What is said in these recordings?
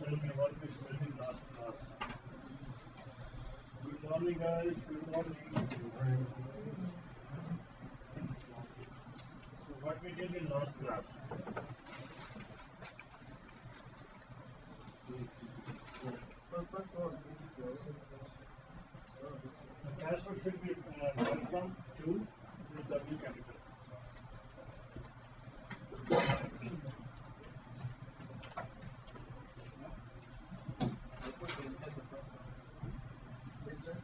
tell me what we studied last class. Good morning, guys. Good morning. So what we did in last class? The password should be welcome to the W capital. Yes, sir.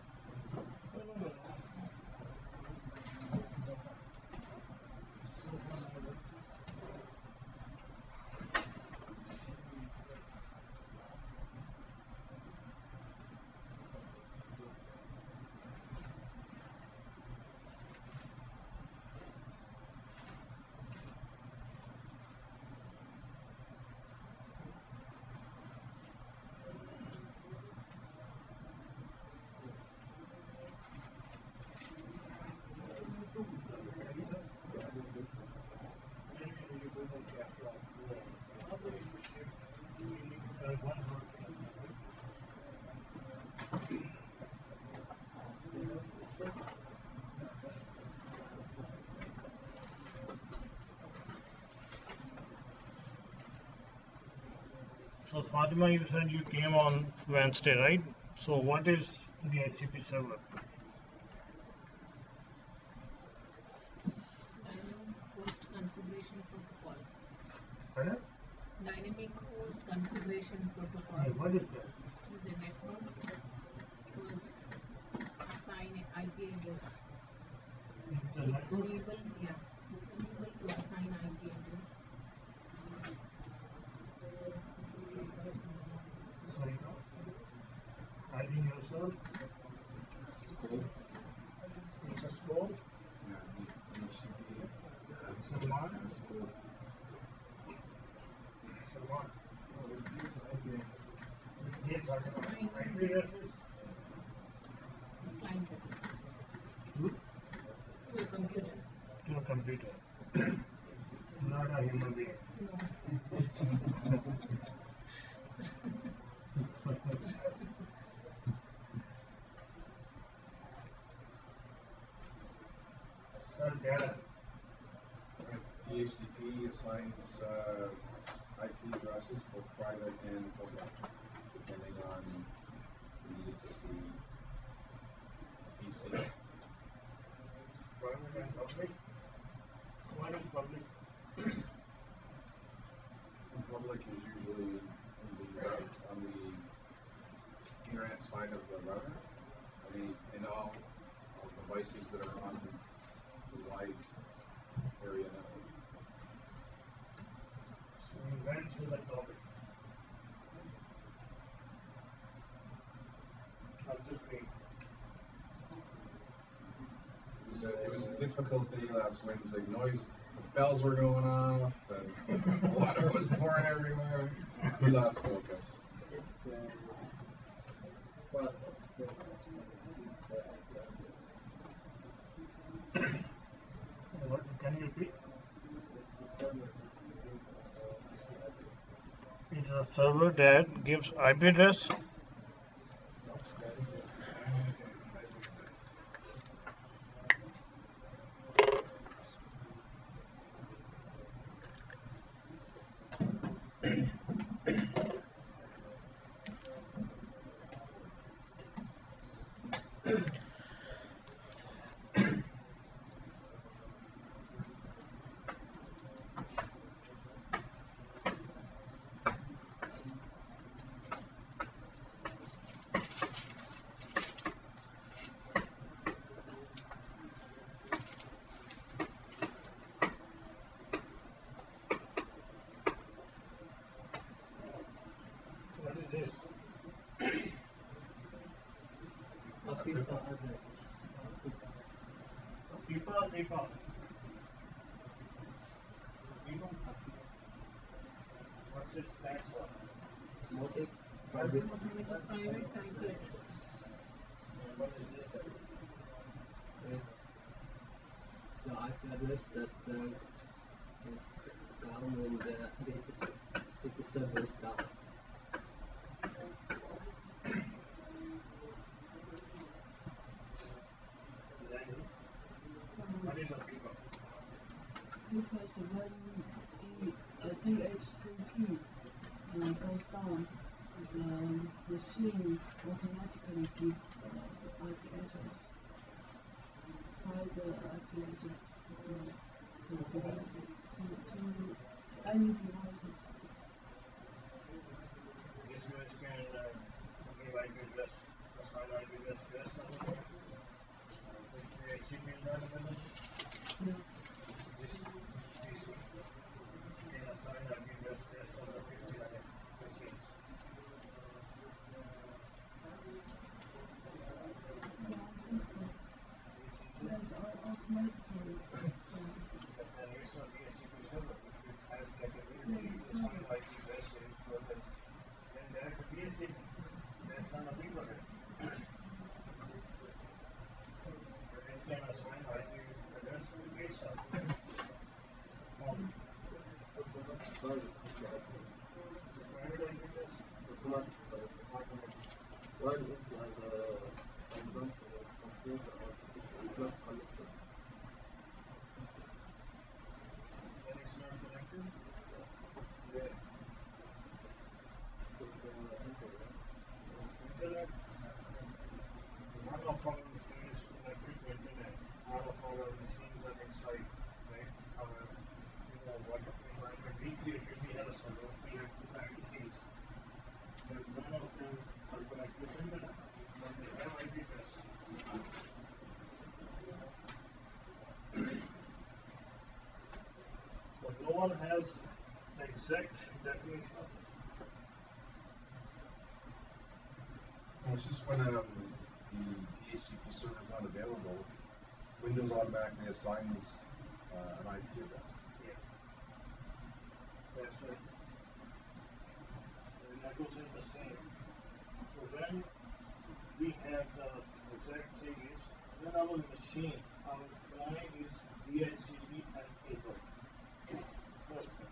No. So Fatima, you said you came on Wednesday, right? So what is DHCP server? Dynamic host configuration protocol. Pardon? Dynamic host configuration protocol. What is that? Is a network to assign an IP address. It's a It's network. enable to assign IP address. Sorry, no. Hiding yourself. School. It's a scope. Salman. Salman. Gives our IP addresses Client address to to a computer. a computer. Not a human being. No. Sir, data. DHCP assigns IP addresses, both private and public, depending on the needs of the PC. Private and public. What is public? The public is usually on the internet side of the router. And all devices that are on the wide area network. So we went through the topic. Abdul Karim. It was a difficult day last Wednesday. Bells were going off, and water was pouring everywhere. We lost focus. It's well, so What can you repeat? it's a server. It's a server that gives IP address. What is this? People address. People or people? People. What's it stands for? Multi private. Private IP addresses. And what is this? It's the IP address that down when the DHCP server is down. because when the DHCP goes down, the machine automatically give the IP address, assign the IP address to the devices, to any devices. This US can give IP address, assign IP address to rest of the devices. Which DHCP is not available. Yeah. This DC can assign IP address to rest of the 59 machines. Yeah, I think so. Yes, automatically. So, But then it's a DHCP server which has capability Yeah, to so- assign IP addresses to others. Then there's a DHCP. That's not a big one. But it can assign IP address to itself. Only. Sorry. So private IP address. Automatic. One is for example, a computer or the system is not connected. When it's not connected, Yeah. With the internet. internet. None of our machines connected to internet. All of our machines are inside, right? Our, what environment we created, we have a server, we have two kind of machines. But none of them are connected to internet, but they have IP address. So no one has exact definition of it. Well, it's just when the DHCP server is not available, Windows automatically assigns an IP address. Yeah. That's right. And that goes in the same. So when we have the exact thing is, when our machine, our client is DHCP enabled, first thing.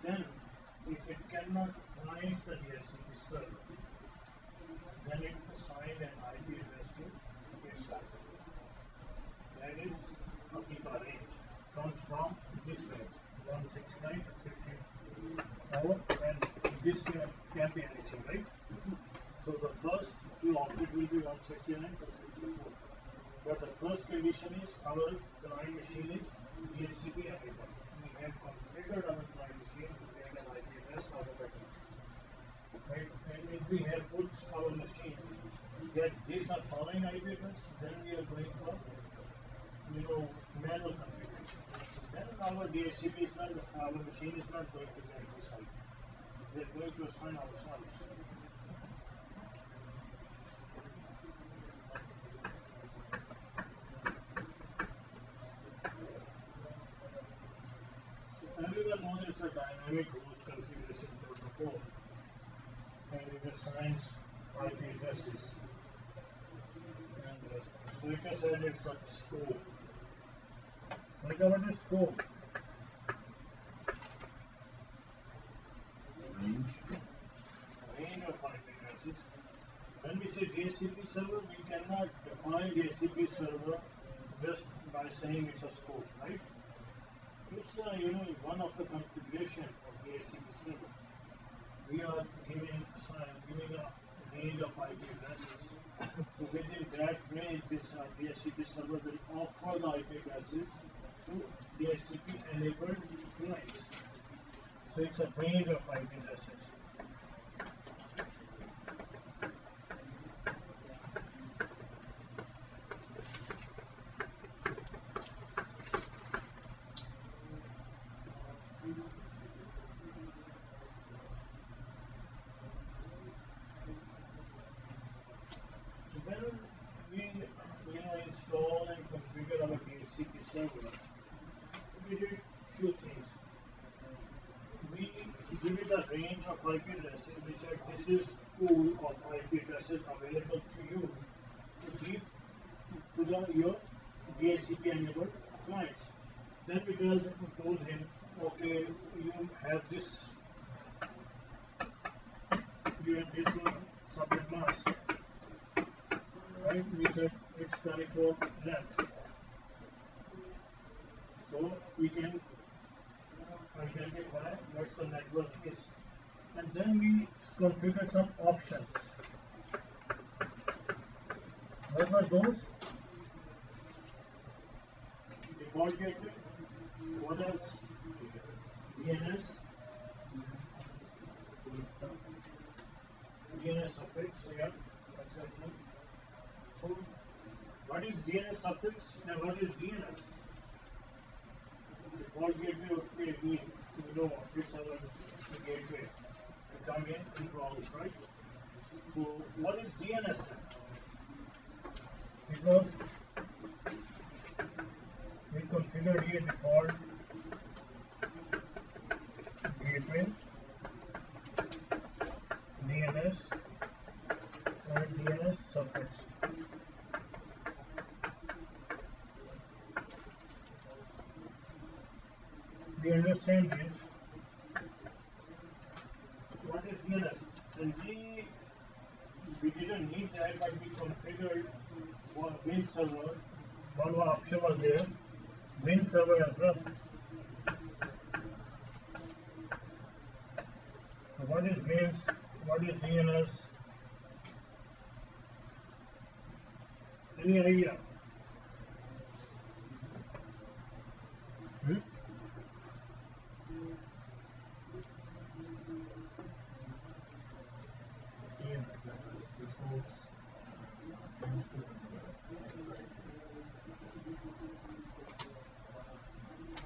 Then, if it cannot find the DHCP server, then it assigns an IP address to itself. That is a PIPA range. Comes from this range, 169 to 54, and this can be anything, right? So the first two output will be 169 to 54. But the first condition is our client machine is DHCP enabled. We have configured our client machine to get an IP address automatically. Right? And if we have put our machine get this or following IP address, then we are going for manual configuration. Then our DHCP is not, our machine is not going to get this IP. We are going to assign ourselves. So everyone knows it's a dynamic host configuration protocol, and it assigns IP addresses. And so like I said, it's a scope. So like what is scope? Range of IP addresses. When we say DHCP server, we cannot define DHCP server just by saying it's a scope, right? It's one of the configuration of DHCP server. We are giving a range of IP addresses. So within that range, this DHCP server will offer the IP addresses to DHCP enabled clients. So it's a range of IP addresses. So when we install and configure our DHCP server, we did few things. We give it a range of IP addresses. We said this is pool of IP addresses available to you to give to your DHCP enabled clients. Then we told him, okay, you have this one subnet mask. Right? We said it's 24 length. So we can identify what the network is. And then we configure some options. What were those? Default gateway. What else? DNS. DNS suffix, yeah, exactly. So, what is DNS suffix and what is DNS? Default gateway, okay, we know this is our gateway. We come in and browse, right? So, what is DNS then? Because we configured here default gateway, DNS, and DNS suffix. We understand this. So what is DNS? And we didn't need that, but we configured one Win server. One option was there, Win server as well. So what is Wins? What is DNS? Any idea?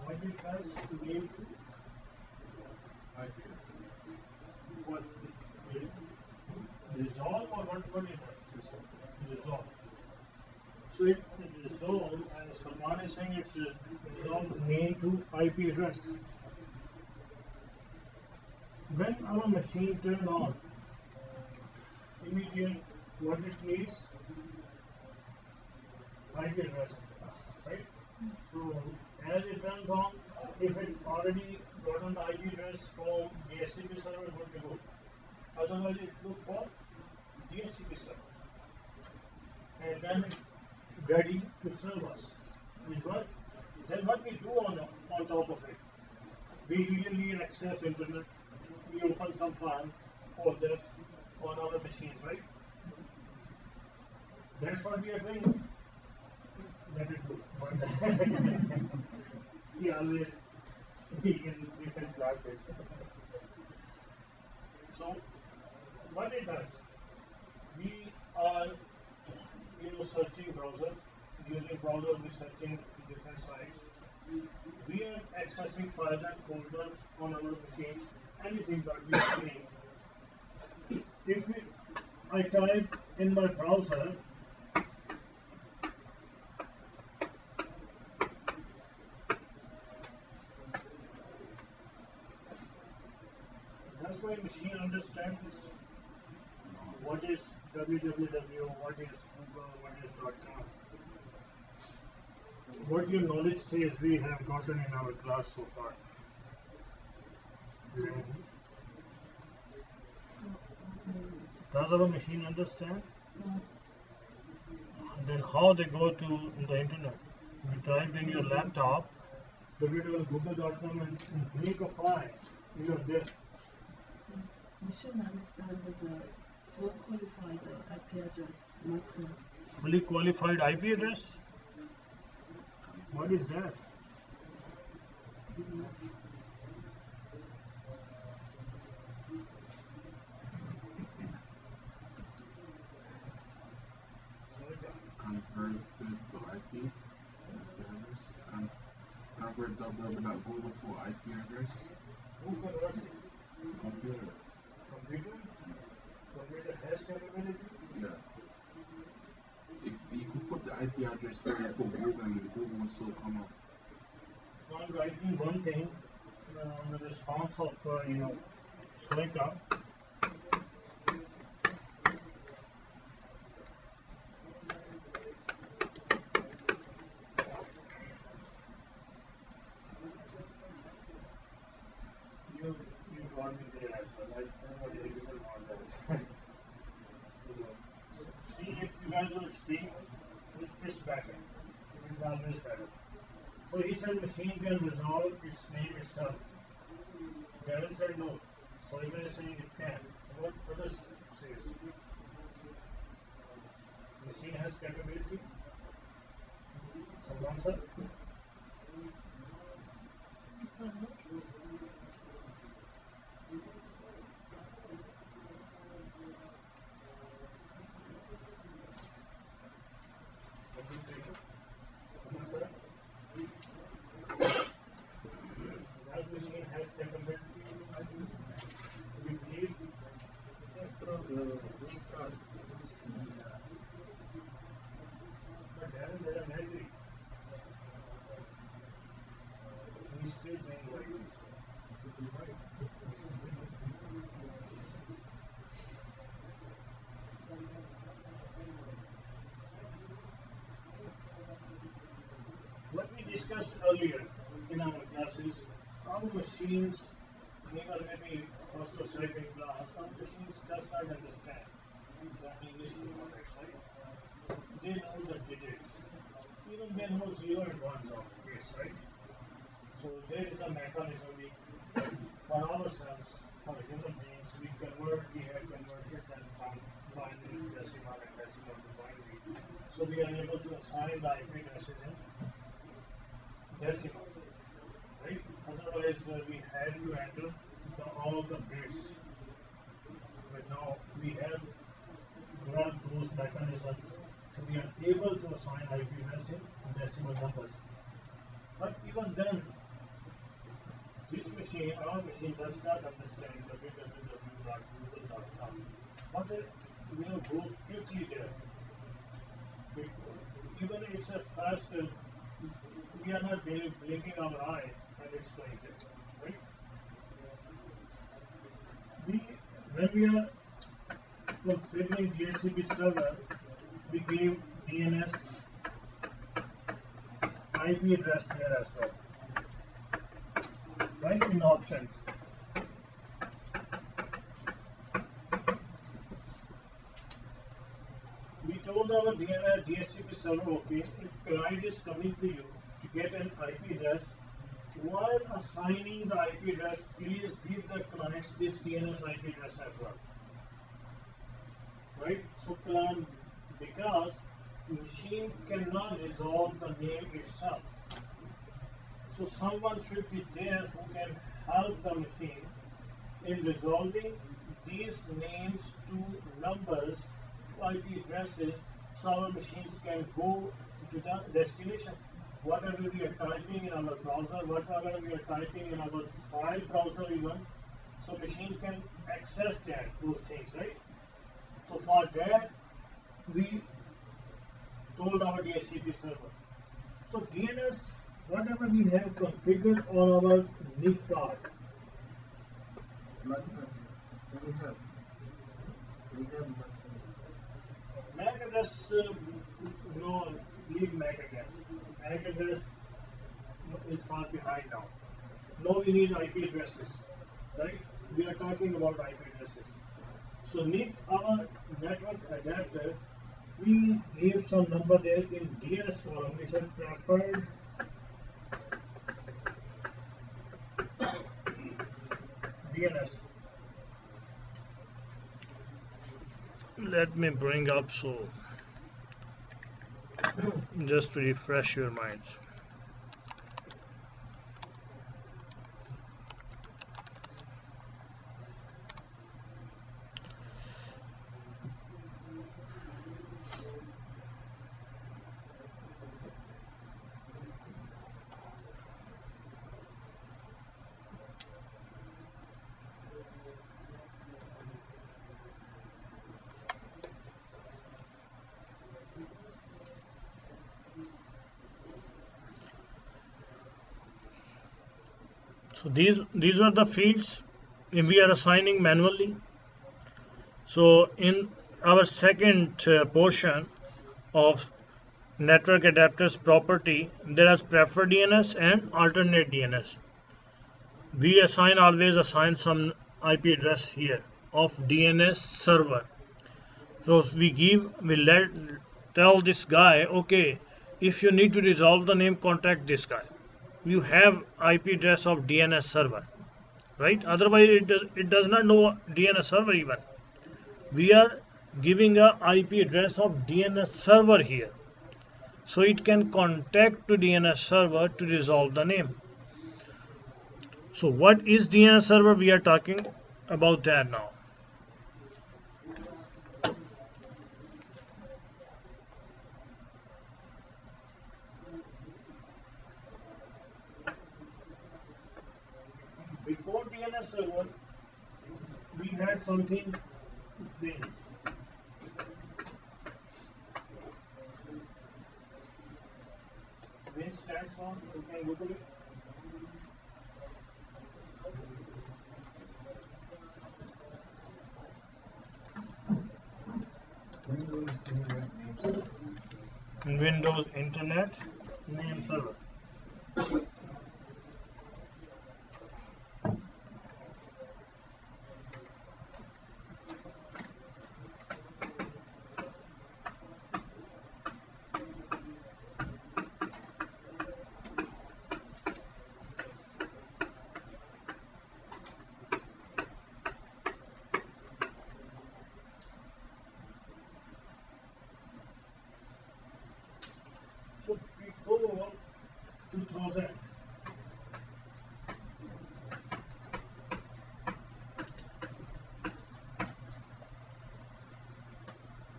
What it has to name to? What? Resolve or what it does? Resolve. So it is resolved, as Salman is saying, it's resolved name to IP address. When our machine turns on, immediate what it needs? IP address, right? So as it turns on, if it already gotten the IP address from DHCP server, good to go. Otherwise, it look for DHCP server, and then it's ready to serve us. Then what we do on top of it? We usually access internet. We open some files for this on our machines, right? That's what we are doing. Let it go. We always speak in different classes. So, what it does, we are, searching browser, using browser, we're searching different sites. We are accessing files and folders on our machine, anything that we are doing. If I type in my browser, does my machine understand this? What is www, what is Google, what is .com? What your knowledge says we have gotten in our class so far. Does our machine understand? No. Then how they go to the internet? You type in your laptop www.google.com and click a file. There. Machine understand is a full qualified IP address, not Fully qualified IP address? What is that? Convert to IP address. Convert www.google to IP address. Who converts it? Computer. Computer? Computer has capability? Yeah. If you could put the IP address there, you put Google, and Google will still come up. So I'm writing one thing on the response of Soika. You got me there as well. I don't know what people want that. See, if you guys will speak, it's better. It's always better. So he said machine can resolve its name itself. Darren said no. So he is saying it can. What others says? Machine has capability. Someone sir? That machine has capability. We believe. from the start. But Darren doesn't agree. He's still doing like this. What we discussed earlier in our classes, our machines, even maybe first or second class, our machines does not understand the English alphabets, right? They know the digits. Even they know 0 and 1s of base, right? So there is a mechanism we, for ourselves, for human beings, we have converted them from binary to decimal and decimal to binary. So we are able to assign the IP addresses in decimal, right? Otherwise, we had to enter all the bits. But now we have grabbed those mechanisms, so we are able to assign IP address in decimal numbers. But even then, this machine, our machine, does not understand www.google.com. But it goes quickly there. Before, even it's a fast, we are not blinking our eye and it's going there, right? When we are configuring DHCP server, we give DNS IP address there as well, right, in options. We told our DHCP server, okay, if client is coming to you to get an IP address, while assigning the IP address, please give the clients this DNS IP address as well, right? So because machine cannot resolve the name itself, so someone should be there who can help the machine in resolving these names to numbers, to IP addresses, so our machines can go to the destination. Whatever we are typing in our browser, whatever we are typing in our file browser even, so machine can access those things, right? So for that, we told our DHCP server. So DNS, whatever we have configured on our NIC card. We have MAC address, no, leave MAC address. MAC address is far behind now. Now we need IP addresses, right? We are talking about IP addresses. So NIC, our network adapter, we gave some number there in DNS column. We said preferred DNS. Let me bring up just to refresh your minds. So these are the fields we are assigning manually. So in our second portion of network adapters property, there is preferred DNS and alternate DNS. We always assign some IP address here of DNS server. So tell this guy, okay, if you need to resolve the name, contact this guy. you have IP address of DNS server, right? Otherwise, it does not know DNS server even. We are giving a IP address of DNS server here, so it can contact to DNS server to resolve the name. So what is DNS server? We are talking about that now. Before DNS server, we had something WINS. WINS stands for, you can Google it. Windows Internet Name Server. So before 2000,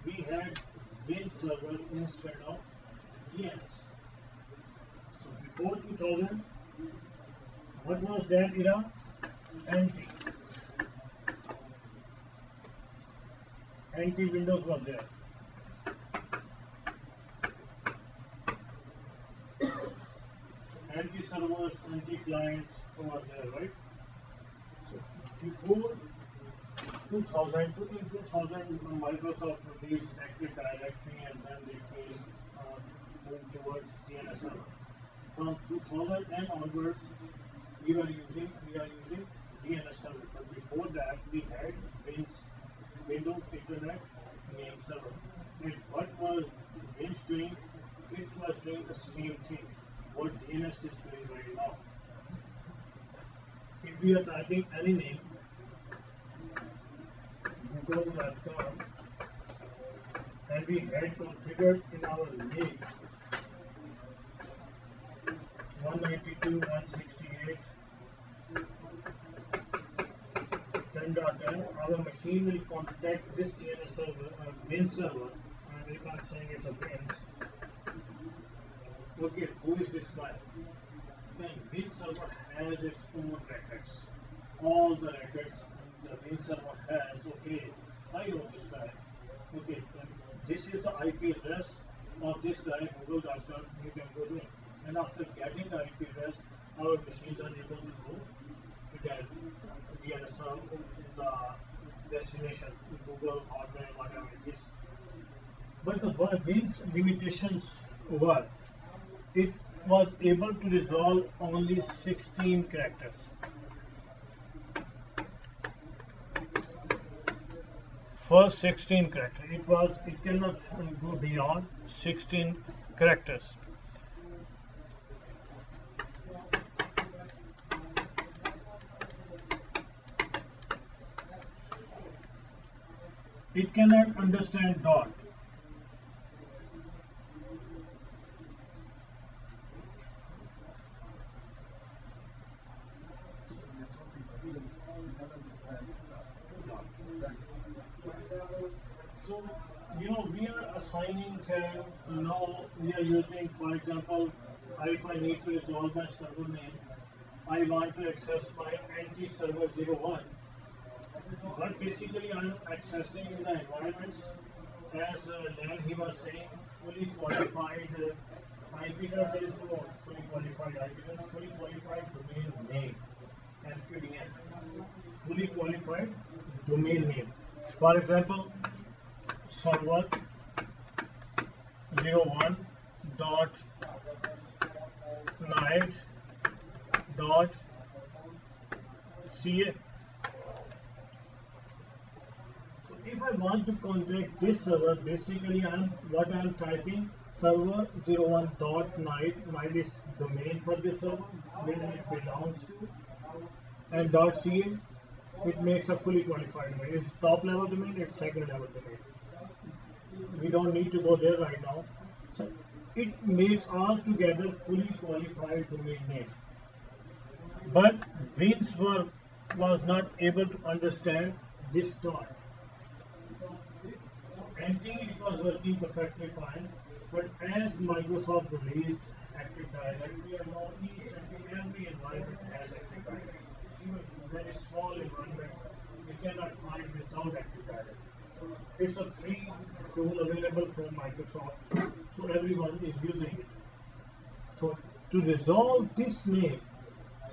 we had WIN server instead of DNS. So before 2000, what was that era? Anti. Anti-Windows was there. Anti-servers, anti-clients over there, right? So before 2000, in 2000, Microsoft released Active Directory, and then they came moved towards DNS server. From 2000 and onwards, we are using DNS server. But before that, we had Windows Internet Name Server. And what was WINS doing? It was doing the same thing what DNS is doing right now. If we are typing any name, google.com, and we had configured in our name 192.168 10.10, our machine will contact this DNS server, WINS server, and if I'm saying it's a WINS, okay, who is this guy? Then WINS server has its own records. All the records the WINS server has, okay, I know this guy. Okay, this is the IP address of this guy, google.com, you can go to it. And after getting the IP address, our machines are able to go to that DNS server, the destination, Google, hardware, whatever it is. But the WINS limitations were, it was able to resolve only 16 characters. First 16 characters. It cannot go beyond 16 characters. It cannot understand dot. So, we are assigning, we are using, for example, if I need to resolve my server name, I want to access my anti-server 01. But basically, I'm accessing in the environments, as Dan he was saying, fully qualified IP address. There is no fully qualified IP address, fully qualified domain name, FQDN, fully qualified domain name. For example, server 01 dot night dot ca. So if I want to contact this server, basically I'm typing server 01.night, night is domain for this server, where it belongs to, and .ca, it makes a fully qualified domain. It's top level domain, it's second level domain. We don't need to go there right now. So it makes altogether fully qualified domain name. But Vince was not able to understand this dot. So NT it was working perfectly fine, but as Microsoft released Active Directory, and now each and every environment has Active Directory. Even very small environment you cannot find without Active Directory. It's a free tool available from Microsoft, so everyone is using it. So to resolve this name,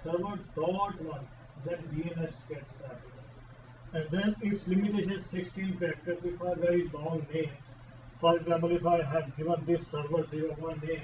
server.1, then DNS gets started. And then its limitation is 16 characters if I have very long names. For example, if I have given this server 01 name,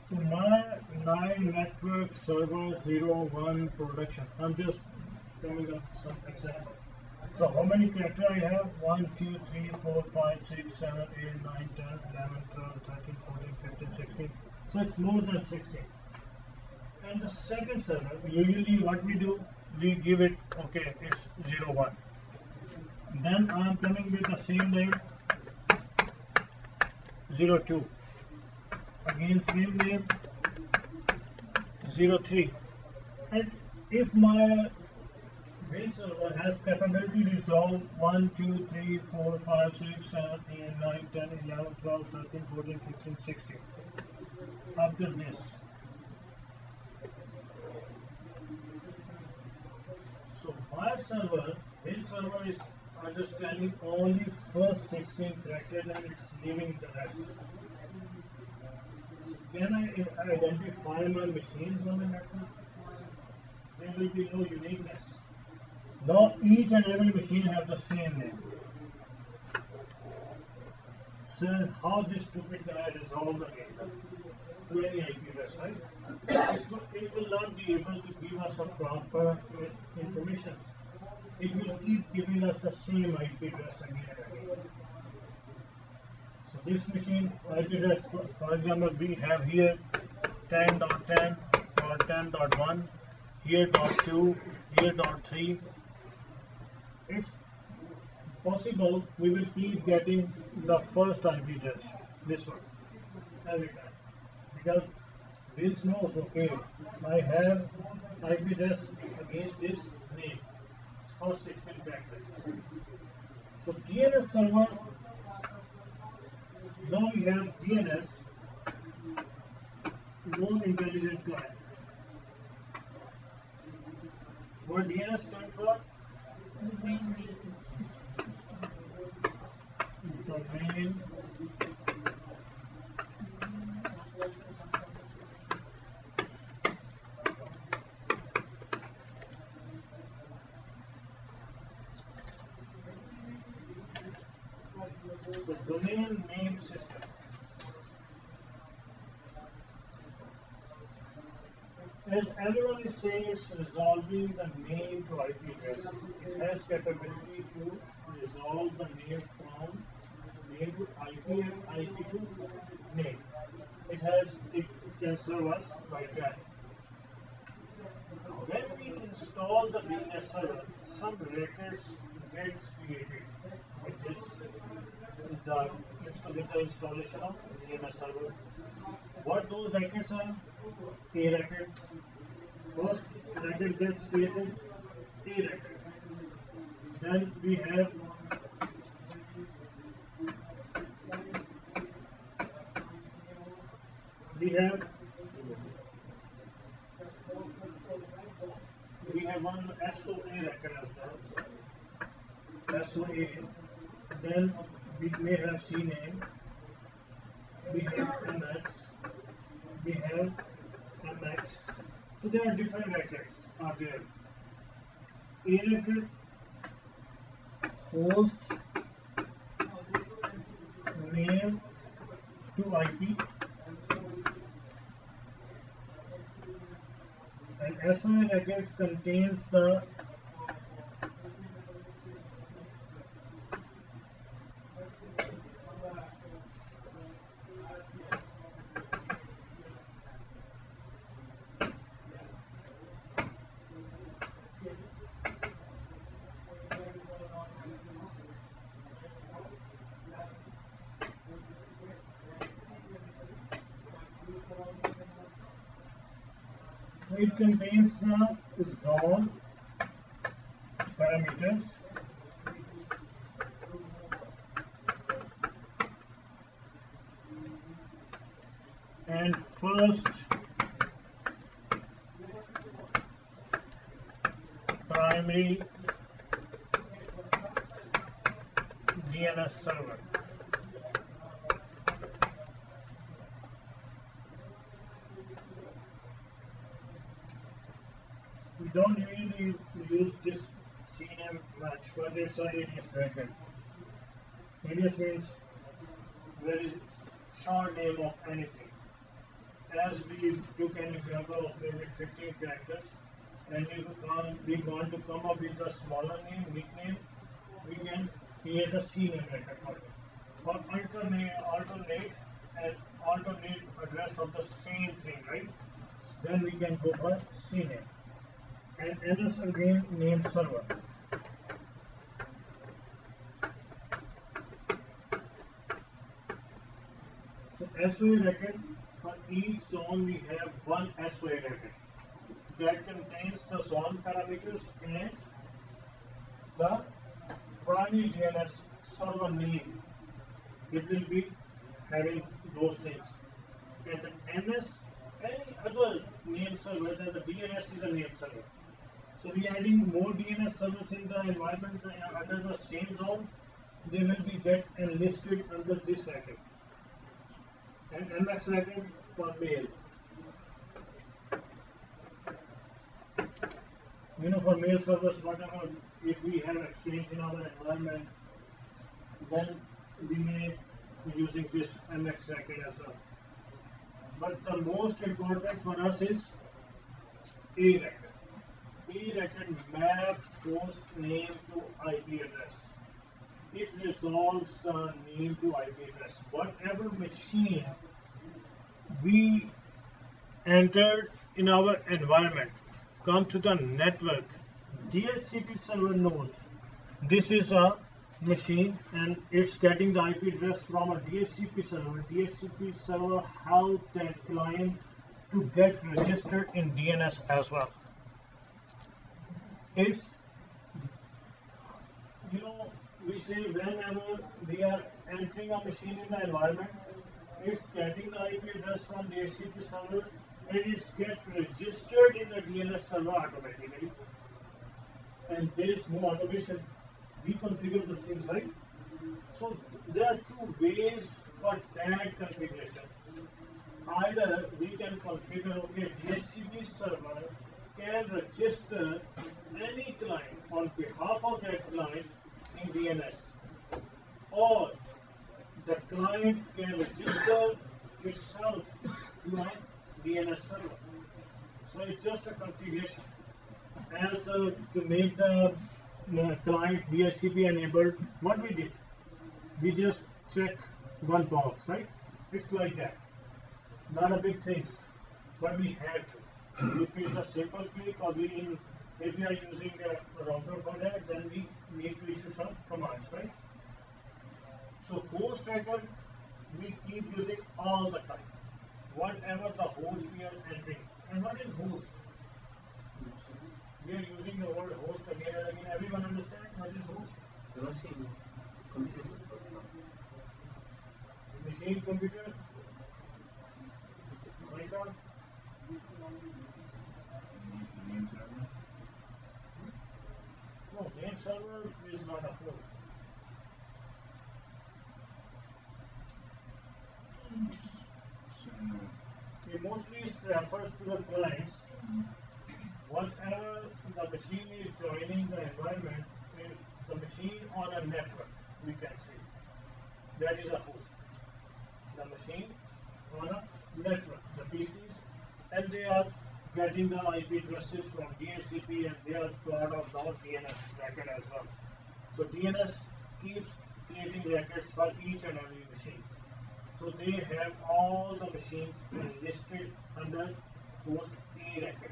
so my 9 network server 01 production. I'm just coming up some example. So how many characters I have? 1, 2, 3, 4, 5, 6, 7, 8, 9, 10, 11, 12, 13, 14, 15, 16. So it's more than 16. And the second server, usually what we do, we give it, okay, it's 01. Then I'm coming with the same name, 02. Again same name, 03. And if my Win server has capability to resolve 1, 2, 3, 4, 5, 6, 7, 8, 9, 10, 11, 12, 13, 14, 15, 16. After this. So my server, Win server is understanding only first 16 characters and it's leaving the rest. So can I identify my machines on the network? There will be no uniqueness. Now each and every machine have the same name. So how this stupid guy resolve the data to any IP address, right? It will not be able to give us a proper information. It will keep giving us the same IP address again and again. So this machine IP address, for example, we have here 10.10 or 10.1, here .2, here .3. It's possible we will keep getting the first IP address, this one, every time. Because Vince knows, okay, I have IP address against this name, first 16 characters. So DNS server, now we have DNS, non-intelligent client. What DNS stands for? Domain name. Domain so domain name system. As everyone is saying, it's resolving the name to IP address. It has capability to resolve the name from name to IP and IP to name. It can serve us like that. When we install the DNS server, some records gets created with this with the installation of DNS server. What those records are? A record. First record gets created, A record. Then we have one SOA record as well. SOA. Then we may have CNAME. we have MS, we have MX. So there are different records are there. A record, host, name to IP, and SOA records contains the so it contains the zone parameters, and first primary DNS server. We don't usually use this CNAME much, but it's an alias record. Alias means very short name of anything. As we took an example of maybe 15 characters, and we want to come up with a smaller name, nickname, we can create a CNAME record for it. Or alternate address of the same thing, right? Then we can go for CNAME. And NS again name server. So SOA record, for each zone we have one SOA record that contains the zone parameters and the primary DNS server name. It will be having those things. And the NS, any other name server, and the DNS is a name server. So we are adding more DNS servers in the environment under the same zone. They will be get enlisted under this record. And MX record for mail. You know, for mail servers, whatever, if we have exchange in our environment, then we may be using this MX record as well. But the most important for us is A record. A record map host name to IP address. It resolves the name to IP address. Whatever machine we entered in our environment, come to the network, DHCP server knows this is a machine and it's getting the IP address from a DHCP server. DHCP server help that client to get registered in DNS as well. It's, you know, we say whenever we are entering a machine in the environment, it's getting the IP address from DHCP server and it's get registered in the DNS server automatically. And there is no automation. We configure the things, right? So there are two ways for that configuration. Either we can configure, okay, DHCP server can register any client on behalf of that client in DNS, or the client can register itself to a DNS server. So it's just a configuration. As to make the client DHCP enabled, what we did, we just check one box, right? It's like that. Not a big thing, but we had to. If it's a simple click, or if we are using a router for that, then we need to issue some commands, right? So host record we keep using all the time. Whatever the host we are entering. And what is host? We are using the word host again and again. Everyone understands what is host? The machine, computer, for example. Machine, computer. Right on. Name server? No, name server is not a host. it mostly refers to the clients. Whatever the machine is joining the environment, the machine on a network, we can say. That is a host. The machine on a network, the PCs, and they are getting the IP addresses from DHCP, and they are part of the DNS record as well. So DNS keeps creating records for each and every machine. So they have all the machines listed under host A record.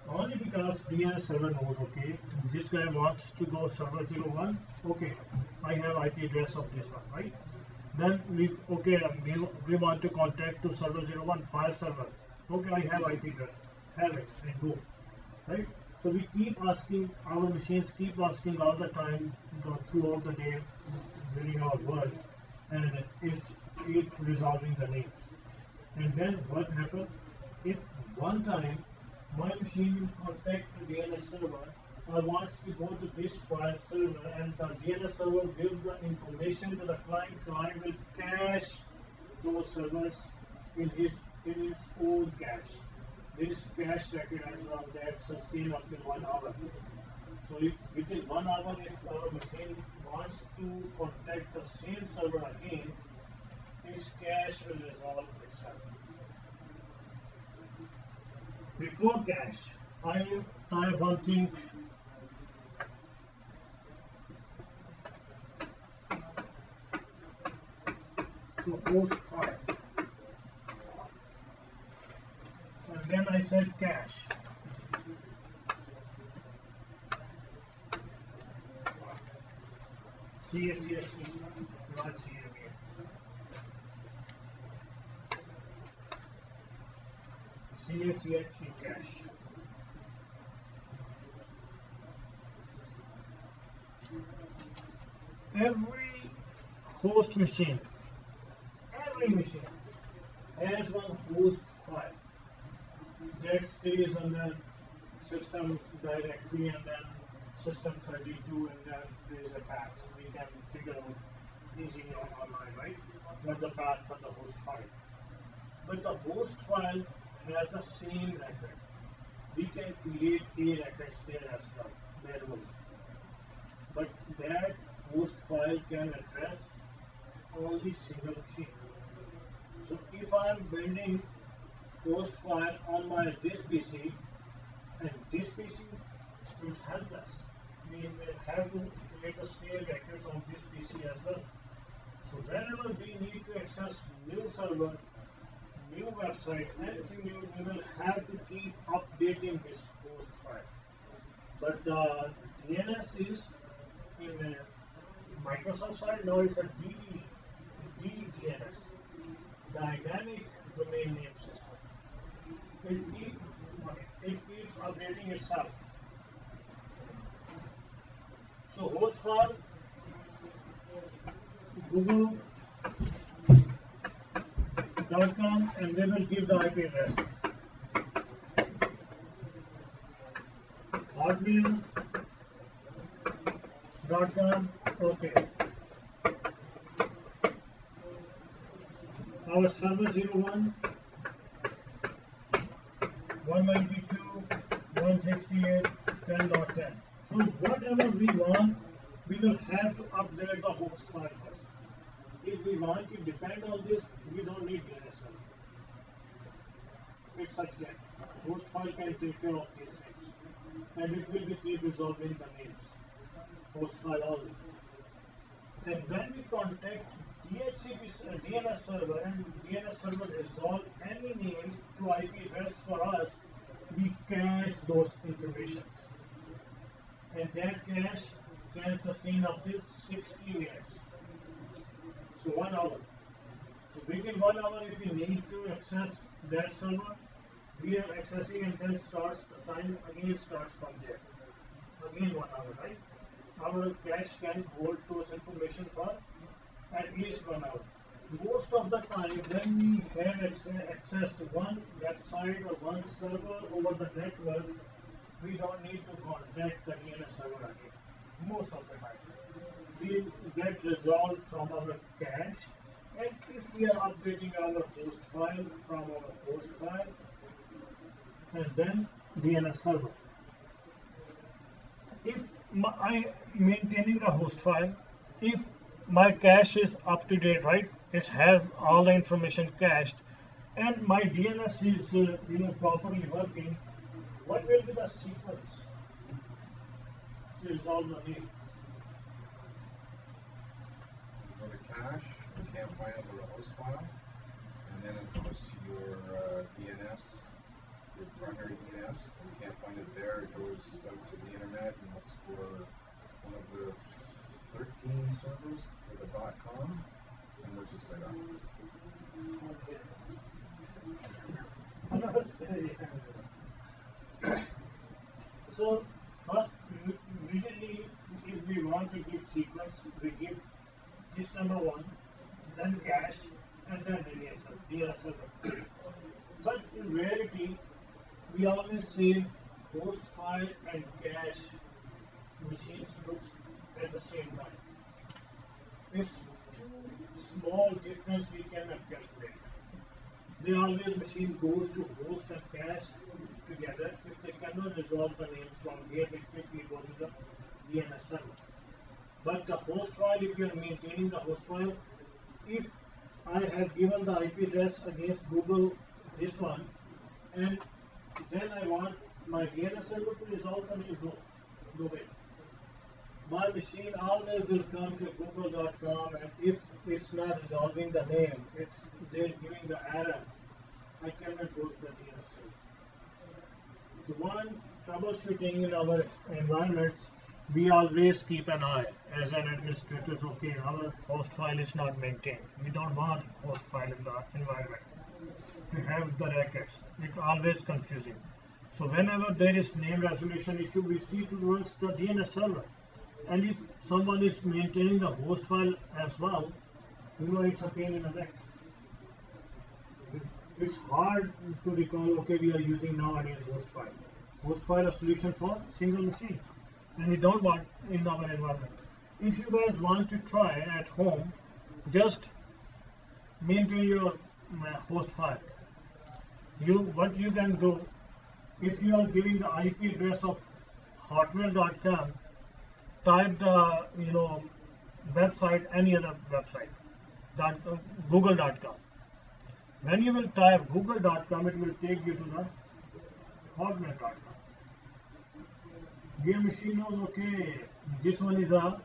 Only because DNS server knows, okay, this guy wants to go server 01, okay, I have IP address of this one, right? Then we want to contact to server 01 file server. Okay, I have IP address, have it, and go, right? So we keep asking, our machines keep asking all the time throughout the day during our work, and it resolving the needs. And then what happens if one time my machine will contact the DNS server or wants to go to this file server, and the DNS server gives the information to the client. Client will cache those servers in its own cache. There is cache record as well that sustain up to 1 hour. So if within 1 hour, if our machine wants to contact the same server again, its cache will resolve itself. Before cache, I will type one thing. So host file. And then I said cache. CSMA, not CSMA. CSMA cache. Every host machine, has one host file that stays on the system directory, and then system 32, and then there is a path. We can figure out easily online, right? What the path for the host file. But the host file has the same record. We can create a record there as well, manually. But that host file can address only single machine. So if I am building host file on this PC, and this PC is helpless, we will have to create a shared records on this PC as well. So whenever we need to access new server, new website, anything new, we will have to keep updating this host file. But the DNS is in Microsoft side, now it's a DNS, Dynamic Domain Name System. It keeps updating itself. So host file, Google.com, and they will give the IP address. Hotmail.com, okay. Our server 01, 192.168.10.10. So whatever we want, we will have to update the host file first. If we want to depend on this, we don't need DNS server. It's such that host file can take care of these things, and it will be keep resolving the names. Host file only. And when we contact DHCP DNS server, and DNS server resolve any name to IP address for us, we cache those informations. And that cache can sustain up to 60 minutes. So 1 hour. So within 1 hour, if we need to access that server, we are accessing, and then starts the time again starts from there. Again 1 hour, right? Our cache can hold those information for at least 1 hour. Most of the time, when we have access to one website or one server over the network, we don't need to contact the DNS server again. Most of the time, we get resolved from our cache, And if we are updating our host file from our host file, and then DNS server. If I maintaining a host file, if my cache is up to date, right? It has all the information cached, and my DNS is properly working. What will be the sequence to resolve the need? Go to cache, you can't find it with a host file, and then it goes to your DNS, your primary DNS, and you can't find it there. It goes out to the internet and looks for one of the 13 servers with a .com and merges it straight up. So first, usually if we want to give sequence, we give this number 1, then cache, and then DNS server. But in reality, we always say host file and cache machines looks at the same time. It's too small difference we cannot calculate. They always machine goes to host and cache together. If they cannot resolve the names from here, they quickly go to the DNS server. But the host file, if you are maintaining the host file, if I have given the IP address against Google, this one, and then I want my DNS server to resolve the name, no way. My machine always will come to google.com, and if it's not resolving the name, if they're giving the error, I cannot go to the DNS server. So one, troubleshooting in our environments, we always keep an eye as an administrator. Okay, our host file is not maintained. We don't want host file in the environment to have the records. It's always confusing. So whenever there is name resolution issue, we see towards the DNS server. And if someone is maintaining the host file as well, it's a pain in the neck. It's hard to recall, okay, we are using nowadays host file. Host file a solution for single machine, and we don't want in our environment. If you guys want to try at home, just maintain your host file. What you can do, if you are giving the IP address of hotmail.com, type the website, any other website, google.com. When you will type google.com, it will take you to the hotmail.com. Your machine knows, okay, this one is a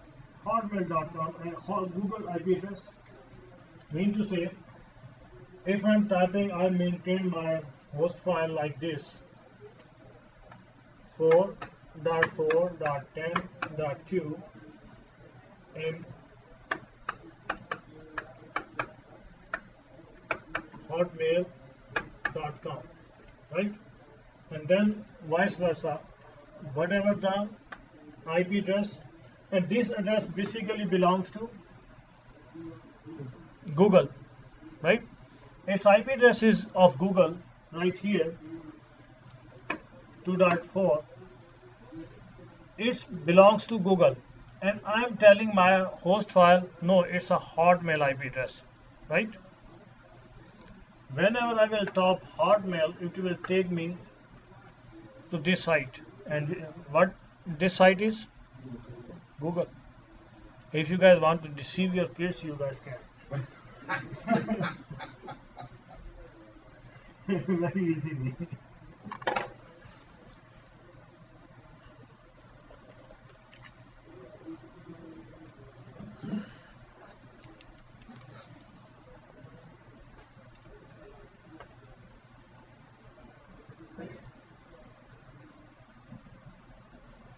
hotmail.com and Google IP address. Mean to say, if I'm typing, I maintain my host file like this, 4.4.10.2 in hotmail.com, right? And then vice versa, whatever the IP address, and this address basically belongs to Google, right? Its IP address is of Google right here, 2.4. It belongs to Google, and I am telling my host file, no, it's a Hotmail IP address, right? Whenever I will type Hotmail, it will take me to this site, and what this site is? Google. If you guys want to deceive your kids, you guys can. Very easily.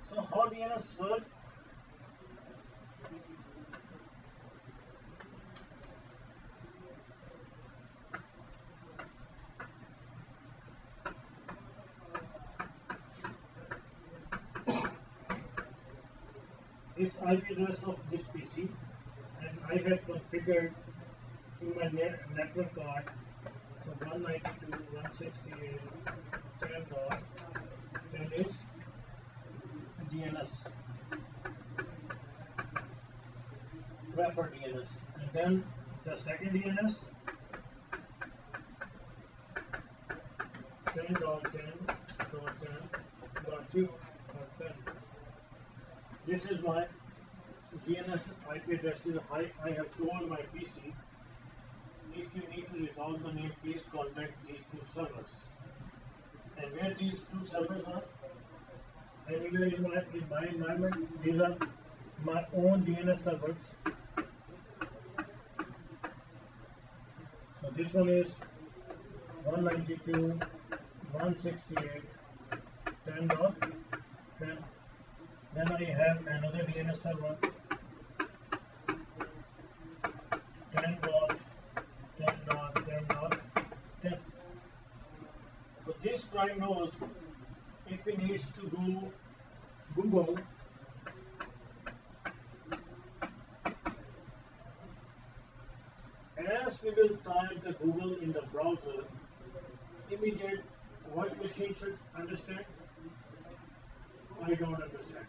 So how DNS work? It's IP address of this PC, and I have configured in my network card, so 192.168.10.10 is DNS, refer DNS, and then the second DNS 10.10.10.2.10. This is my DNS IP address. I have told my PC, if you need to resolve the name, please contact these two servers. And where these two servers are? Anywhere in my environment, these are my own DNS servers. So this one is 192.168.10.10. Then I have another DNS server 10.10.10.10. So this prime knows if he needs to do Google, as we will type the Google in the browser, immediate what machine should understand? I don't understand.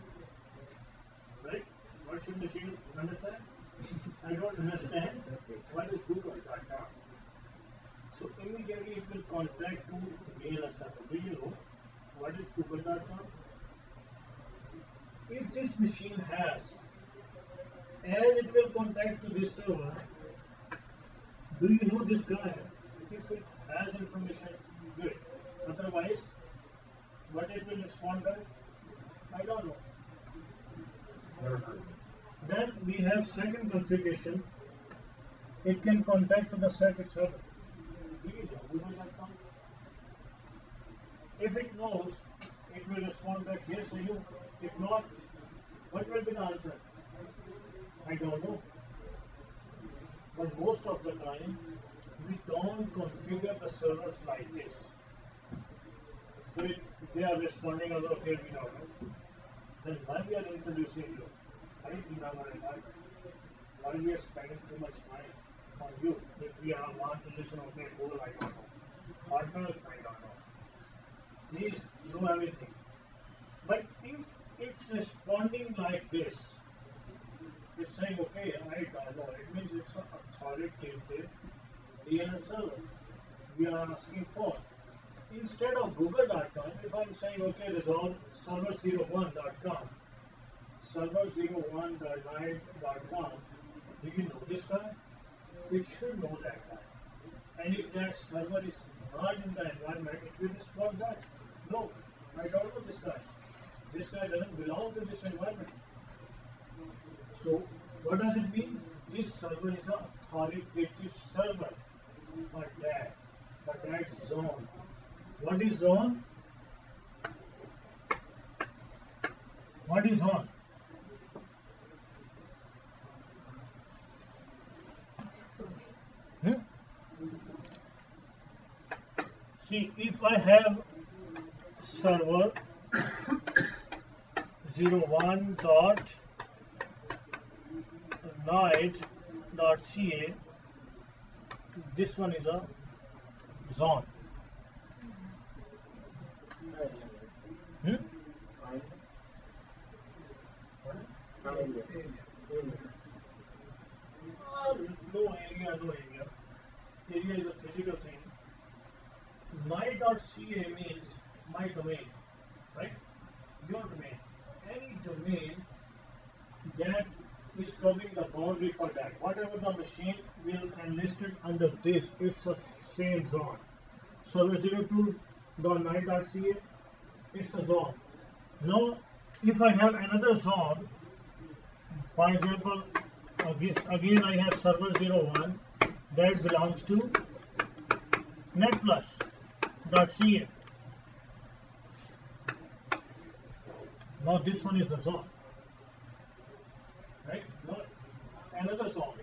Right? What should machine understand? I don't understand. What is Google.com? So immediately it will contact to DNS server. Do you know what is Google.com? If this machine has, as it will contact to this server, do you know this guy? If it has information, good. Otherwise, what it will respond back? I don't know. Never heard. Then we have second configuration. It can contact to the circuit server. Do you know Google.com? If it knows, it will respond back yes or no. If not, what will be the answer? I don't know. But most of the time, we don't configure the servers like this. So they are responding as okay, we don't know. Then why we are introducing you? Right in our environment? Why we are spending too much time on you? If we want to listen, okay, Google, I don't know. Partner, I don't know. Please know everything. But if it's responding like this, it's saying, okay, I don't know. It means it's an authoritative DNS server we are asking for. Instead of Google.com, if I'm saying, okay, resolve server01.com, server01.9.com, do you know this guy? It should know that guy. And if that server is not in the environment, it will respond back. No, I don't know this guy. This guy doesn't belong to this environment. So, what does it mean? This server is an authoritative server for that zone. What is zone? What is zone? See, if I have server 01.night.ca, this one is a zone. No area. Area is a physical thing. My.ca means my domain, right? Your domain. Any domain that is covering the boundary for that. Whatever the machine will enlisted under this is the same zone. Server 02.9.ca is a zone. Now, if I have another zone, for example, again I have server 01 that belongs to netplus.ca. Now this one is the zone, right? Now another zone.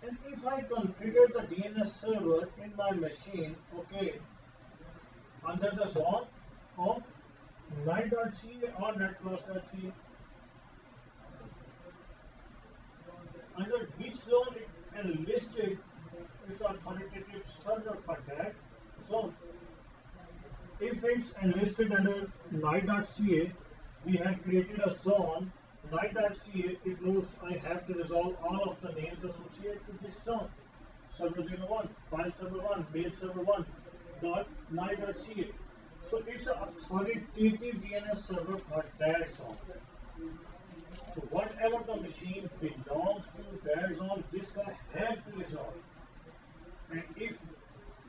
And if I configure the DNS server in my machine, okay, under the zone of night.ca or netplus.ca, under which zone it enlisted is the authoritative server for that zone. If it's enlisted under night.ca, we have created a zone NAT.ca, it knows I have to resolve all of the names associated with this zone. Server 01, file server 1, mail server 1, NAT.ca. So it's an authoritative DNS server for that zone. So whatever the machine belongs to that zone, this guy had to resolve. And if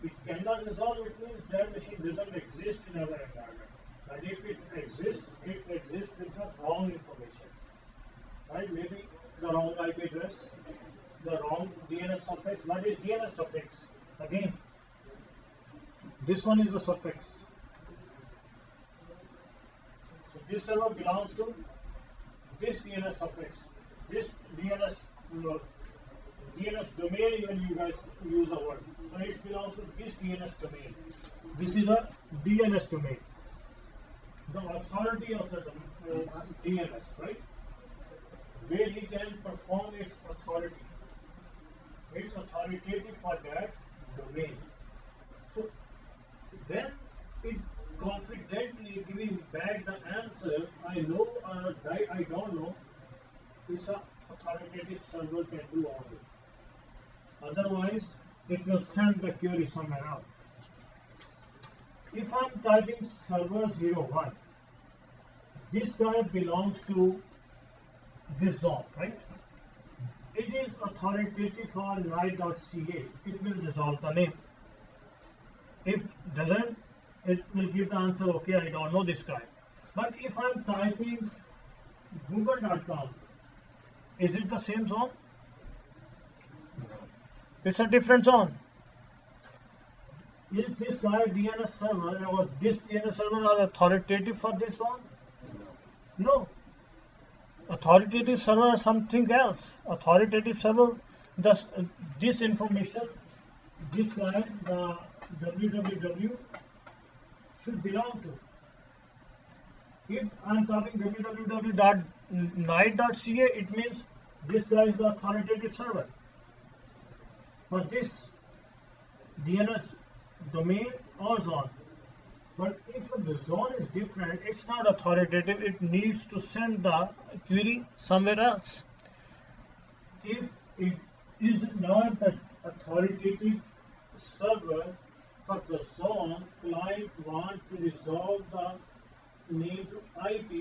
it cannot resolve, it means that machine doesn't exist in our environment. And if it exists with the wrong information. Right? Maybe the wrong IP address, the wrong DNS suffix. What is DNS suffix? Again, this one is the suffix. So this server belongs to this DNS suffix, this DNS domain, even you guys use the word. So it belongs to this DNS domain. This is a DNS domain. The authority of the DNS, right? Where he can perform its authority. It's authoritative for that domain. So then it confidently giving back the answer, I know or I don't know, it's a authoritative server can do all it. Otherwise, it will send the query somewhere else. If I'm typing server 01, this guy belongs to this zone, right? It is authoritative for NAT.ca. It will resolve the name. If doesn't, it will give the answer, okay, I don't know this guy. But if I'm typing google.com, is it the same zone? It's a different zone. Is this guy DNS server or this DNS server are authoritative for this zone? No. Authoritative server is something else. Authoritative server, this information, this guy, the www should belong to. If I'm copying www.night.ca, it means this guy is the authoritative server for this DNS domain or zone. But if the zone is different, it's not authoritative, it needs to send the query somewhere else. If it is not the authoritative server for the zone, client want to resolve the name to IP,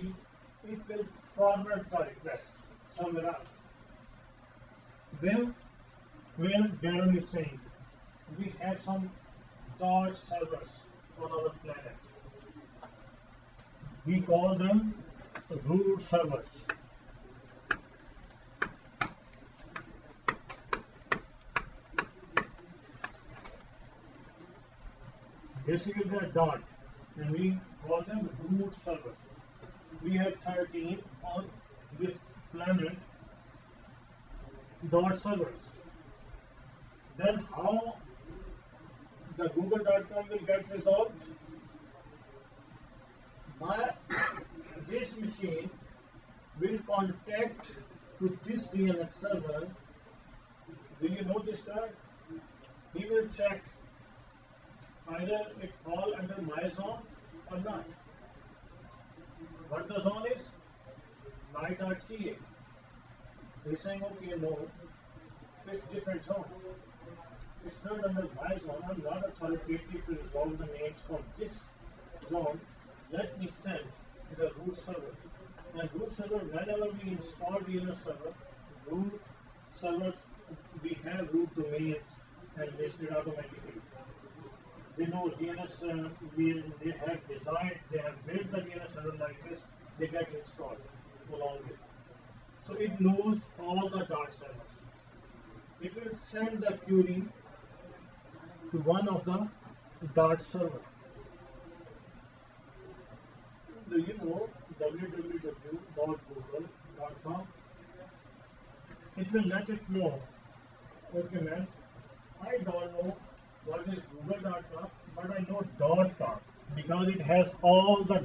it will forward the request somewhere else. Where Darren is saying, we have some dot servers on our planet. We call them root servers. Basically they are dot, and we call them root servers. We have 13 on this planet dot servers. Then how the google.com will get resolved? This machine will contact to this DNS server. Will you know this guy? He will check either it fall under my zone or not. What the zone is? My.ca. He's saying, okay, no, it's different zone. It's not under my zone. I'm not authoritative to resolve the names for this zone. Let me send to the root server. And root server, whenever we install DNS server, root servers, we have root domains and listed automatically. They know DNS, they have designed, they have built the DNS server like this, they get installed along with. So it knows all the dot servers. It will send the query to one of the dot server. Do you know www.google.com? It will let it know, okay man, I don't know what is google.com, but I know .com because it has all the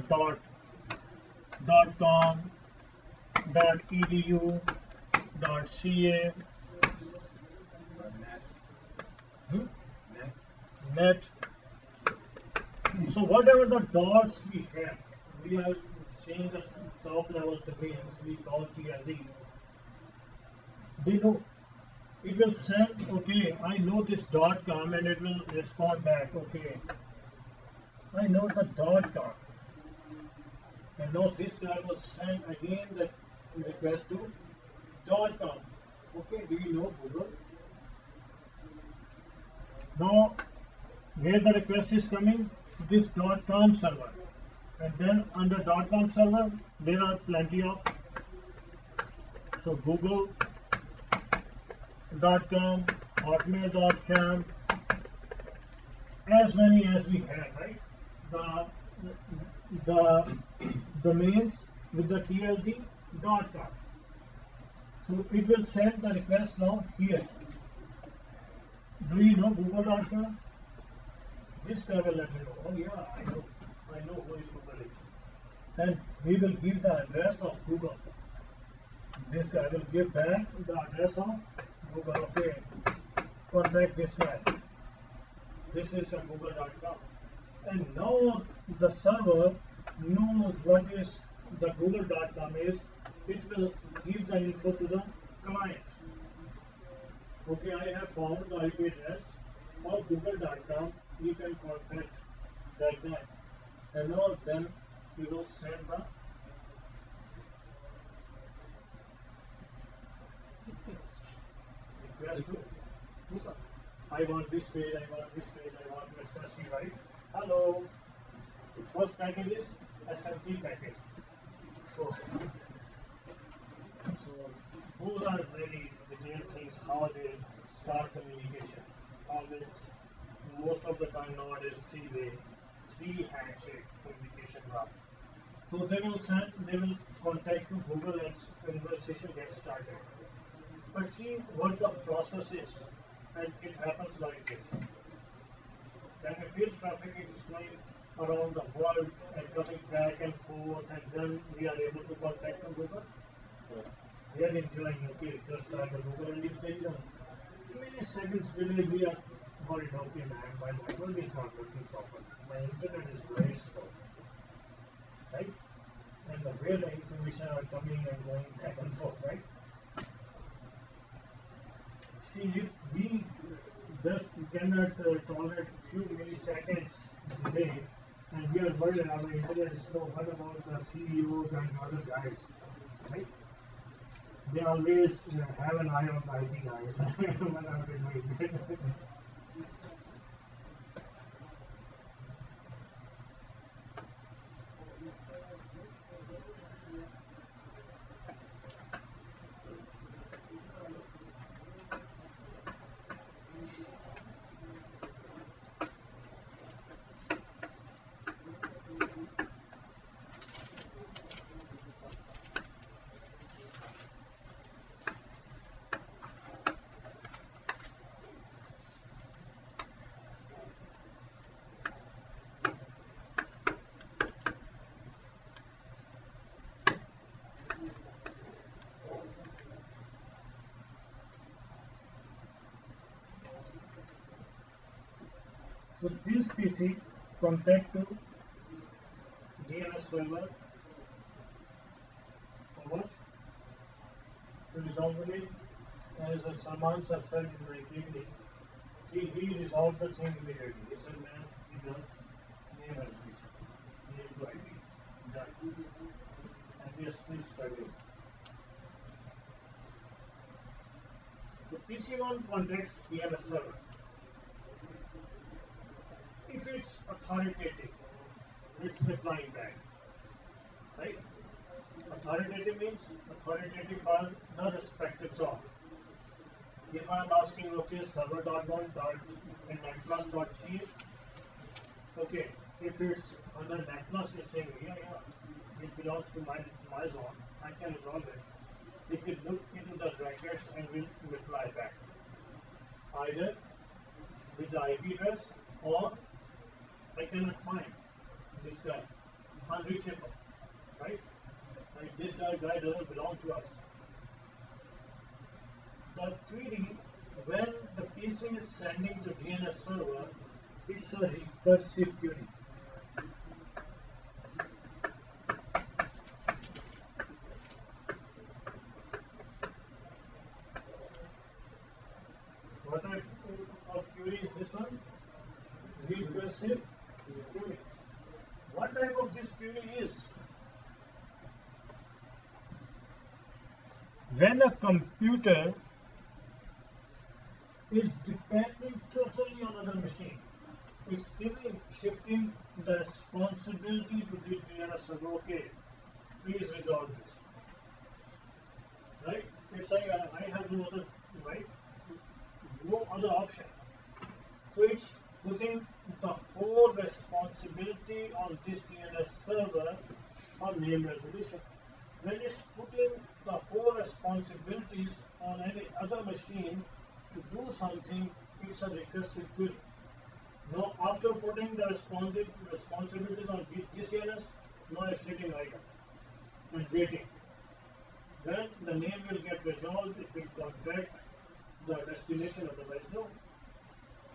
.com, .edu, .ca, NAT. So whatever the dots we have, we are seeing the top level domains we call TLD, they know it will send, okay, I know this .com and it will respond back, okay, I know the .com. And now this guy will send again the request to .com. Okay, do you know Google? Now, where the request is coming? This .com server. And then under .com server, there are plenty of, so Google.com, Hotmail.com, as many as we have, right? The domains with the TLD.com. So it will send the request now here. Do you know Google.com? This guy will let you know. Oh yeah, I know who is Google is. And he will give the address of Google. This guy will give back the address of Google. Okay, contact this guy. This is from Google.com. And now the server knows what is the Google.com is. It will give the info to the client. Okay, I have found the IP address of Google.com. You can contact that guy. And now then you will send the request to Google. I want this page, I want this page, I want to access you, right? Hello. The first package is SMT package. So those are very detailed things how they start communication. Most of the time nowadays three handshake communication are. So they will contact to Google and conversation gets started. But see what the process is, and it happens like this. When a field traffic is going around the world and coming back and forth, and then we are able to contact to Google. We are enjoying, okay, just try the Google, and if there is a milliseconds delay, we are worried, okay, man, my network is not working properly. My internet is very slow, right? And the way the information are coming and going back and forth, right? See, if we just cannot tolerate few milliseconds delay, and we are worried our internet is slow, what about the CEOs and other guys, right? They always have an eye on the IT guys. What are they doing? So this PC contact to DNS server for what? To resolve it. As Salman sir said very clearly, see, he resolved the thing immediately. He said, man, he does name resolution, name to ID, done. And we are still struggling. So PC1 contacts DNS server. If it's authoritative, it's replying back, right? Authoritative means authoritative for the respective job. If I'm asking, okay, server.1.netplus.ca, okay, if it's under netplus, it's saying, yeah, it belongs to my zone, I can resolve it. It will look into the records and will reply back, either with the IP address or I cannot find this guy, unreachable, right? Like this guy doesn't belong to us. The query, when the PC is sending to DNS server, it's a recursive query. query is this one, recursive query. What type of this query is? When a computer is depending totally on another machine, it's shifting the responsibility to the DNS server. Okay, please resolve this. Right? It's saying I have no other right, no other option. So it's putting the whole responsibility on this DNS server for name resolution. When it's putting the whole responsibilities on any other machine to do something, it's a recursive query. Now, after putting the responsibilities on this DNS, now it's sitting idle and waiting. Then the name will get resolved, it will contact the destination, otherwise no.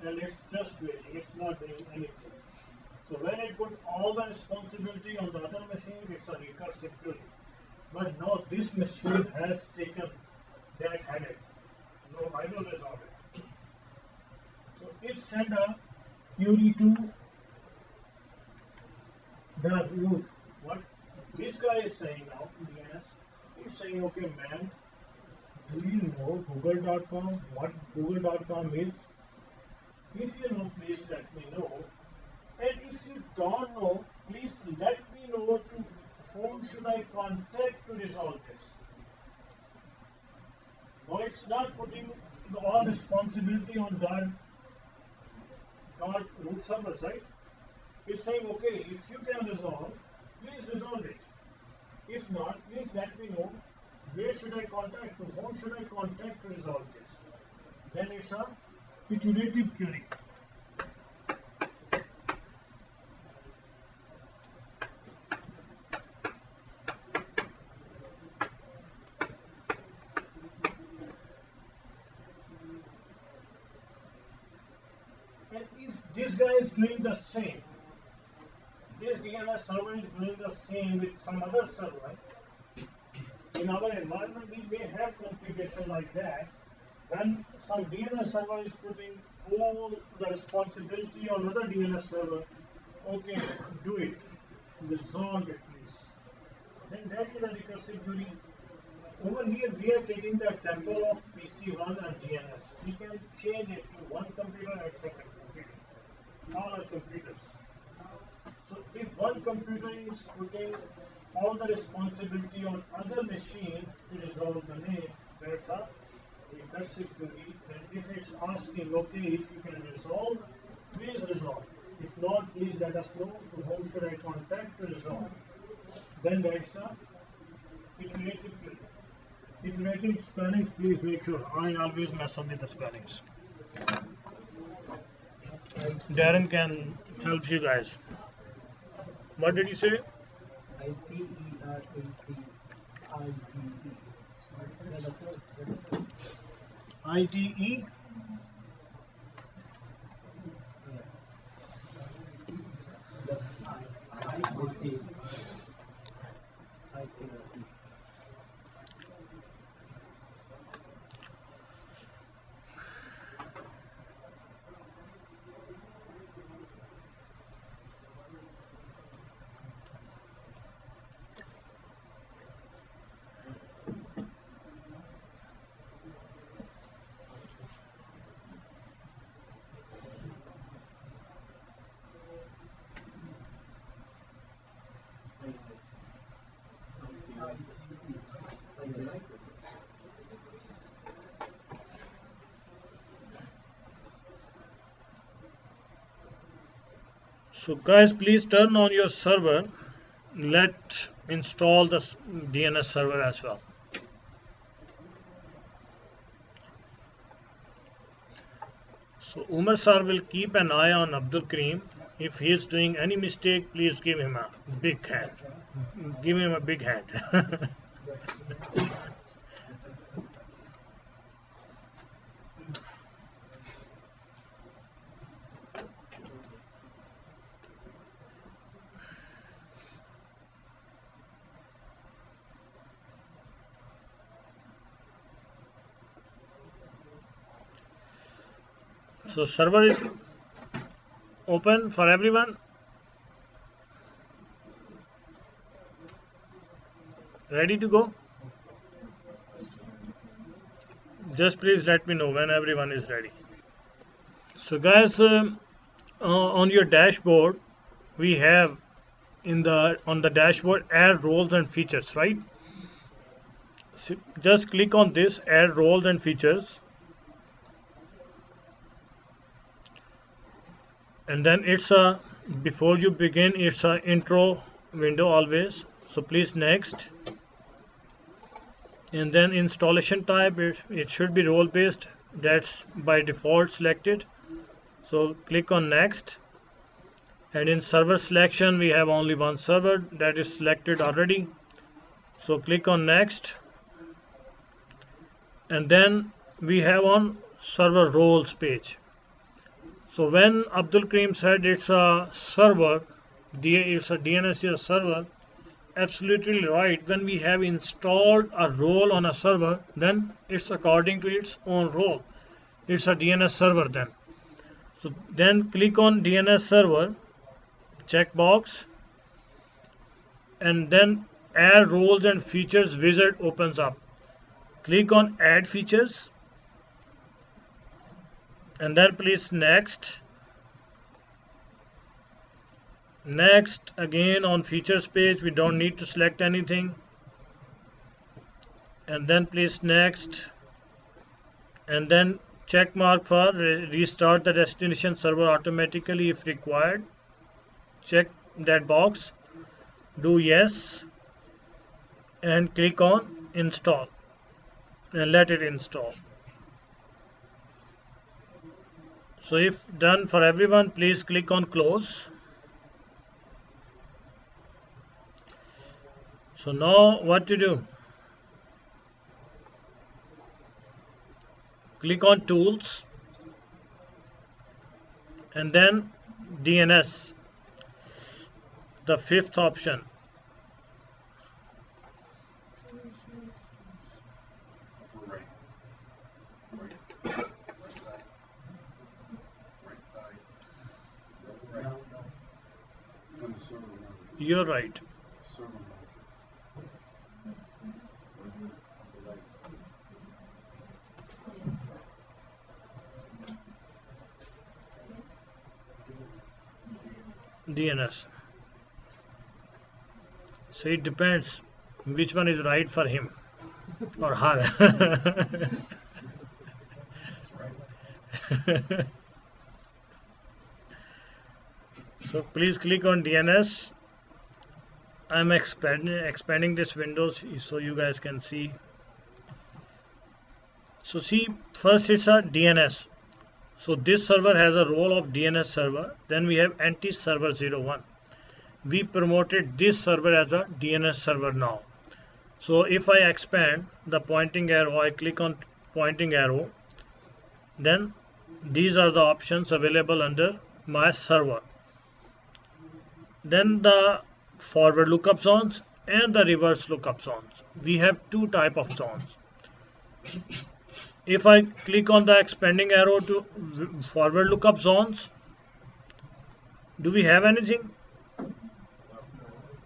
And it's just waiting, it's not doing anything. So when it put all the responsibility on the other machine, it's a recursive query. But now this machine has taken that headache. No, I will resolve it. So it sent a query to the root. What this guy is saying now, DNS, he's saying, okay, man, do you know google.com? What google.com is? If you know, please let me know. And if you don't know, please let me know to whom should I contact to resolve this. Now it's not putting all responsibility on God root servers, right? It's saying, okay, if you can resolve, please resolve it. If not, please let me know where should I contact, to whom should I contact to resolve this. Then it's a iterative query. And if this guy is doing the same, this DNS server is doing the same with some other server, in our environment we may have configuration like that. When some DNS server is putting all the responsibility on another DNS server, okay, do it, resolve it please. Then that is a recursive query. Over here we are taking the example of PC1 and DNS. We can change it to one computer and second computer. All are computers. So if one computer is putting all the responsibility on other machine to resolve the name, that's a recursive query. And if it's asking, okay, if you can resolve, please resolve. If not, please let us know to whom should I contact to resolve. Then that's a iterative query. Iterative spellings, please make sure. I always mess up with the spellings. Darren can help you guys. What did you say? ITE? So guys, please turn on your server. Let's install the DNS server as well. So Umar sir will keep an eye on Abdul Karim. If he is doing any mistake, please give him a big hand. Give him a big hand. So server is open for everyone. Ready to go? Just please let me know when everyone is ready. So guys, on your dashboard, we have on the dashboard add roles and features, right? So just click on this add roles and features, and then it's a before you begin it's a intro window always, so please next. And then installation type, it should be role based, that's by default selected, so click on next. And in server selection we have only one server that is selected already, so click on next. And then we have on server roles page. So when Abdul Karim said it's a server, it's a DNS server, absolutely right. When we have installed a role on a server, then it's according to its own role. It's a DNS server then. So then click on DNS server, checkbox, and then add roles and features wizard opens up. Click on add features, and then please next. Next again on features page, we don't need to select anything, and then please next, and then check mark for restart the destination server automatically if required. Check that box, do yes, and click on install and let it install. So if done for everyone, please click on close. So now what to do? Click on tools and then DNS, the fifth option. Right. Right. Right side. Right side. Right. On the server now. You're right. Server now. DNS. So it depends which one is right for him or her. So please click on DNS. I'm expanding this window so you guys can see. So see, first it's a DNS. So this server has a role of DNS server. Then we have anti-server 01. We promoted this server as a DNS server now. So if I expand the pointing arrow, I click on pointing arrow, then these are the options available under my server. Then the forward lookup zones and the reverse lookup zones. We have two type of zones. If I click on the expanding arrow to forward lookup zones, do we have anything?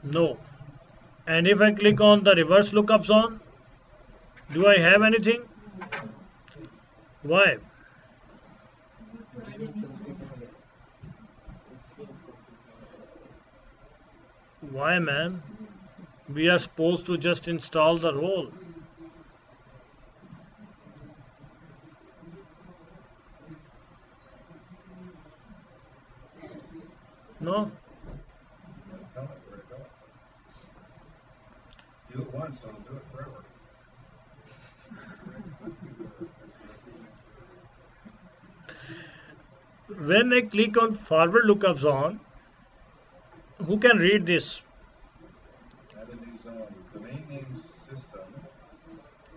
No. And if I click on the reverse lookup zone, do I have anything? Why? Why, man? We are supposed to just install the role. No? Tell it where to go. Do it once, so it'll do it forever. When I click on forward lookup zone, who can read this? Add a new zone. Domain name system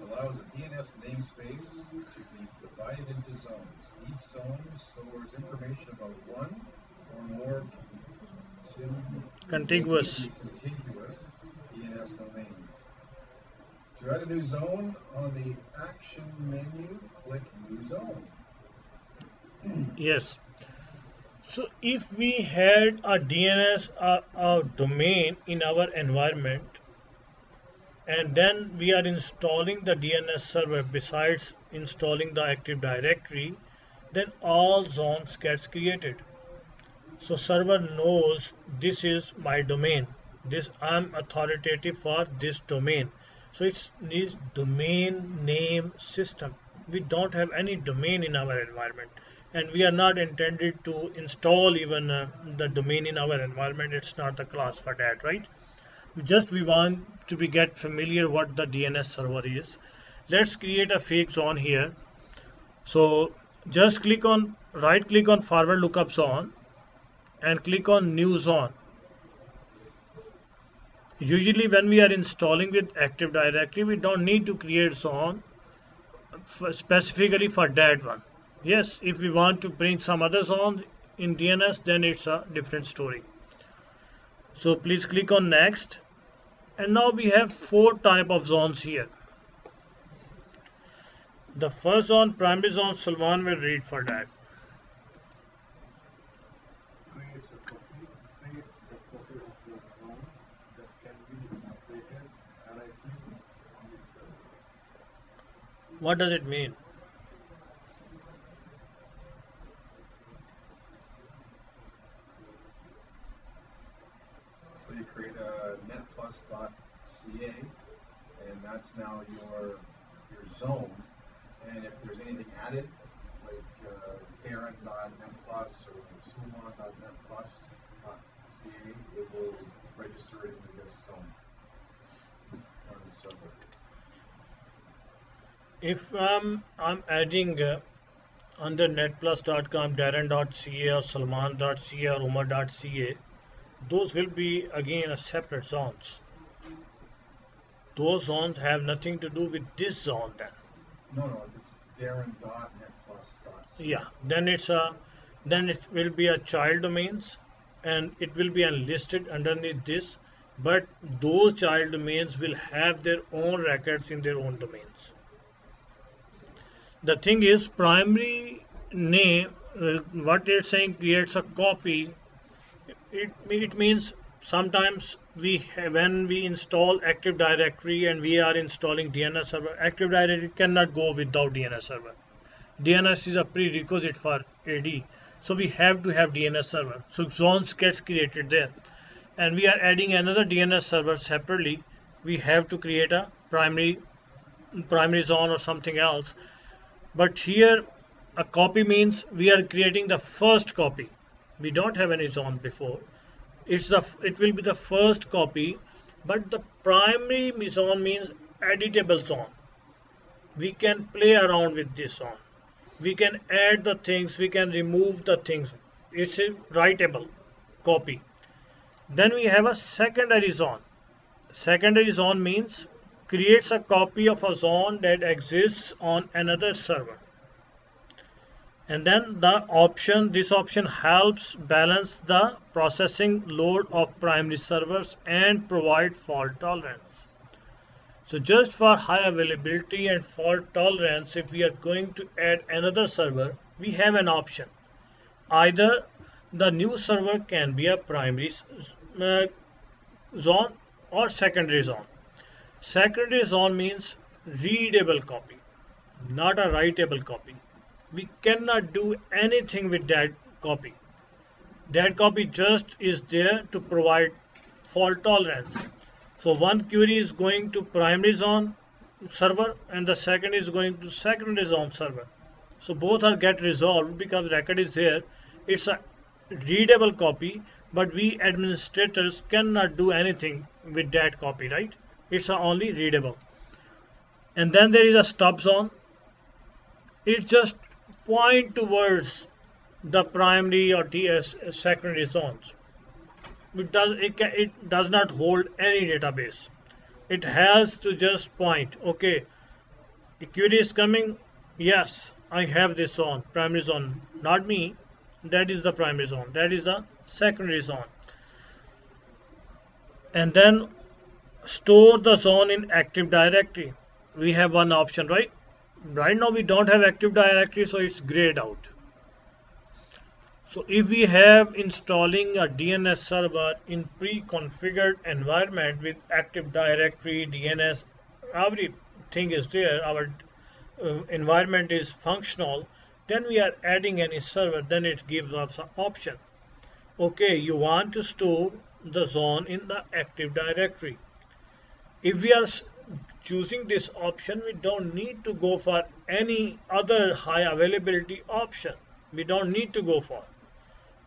allows a DNS namespace to be divided into zones. Each zone stores information about one or more Contiguous. DNS domains. To add a new zone, on the action menu, click New Zone. Yes. So if we had a DNS a domain in our environment, and then we are installing the DNS server besides installing the Active Directory, then all zones gets created. So server knows this is my domain. This I'm authoritative for this domain. So it needs domain name system. We don't have any domain in our environment, and we are not intended to install even the domain in our environment. It's not the class for that, right? We want to be get familiar what the DNS server is. Let's create a fake zone here. So just right click on forward lookup zone and click on new zone. Usually when we are installing with Active Directory, we don't need to create zone specifically for that one. Yes, if we want to bring some other zones in DNS, then it's a different story. So please click on next. And now we have 4 type of zones here. The first zone, primary zone, Salman will read for that. Create the copy of your zone that can be updated directly on the server. What does it mean? So you create a netplus.ca, and that's now your zone. And if there's anything added, like parent.netplus or suma.netplus.ca, it will register it into this zone on the server. If I'm adding under netplus.com darren.ca or salman.ca or umar.ca, those will be again a separate zones. Those zones have nothing to do with this zone then. No, it's darren.netplus.ca. Yeah, then it will be a child domains, and it will be unlisted underneath this, but those child domains will have their own records in their own domains. The thing is, primary name, what it's saying creates a copy. It means sometimes when we install Active Directory and we are installing DNS server, Active Directory cannot go without DNS server. DNS is a prerequisite for AD, so we have to have DNS server. So zones gets created there, and we are adding another DNS server separately. We have to create a primary zone or something else. But here a copy means we are creating the first copy. We don't have any zone before. It will be the first copy, but the primary zone means editable zone. We can play around with this zone. We can add the things, we can remove the things. It's a writable copy. Then we have a secondary zone. Secondary zone means creates a copy of a zone that exists on another server. And then this option helps balance the processing load of primary servers and provide fault tolerance. So just for high availability and fault tolerance, if we are going to add another server, we have an option. Either the new server can be a primary zone or secondary zone. Secondary zone means readable copy, not a writable copy. We cannot do anything with that copy. That copy just is there to provide fault tolerance. So one query is going to primary zone server and the second is going to secondary zone server. So both are get resolved because record is there. It's a readable copy, but we administrators cannot do anything with that copy, right? It's only readable. And then there is a stop zone. It just point towards the primary or secondary zones. It does not hold any database. It has to just point. Okay, a query is coming. Yes, I have this zone, primary zone. Not me. That is the primary zone. That is the secondary zone. And then store the zone in Active Directory. We have one option, right? Right now we don't have Active Directory, so it's grayed out. So if we have installing a DNS server in pre-configured environment with Active Directory, DNS, everything is there, our environment is functional, then we are adding any server, then it gives us an option. Okay, you want to store the zone in the Active Directory. If we are choosing this option, we don't need to go for any other high availability option. We don't need to go for.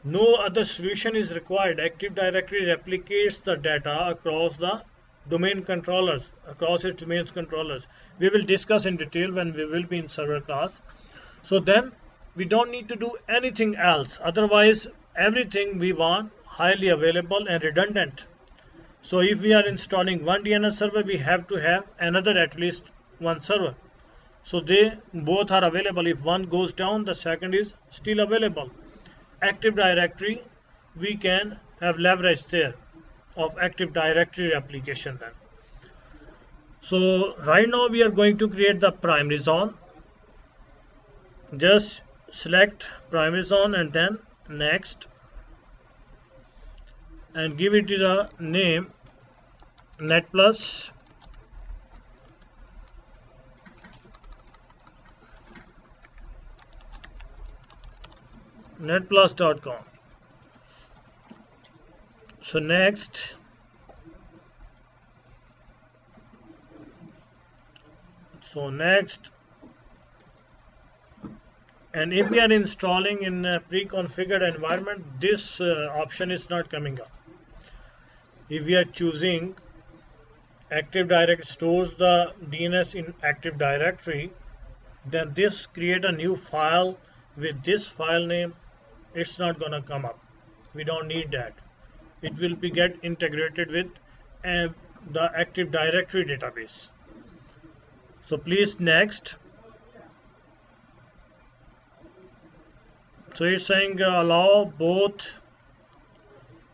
No other solution is required. Active Directory replicates the data across the domain controllers, across its domains controllers. We will discuss in detail when we will be in server class. So then we don't need to do anything else. Otherwise, everything we want highly available and redundant. So if we are installing one DNS server, we have to have another at least one server. So they both are available. If one goes down, the second is still available. Active Directory, we can have leverage there of Active Directory application then. So right now we are going to create the primary zone. Just select primary zone and then next, and give it the name NAT plus netplus.com. So next, and if we are installing in a pre-configured environment, this option is not coming up. If we are choosing Active Directory stores the DNS in Active Directory, then this create a new file with this file name. It's not gonna come up. We don't need that. It will be get integrated with the Active Directory database. So please next. So it's saying allow both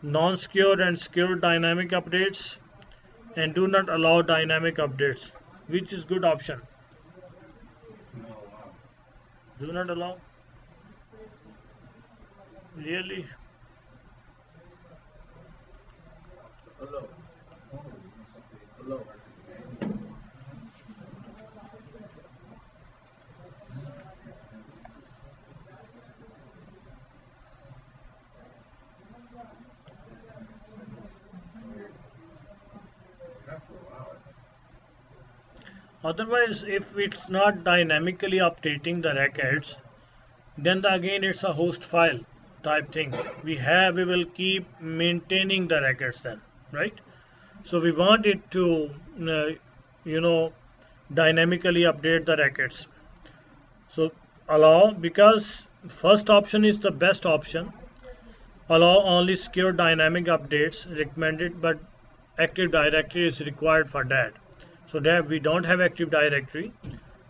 non-secure and secure dynamic updates, and do not allow dynamic updates. Which is good option? Do not allow. Really? Hello. Hello. Otherwise, if it's not dynamically updating the records, then again it's a host file type thing. We will keep maintaining the records then, right? So we want it to dynamically update the records. So allow, because first option is the best option. Allow only secure dynamic updates recommended, but Active Directory is required for that. So that we don't have Active Directory,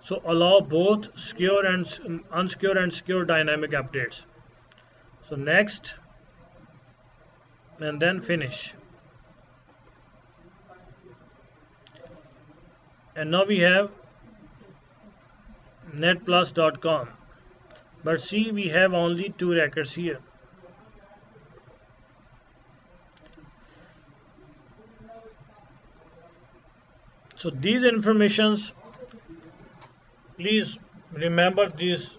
so allow both secure and unsecure and secure dynamic updates. So next, and then finish. And now we have netplus.com, but see, we have only 2 records here. So these informations, please remember these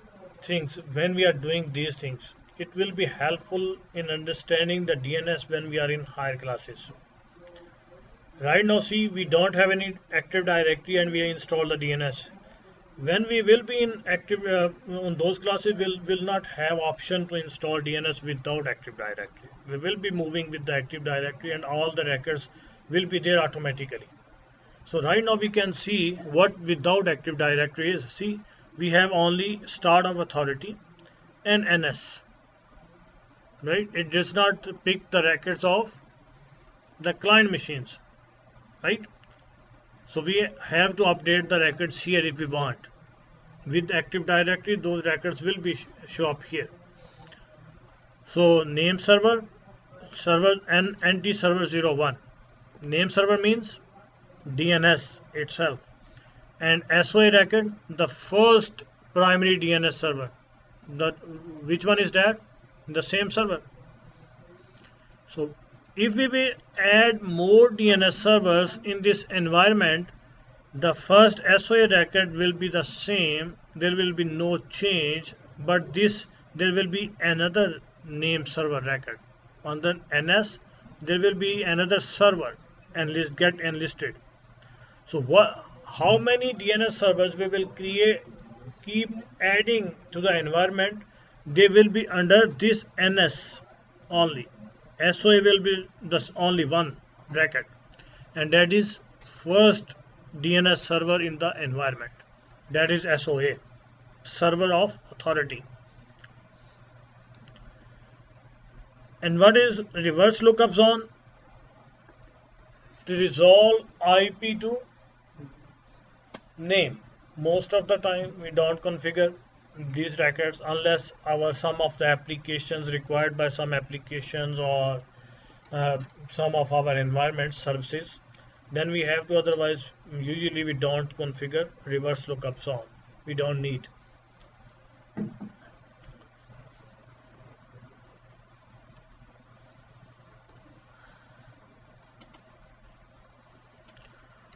things when we are doing these things. It will be helpful in understanding the DNS when we are in higher classes. Right now, see, we don't have any Active Directory and we install the DNS. When we will be in active on those classes, will not have option to install DNS without Active Directory. We will be moving with the Active Directory and all the records will be there automatically. So right now we can see what without Active Directory is. See, we have only start of authority and NS. Right? It does not pick the records of the client machines. Right? So we have to update the records here if we want. With Active Directory, those records will be show up here. So name server and NT server 01. Name server means DNS itself, and SOA record, the first primary DNS server. Which one is that? in the same server. So if we will add more DNS servers in this environment, the first SOA record will be the same, there will be no change, but there will be another name server record. On the NS, there will be another server get enlisted. So how many DNS servers we will keep adding to the environment, they will be under this NS only. SOA will be the only one bracket, and that is first DNS server in the environment. That is SOA, server of authority. And what is reverse lookup zone? To resolve IP to name. Most of the time we don't configure these records unless some of the applications required by some applications or some of our environment services, then we have to. Otherwise usually we don't configure reverse lookup zone, we don't need.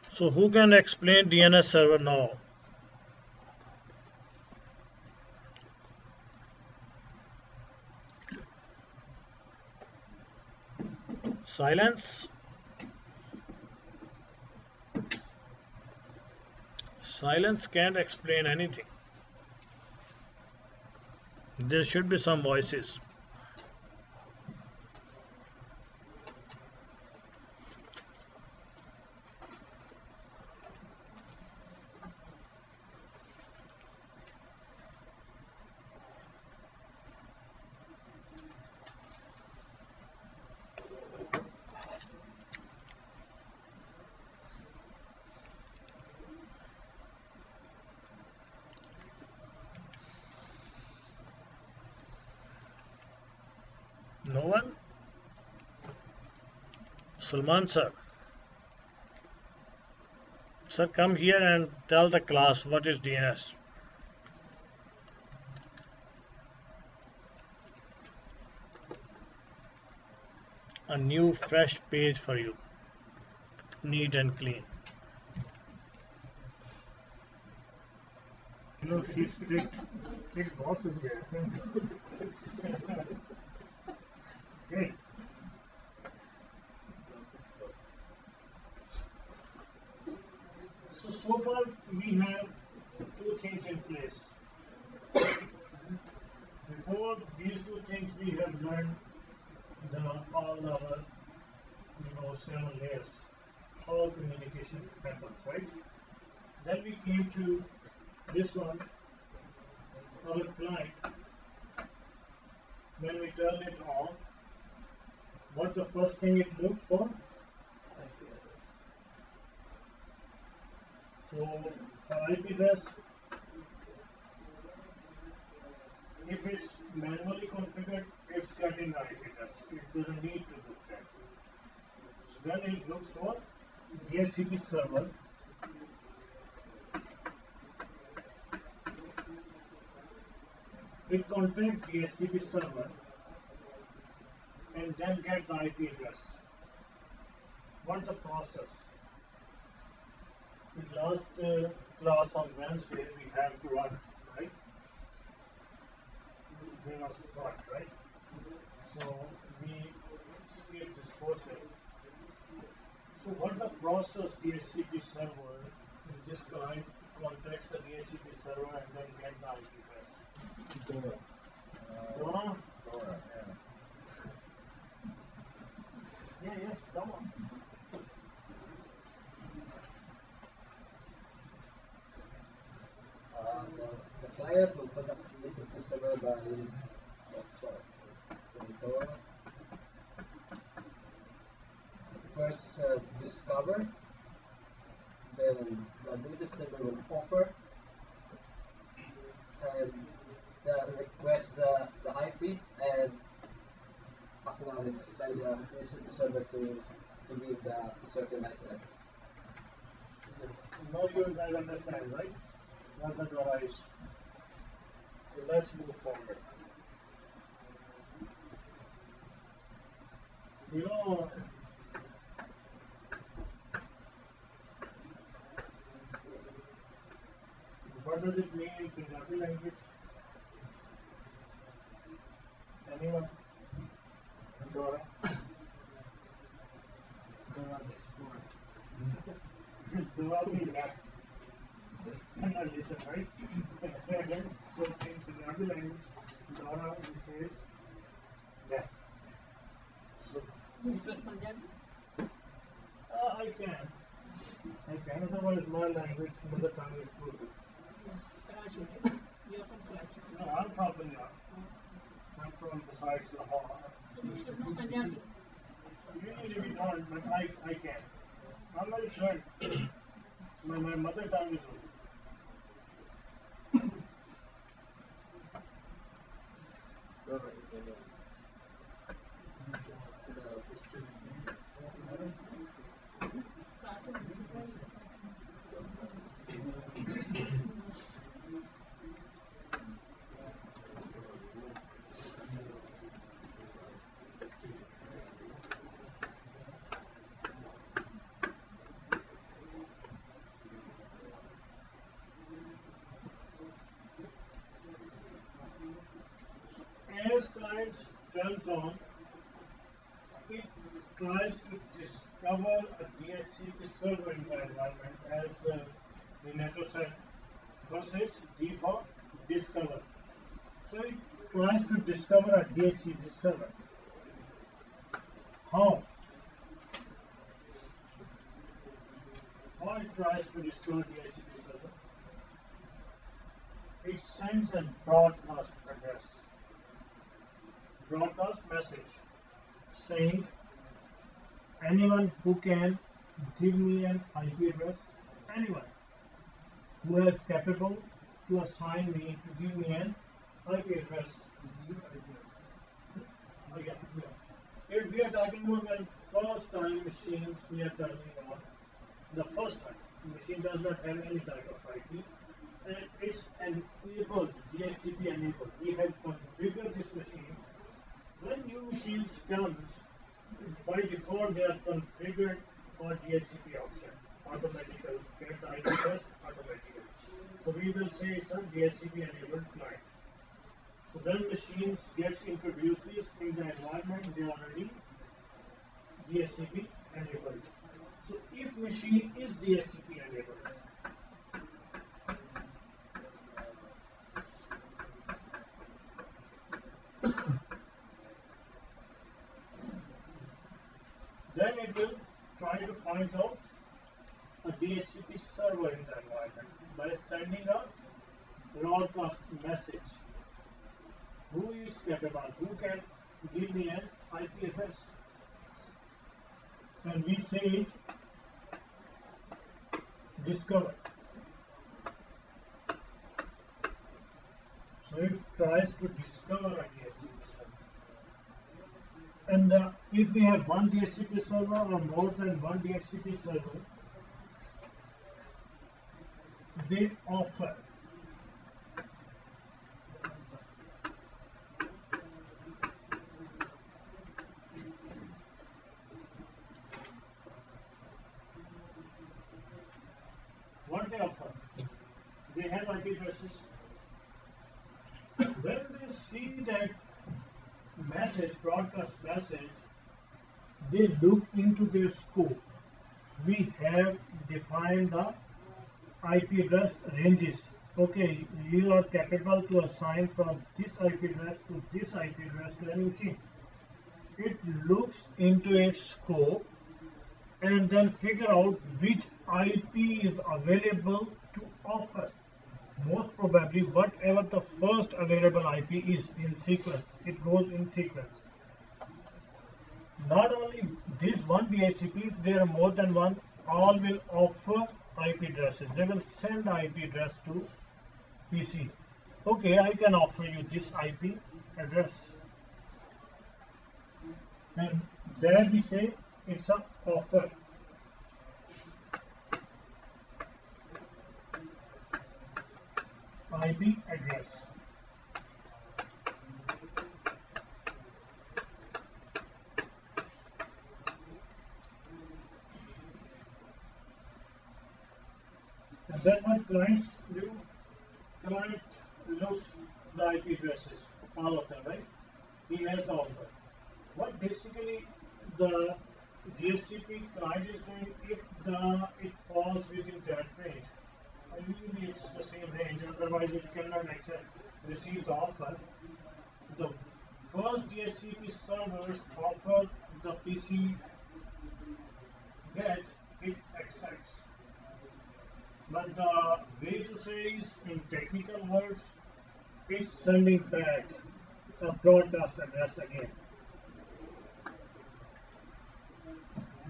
So who can explain DNS server now? Silence. Silence can't explain anything. There should be some voices. No one? Sulman sir. Sir, come here and tell the class what is DNS. A new fresh page for you. Neat and clean. You know, she's strict boss is here. Okay. So far we have two things in place. Before these two things we have learned all our 7 layers, how communication happens, right? Then we came to this one, our client. When we turn it on, what the first thing it looks for? So for IP address, if it's manually configured, it's getting the IP address. It doesn't need to look that. So then it looks for DHCP server. It contact DHCP server and then get the IP address. What the process? In last class on Wednesday we have to run, right? They must start, right? So we skip this portion. So what the process DHCP server, this client contacts the DHCP server and then get the IP address. Dora? Dora, yeah. Yeah, yes, come on. The client will contact the DHCP server by So Dora first discover, then the DB server will offer and request the IP and acknowledge by the DHCP server to give the certain IP. Now you guys understand, right? What the Dora is. So let's move forward. You know, what does it mean in Punjabi language? Anyone? Dora? Dora means left. Now listen, right? So in Punjabi language, Dora says left. So, You speak Punjabi? I can. Otherwise, my language, mother tongue is Urdu. Karachi, right? You're from Karachi. No, I'm from Punjab. I'm from besides Lahore. So you should know Punjabi. Usually we don't, but I can. I'm very fluent. My mother tongue is Urdu. As clients turns on, it tries to discover a DHCP server in the environment, as the NATO said. First is D for discover. So it tries to discover a DHCP server. How? How it tries to discover DHCP server? It sends a broadcast address. Broadcast message saying anyone who can give me an IP address, anyone who is capable to assign me to give me an IP address. Yeah. If we are talking about when first time machines we are turning on, the first time the machine does not have any type of IP and it's enabled, DHCP enabled. We have configured this machine. When new machines comes, by default they are configured for DHCP option, automatically, get the IP address automatically. So we will say it's a DHCP enabled client. So when machines gets introduces in the environment, they are already DHCP enabled. So if machine is DHCP enabled, then it will try to find out a DHCP server in the environment by sending a broadcast message. Who is capable? Who can give me an IP address? And we say discover. So it tries to discover a DHCP server. And if we have one DHCP server or more than one DHCP server, they offer what they offer. They have IP addresses. When they see that message, broadcast message, they look into their scope. We have defined the IP address ranges. Okay, you are capable to assign from this IP address to this IP address to any machine. It looks into its scope and then figure out which IP is available to offer. Most probably whatever the first available IP is in sequence, it goes in sequence. Not only this one DHCP, if there are more than one, all will offer IP addresses. They will send IP address to PC. Okay, I can offer you this IP address. And there we say it's an offer. IP address. Then what clients do? Client looks the IP addresses, all of them, right? He has the offer. What basically the DHCP client is doing, if it falls within that range, usually it's the same range, otherwise it cannot receive the offer. The first DHCP servers offer the PC get, it accepts. But the way to say is, in technical words, it's sending back a broadcast address again.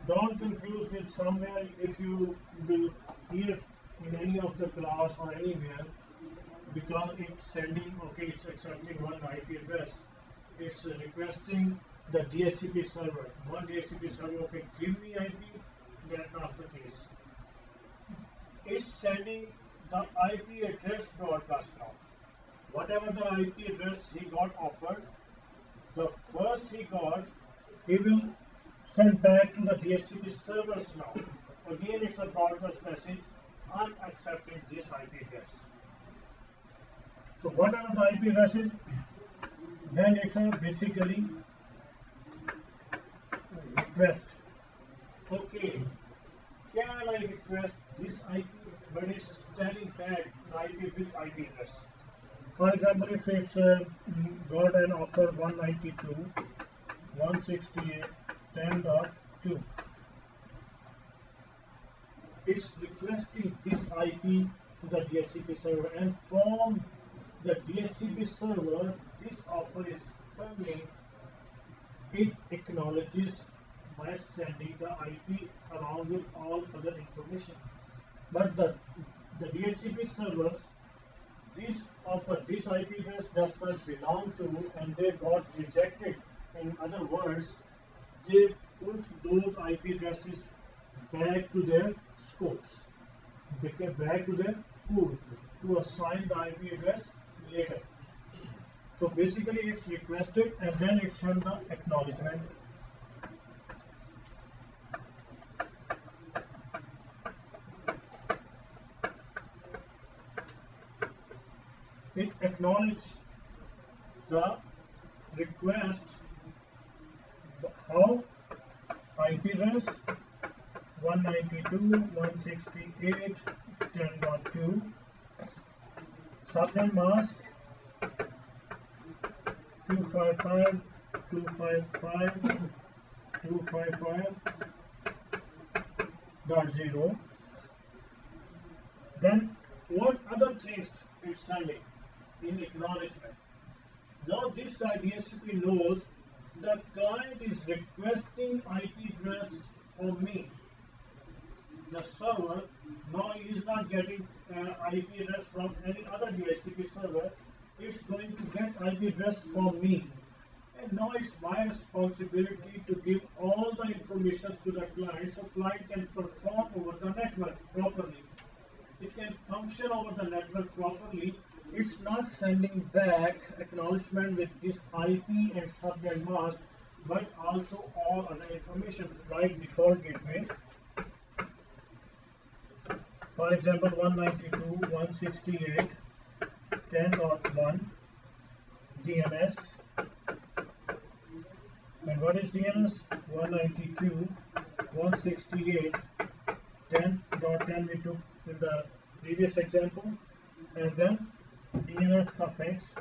Don't confuse with somewhere. If you will hear in any of the class or anywhere, because it's sending, okay, it's accepting one IP address, it's requesting the DHCP server. One DHCP server, okay, give me IP, that's not the case. It's sending the IP address broadcast now. Whatever the IP address he got offered, the first he got, he will send back to the DHCP servers now. Again, it's a broadcast message, I'm accepting this IP address. So whatever the IP address is, then it's a basically request. Okay, can I request this IP, but it's telling back the IP with IP address. For example, if it's got an offer 192.168.10.2, it's requesting this IP to the DHCP server, and from the DHCP server, this offer is coming. It acknowledges by sending the IP along with all other information. But the DHCP servers, this offer, this IP address does not belong to, and they got rejected. In other words, they put those IP addresses back to their scopes, back to their pool to assign the IP address later. So basically it's requested and then it's sent the acknowledgement. It acknowledges the request. How? IP address 192.168.10.2, subnet mask 255.255.255.0. Then what other things it's sending in acknowledgement? Now this guy DHCP knows the client is requesting IP address from me. The server now is not getting IP address from any other DHCP server. It's going to get IP address from me. And now it's my responsibility to give all the information to the client so client can perform over the network properly. It can function over the network properly. It's not sending back acknowledgement with this IP and subnet mask, but also all other information like default gateway. For example, 192.168.10.1 DNS. And what is DNS? 192.168.10.10 we took in the previous example, and then DNS suffix.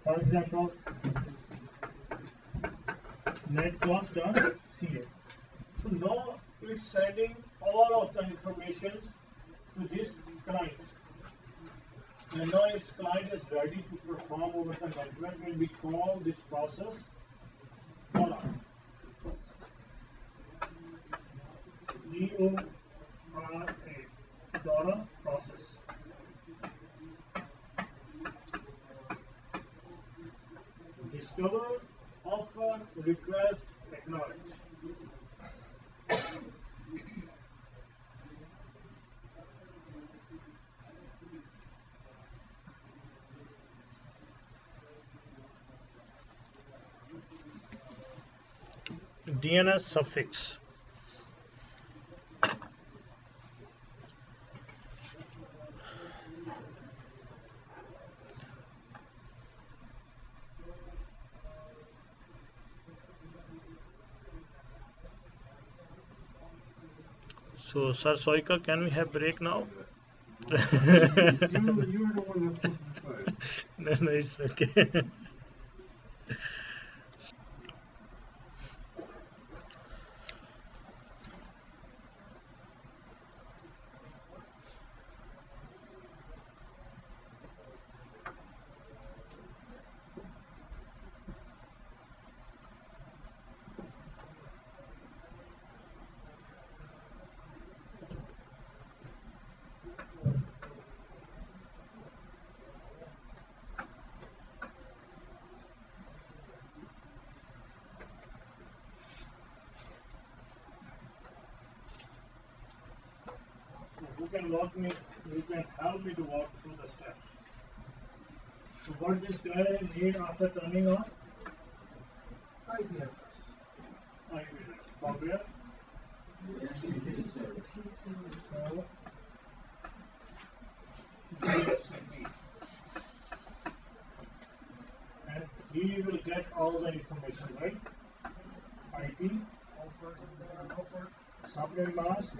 For example, netclass.ca. So now it's sending all of the information to this client. And now its client is ready to perform over the network, and we call this process DORA. D-O-R-A, DORA process. Discover, offer, request, acknowledge. DNS suffix. So, Sir Soika, can we have break now? You are the one that's supposed to decide. No, no, it's okay. Who can walk me, who can help me to walk through the steps? So what this guy need after turning on? IP address. IP address. From where? DHCP. So DHCP. And he will get all the information, right? IP, subnet mask,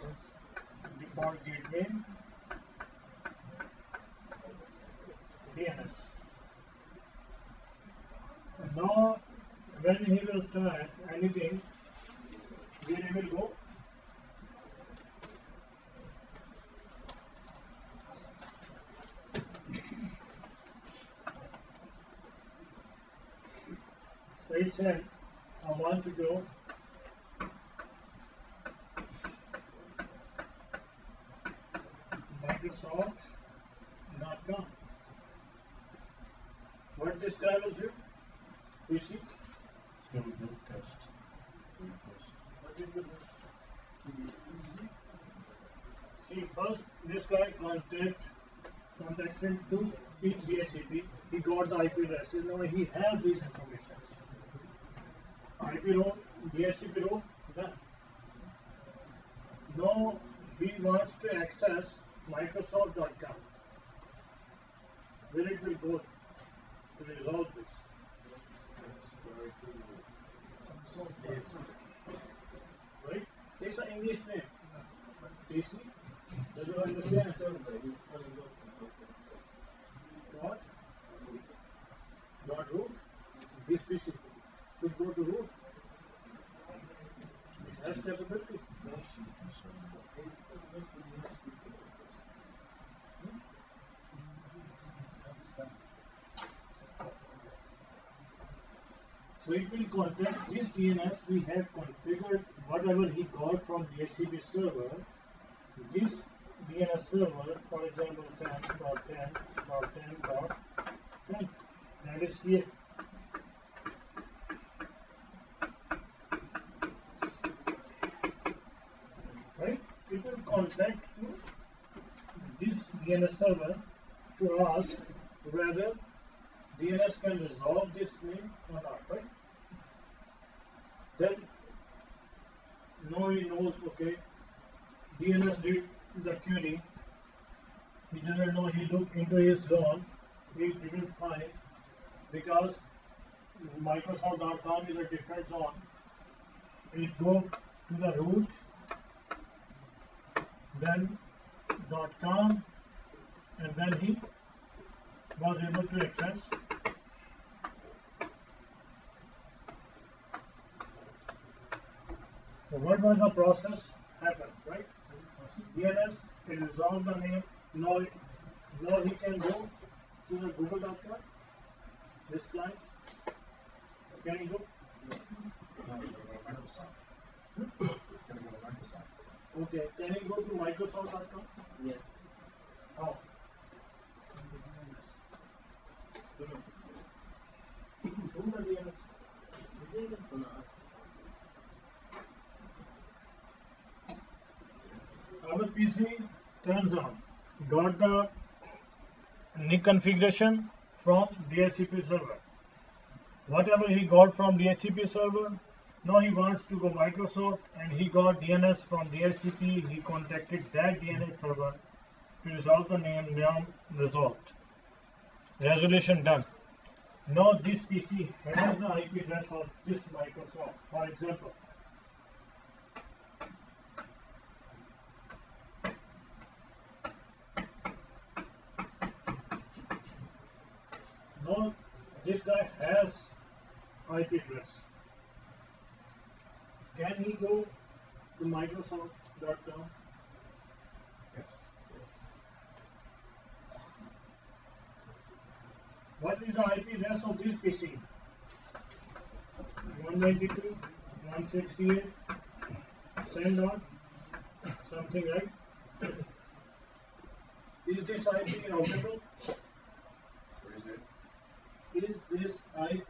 default gateway, DNS. And now, when he will turn anything, where he will go? So he said, I want to go Microsoft.com. What this guy will do? You see? So we do test. What it will do? See, first this guy contacted to DHCP. He got the IP addresses. Now he has these information. IP row, DHCP row, done. Now he wants to access Microsoft.com. Where it will go to resolve this? Right? It's an English name. PC? Does you understand? What? Not root? This PC should go to root. It has capability. So it will contact this DNS we have configured whatever he got from DHCP server. This DNS server, for example, 10.10.10.10, that is here. Right? It will contact to this DNS server to ask whether DNS can resolve this thing or not, right? Then, now he knows, okay, DNS did the query, he didn't know, he looked into his zone, he didn't find, because Microsoft.com is a different zone. It goes to the root, then .com, and then he was able to access. So what was the process happened, right? DNS, it resolved the name. Now he can go to the google.com. This client. Can he go? Okay. Can he go to Microsoft.com? Yes. How? Through the DNS. Our PC turns on. Got the NIC configuration from DHCP server. Whatever he got from DHCP server, Now he wants to go Microsoft and he got DNS from DHCP. He contacted that DNS server to resolve the name resolved. Resolution done. Now this PC has the IP address of this Microsoft. For example, now this guy has IP address. Can he go to Microsoft.com? Yes. What is the IP address of this PC? 192.168 send on something, right? Is this IP routable? Where is it? Is this IP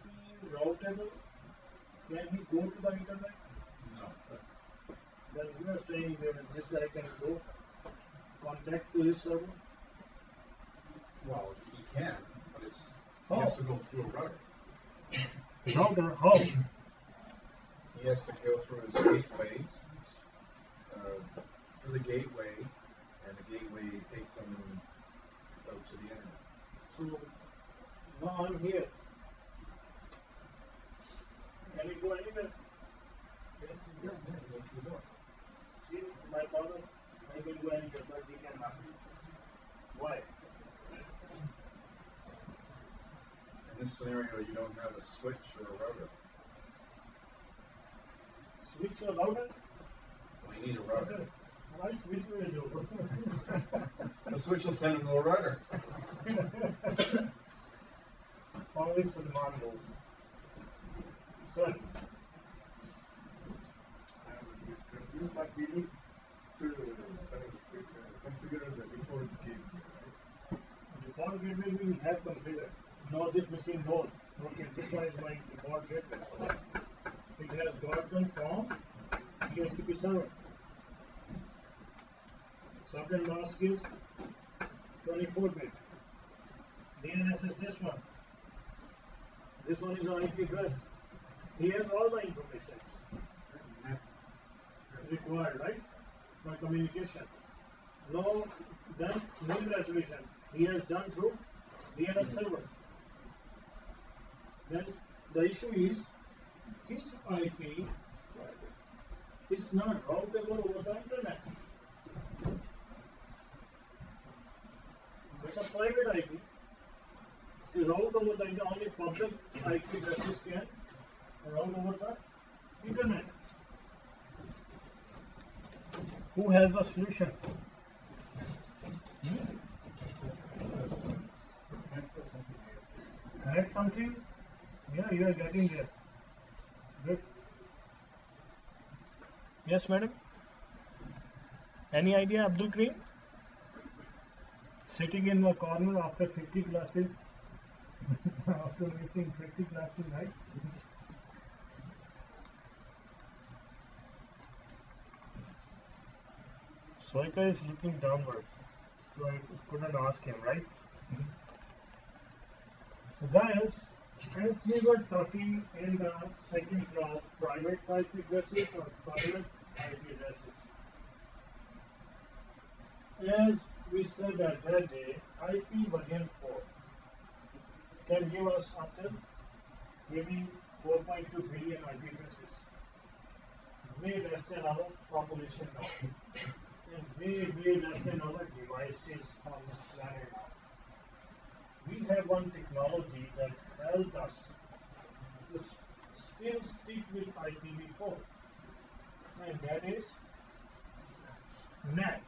routable? Can he go to the internet? No. Then you are saying that this guy can go contact to his server? Well, he can, but it's How? he has to go through a router. Router, how? He has to go through his gateways, through the gateway, and the gateway takes him out to the internet. So now I'm here. Can it go anywhere? Yes, Yeah, go through the door. see my father, I can go anywhere, but he cannot. Why? In this scenario, you don't have a switch or a router. Switch or router? Well, you need a router. Why switch will do? The switch will send him to a router. Only Salman knows. Sir, Confused, but we need to configure the default gateway, right? default gateway we have configured. Now this machine knows. Okay, this one is my default gateway. It has gotten from DHCP server. Subnet mask is 24-bit. DNS is this one. This one is an IP address. He has all the information required, right? For communication. Now, then name resolution. He has done through DNS server. Then the issue is this IP is not routable over the internet. It's a private IP. To route over the internet, only public IP addresses can route over the internet. Who has the solution? Net something? Yeah, you are getting there. Good. Yes, madam. Any idea, Abdul Karim? Sitting in the corner after 50 classes, after missing 50 classes, right? Soika is looking downwards, so I couldn't ask him, right? So guys, as we were talking in the second class, private IP addresses or private IP addresses. As we said that day, IP version 4 can give us up to maybe 4.2 billion IP addresses. Way less than our population now. And way less than our devices on this planet now. We have one technology that helped us to still stick with IPv4, and that is NAT.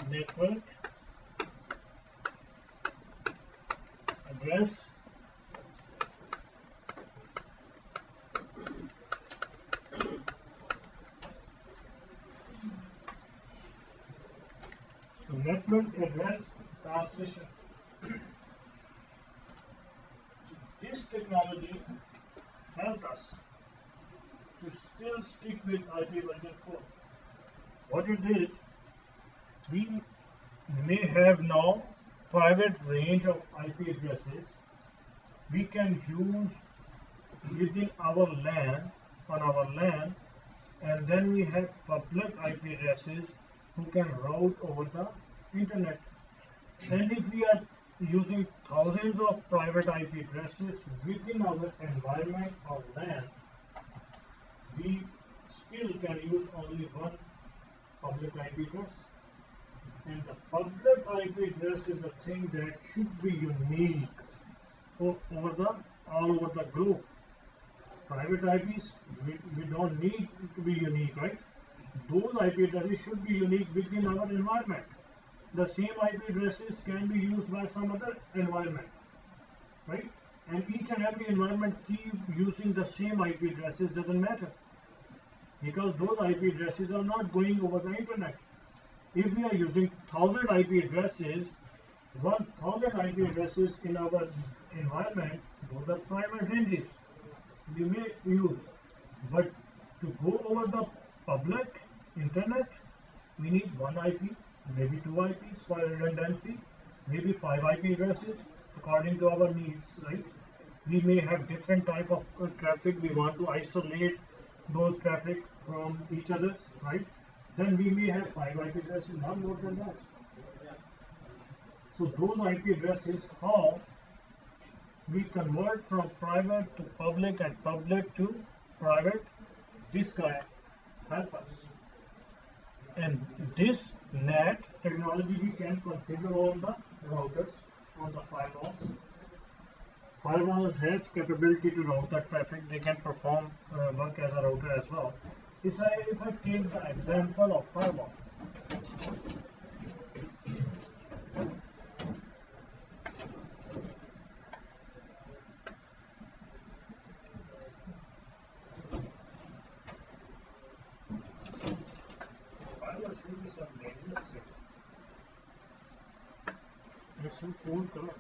Network address network address translation. This technology helped us to still stick with IP version 4. What we did, we may have now private range of IP addresses we can use within our LAN, on our LAN, and then we have public IP addresses who can route over the internet. And if we are using thousands of private IP addresses within our environment of LAN, we still can use only one public IP address. And the public IP address is a thing that should be unique all over the globe. Private IPs, we don't need to be unique, right? Those IP addresses should be unique within our environment. The same IP addresses can be used by some other environment, right? And each and every environment keep using the same IP addresses doesn't matter, because those IP addresses are not going over the internet. If we are using 1000 IP addresses, 1000 IP addresses in our environment, those are private ranges we may use. But to go over the public internet, we need one IP, maybe two IPs for redundancy, maybe 5 IP addresses according to our needs, right? We may have different type of traffic. We want to isolate those traffic from each other's, right? Then we may have 5 IP addresses, not more than that. So those IP addresses, how we convert from private to public and public to private, this guy help us. And this NAT technology we can configure on the routers, on the firewalls. Firewalls has capability to route the traffic. They can perform work as a router as well. If I take the example of firewall, firewall should be some dangerous thing. It's so cool color.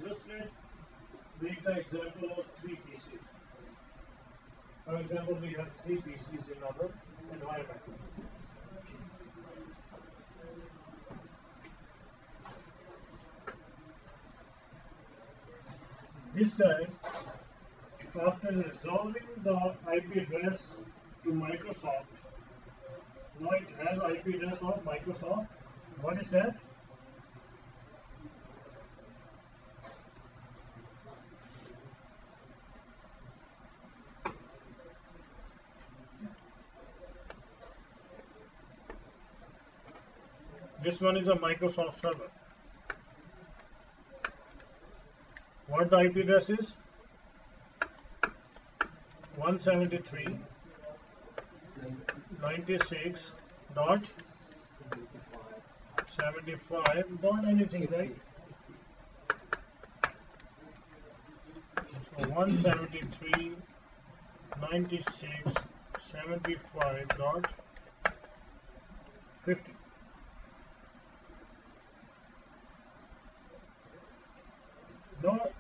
Just take the example of 3 PCs. For example, we have 3 PCs in our environment. This guy, after resolving the IP address to Microsoft, now it has IP address of Microsoft. What is that? This one is a Microsoft server. What the IP address is? 173.96.75 dot anything, right? So 173 96.75.50. Now,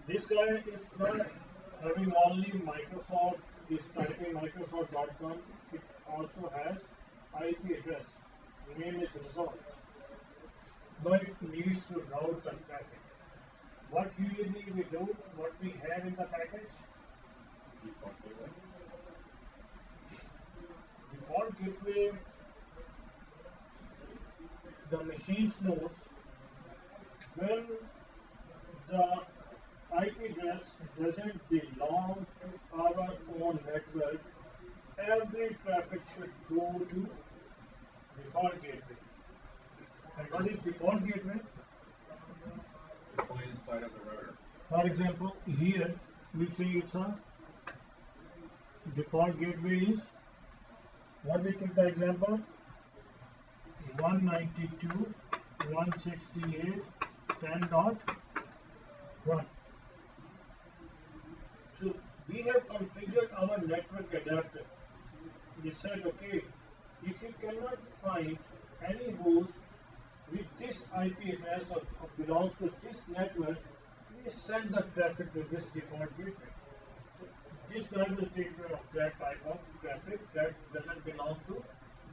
this guy is not having only Microsoft, is typing Microsoft.com, it also has IP address. The name is result. Now it needs to route the traffic. What usually we do, what we have in the package, default gateway, the machine knows when the IP address doesn't belong to our own network, every traffic should go to default gateway. And what is default gateway? Defined inside of the router. For example, here we say it's a default gateway is, what we take the example, 192.168.10.1. So we have configured our network adapter. We said, okay, if you cannot find any host with this IP address or belongs to this network, please send the traffic to this default gateway. So this guy will take care of that type of traffic that doesn't belong to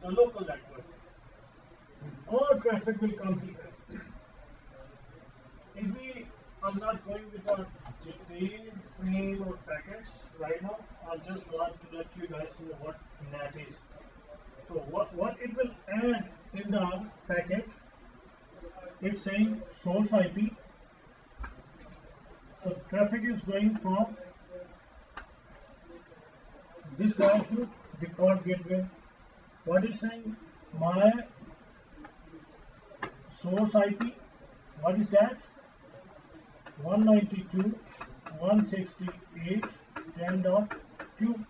the local network. All traffic will come here. If we are not going with a detailed frame or packets right now, I just want to let you guys know what NAT is. So what it will add in the packet, it's saying source IP. So traffic is going from this guy to default gateway. What is saying? My source IP. What is that? 192.168.10.2.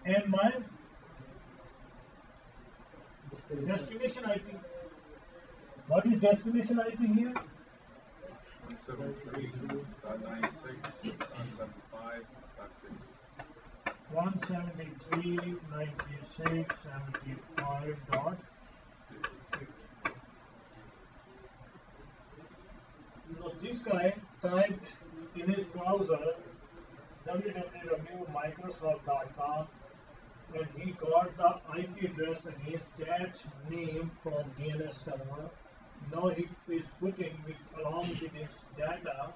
And my destination IP. What is destination IP here? 173.96.75.50. 173.96.75.50. Now this guy typed in his browser www.microsoft.com and he got the IP address against that name from DNS server. Now he is putting along with his data,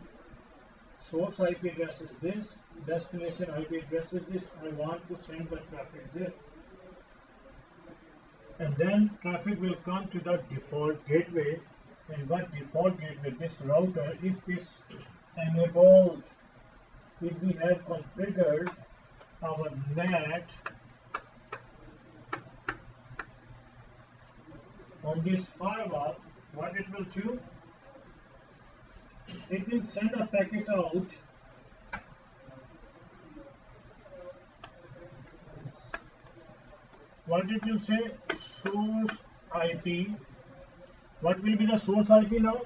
source IP address is this, destination IP address is this, I want to send the traffic there. And then traffic will come to the default gateway. And what default gateway, this router, if it's enabled, if we have configured our NAT on this firewall, what it will do? It will send a packet out what it will say, source IP. What will be the source IP now?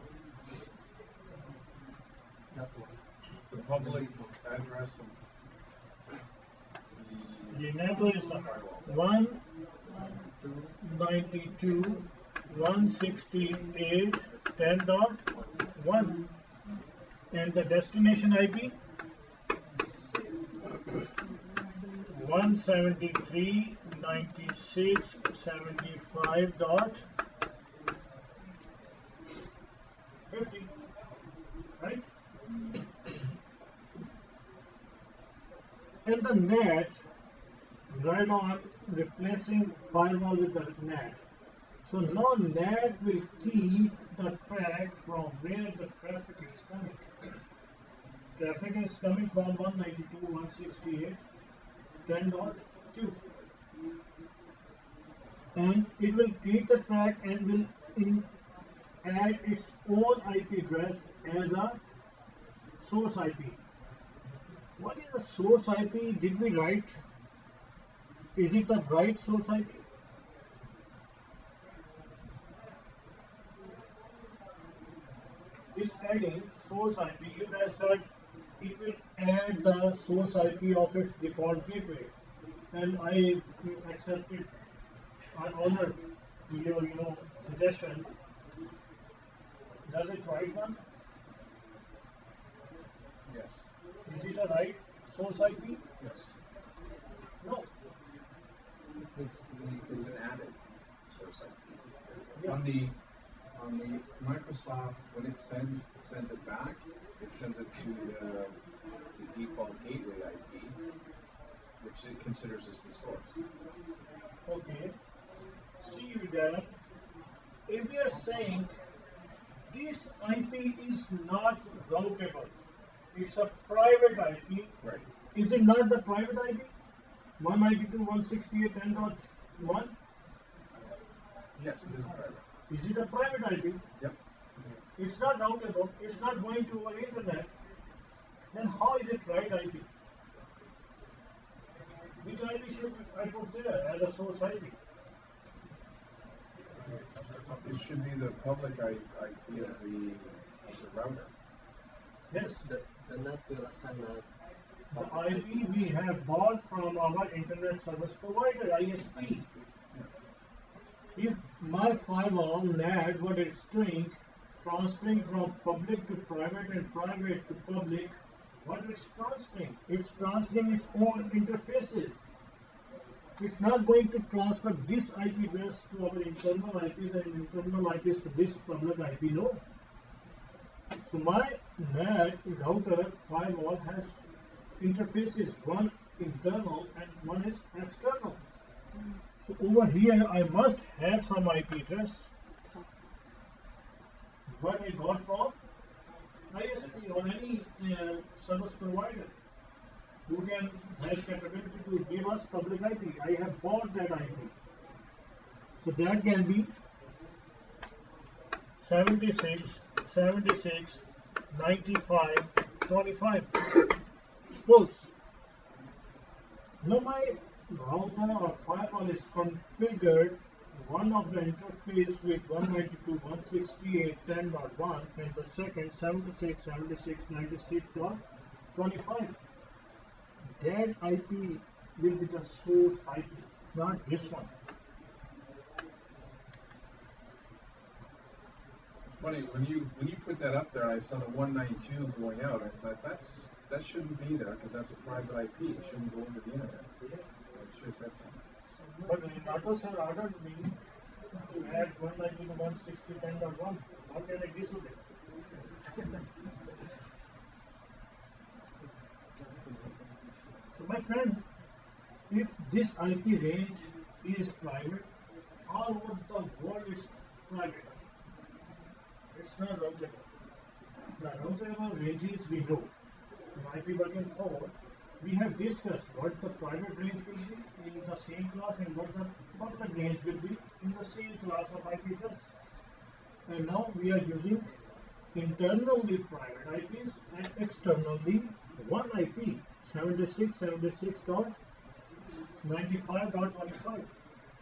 The public address of The network is the 192.168.10.1 and the destination IP 173.96.75.50, right? And the NAT, right now I'm replacing firewall with the NAT. So now NAT will keep the track from where the traffic is coming. Traffic is coming from 192.168.10.2. And it will keep the track and will add its own IP address as a source IP. What is the source IP? Did we write? Is it the right source IP? is adding source IP. You guys said it will add the source IP of its default gateway, and I accepted. I honored your suggestion. Does it right one? Yes. Is it a right source IP? Yes. No. Needs to be It's an added source IP. Yeah. On the Microsoft, when it sends it back, it sends it to the default gateway IP, which it considers as the source. Okay. See that if we are saying this IP is not routable, it's a private IP. Right. Is it not the private IP? 192.168.10.1? Yes, it is private. Is it a private IP? Yep. It's not routable, it's not going to our internet. Then how is it right IP? Which IP should I put there as a source IP? It should be the public IP of the router. Yes, the NAT will assign the IP we have bought from our internet service provider, ISP. If my firewall NAT, what it's doing, transferring from public to private and private to public, what it's transferring? It's transferring its own interfaces. It's not going to transfer this IP address to our internal IPs and internal IPs to this public IP, no. So my NAT router firewall has interfaces, one internal and one is external. So over here I must have some IP address. What I got from ISP or any service provider who has capability to give us public IP. I have bought that IP. So that can be 76, 76, 95, 25. Suppose now my router or firewall is configured one of the interface with 192.168.10.1 and the second 76, 76, 96.25. That IP will be the source IP, not this one. It's funny when you put that up there. I saw the 192 going out. I thought that shouldn't be there because that's a private IP. It shouldn't go into the internet. It should have said something. But Renatos have ordered me to add 192.160.10.1. How can I disobey? So my friend, if this IP range is private, all over the world it's private. It's not routable. The routable ranges we know. In IP version 4, we have discussed what the private range will be in the same class and what the public range will be in the same class of IP address. And now we are using internally private IPs and externally one IP 76.76.95.25.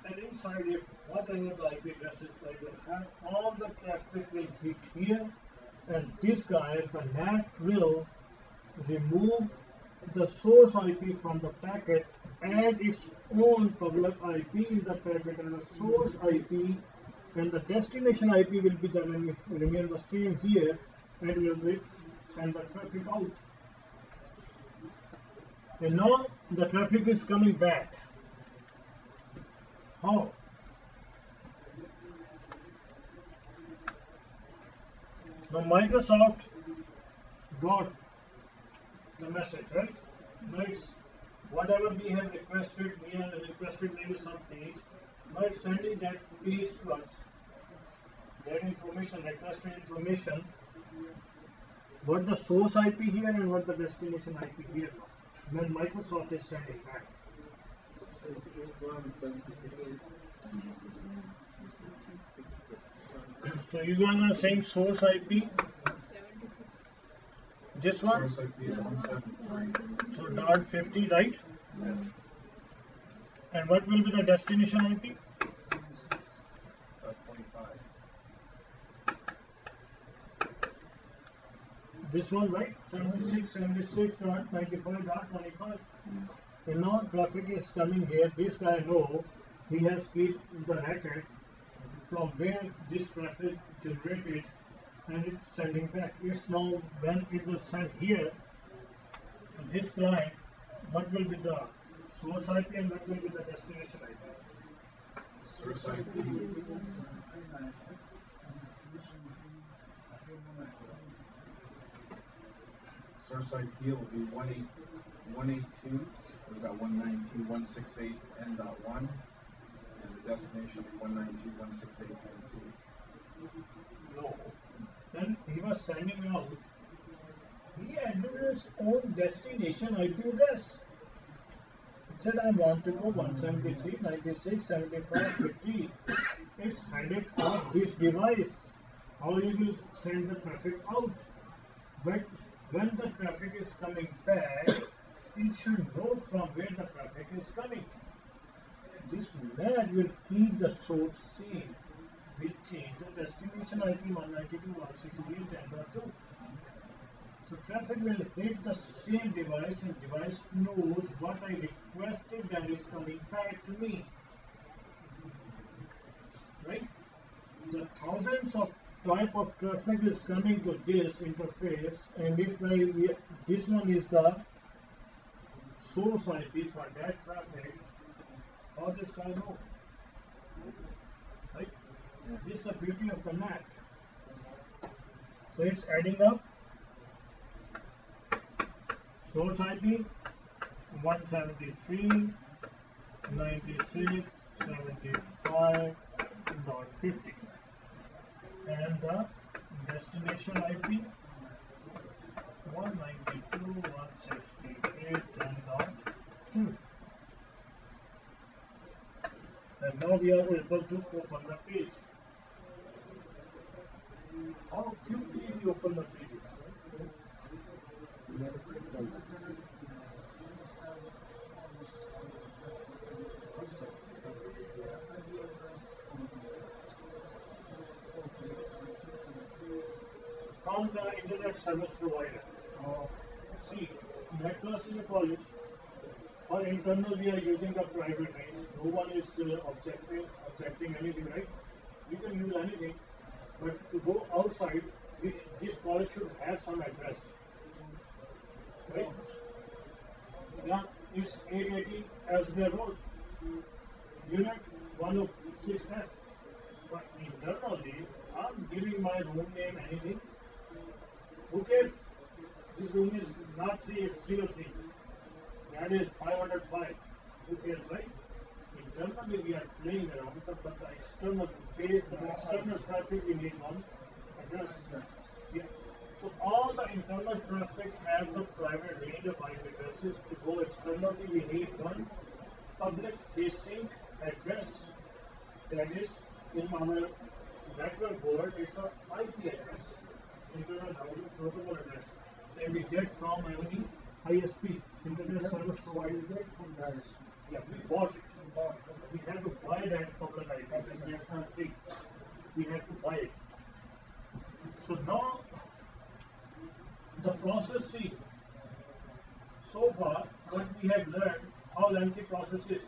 And inside if whatever the IP addresses I will have, all the traffic will hit here, and this guy, the NAT, will remove the source IP from the packet, add its own public IP in the packet and the source IP, and the destination IP will be remain the same here, and will send the traffic out. And now the traffic is coming back. How? Now Microsoft got the message, right? Now it's whatever we have requested maybe some page. Now it's sending that page to us. That information, requested information, what the source IP here and what the destination IP here now. When Microsoft is sending back. So this one says 58. So you're going to saying source IP, 76. this one, Source IP 173. so dot 50, right? And what will be the destination IP? 25. this one, right? 76.95.25. And now traffic is coming here. This guy know he has keyed the record from where this traffic generated, and it's sending back. It's now when it will send here to this client, what will be the source IP and what will be the destination IP? Source IP, source IP will be 182, we've got 192.168.n.1, and the destination will be 192.168.n.2. No. Then he was sending out, he entered his own destination IP address. It said, I want to go 173.96.75.50. It's headed off this device. How you will send the traffic out? But when the traffic is coming back, it should know from where the traffic is coming. This NAT will keep the source same. Will change the destination IP 192.168.10.2. So traffic will hit the same device and device knows what I requested and is coming back to me. Right? The thousands of type of traffic is coming to this interface, and if this one is the source IP for that traffic, how this guy know? Right? This is the beauty of the NAT. So it's adding up. Source IP 173.96.75.50 and the destination IP 192.168.10.2. And now we are able to open the page. How quickly we open the page? From the internet service provider. See, NAT class is a college. For internal, we are using the private range. No one is objecting anything, right? You can use anything, but to go outside, this college should have some address. Right? Yeah, it's 880 Ellesmere Road, Unit 106F. But internally, I'm giving my room name anything. Who cares? This room is not 303. That is 505. Who cares, right? Internally, we are playing around, but the external face, the external traffic, we need one address. Yeah. So all the internal traffic have the private range of IP addresses. To go externally, we need one public facing address. That is, in our network board, it's an IP address, internal routing protocol address. And we get from any ISP, Internet Service Provider. From the ISP. Yeah, we bought it. We have to buy that public IP. That's not free. We have to buy it. So now, the process, see, so far, what we have learned, how lengthy process is.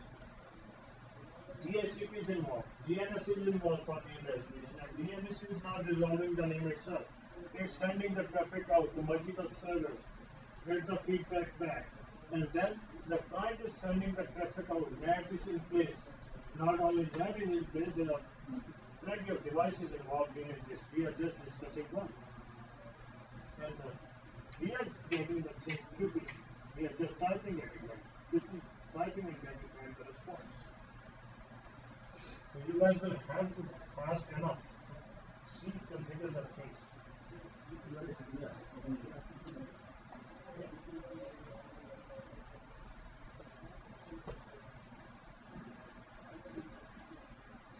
DHCP is involved, DNS is involved for name resolution, and DNS is not resolving the name itself. It's sending the traffic out to multiple servers, get the feedback back, and then the client is sending the traffic out. NAT is in place. Not only NAT is in place, there are plenty of devices involved in this. We are just discussing one. And we are getting the thing quickly. We are just typing it again. Quickly typing and getting the response. So you guys will have to fast enough to see, configure the things. Yes.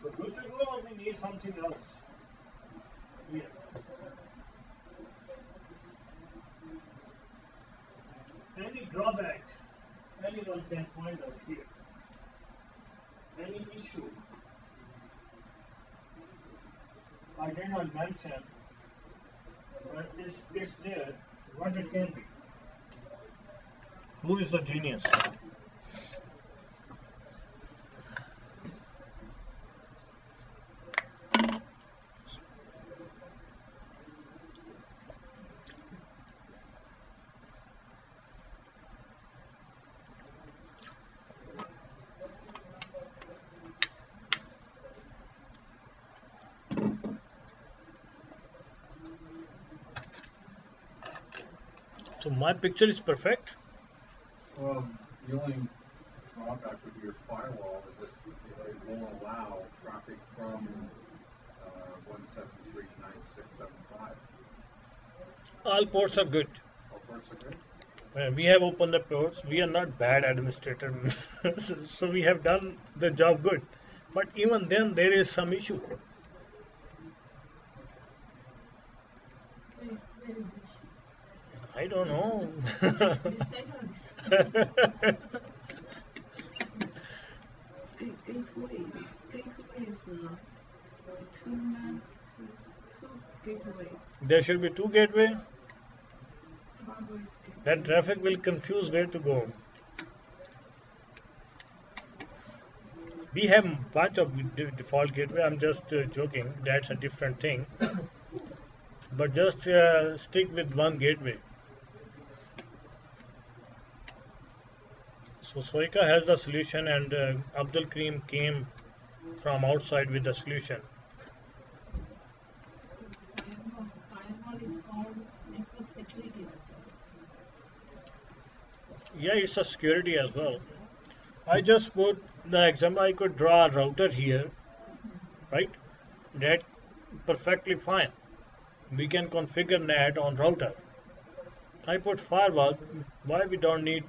So good to go, or we need something else? Here. Any drawback anyone can point out here. Any issue. I did not mention but it's there, what it can be. Who is the genius? So my picture is perfect. Well, the only drawback with your firewall is that it won't allow traffic from 173.96.75. All ports are good. All ports are good. We have opened the ports. We are not bad administrators, so we have done the job good. But even then, there is some issue. Where is the issue? I don't know. This side or this side? Gateway is two gateway. There should be two gateway. Private That traffic will confuse where to go. We have a bunch of default gateway. I'm just joking. That's a different thing. But just stick with one gateway. So Soika has the solution, and Abdul Karim came from outside with the solution. Firewall is called network security also. Yeah, it's a security as well. I just put the example. I could draw a router here, right? That perfectly fine. We can configure NAT on router. I put firewall. Why we don't need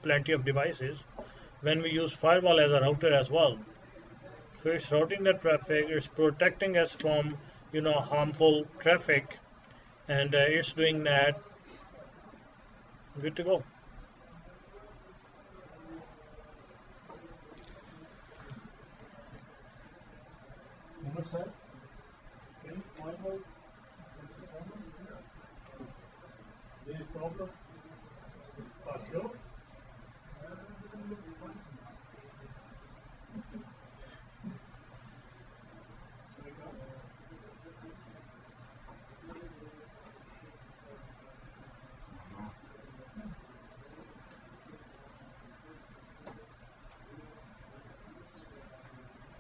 plenty of devices when we use firewall as a router as well? So it's routing the traffic. It's protecting us from harmful traffic, and it's doing that. Good to go. What's that? Can you point out what's the problem? There is problem? For sure?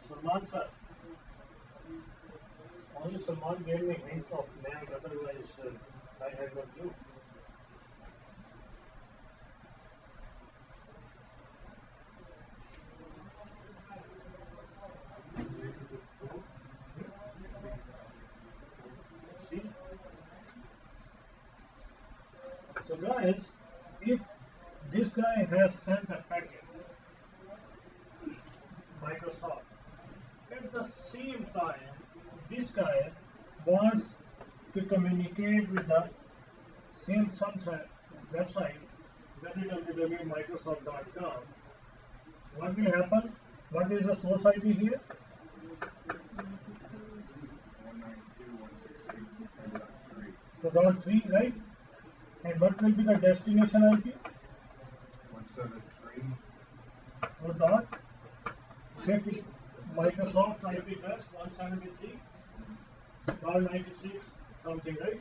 Salman sir, only Salman gave me hint of NAT, otherwise I had no clue. See? So guys, if this guy has sent a packet, Microsoft, at the same time, this guy wants to communicate with the same website, www.microsoft.com. What will happen? What is the source IP here? 192.168.10.3. So .3, right? And what will be the destination IP? 173. So dot 50. Microsoft IP address 173.96 something, right?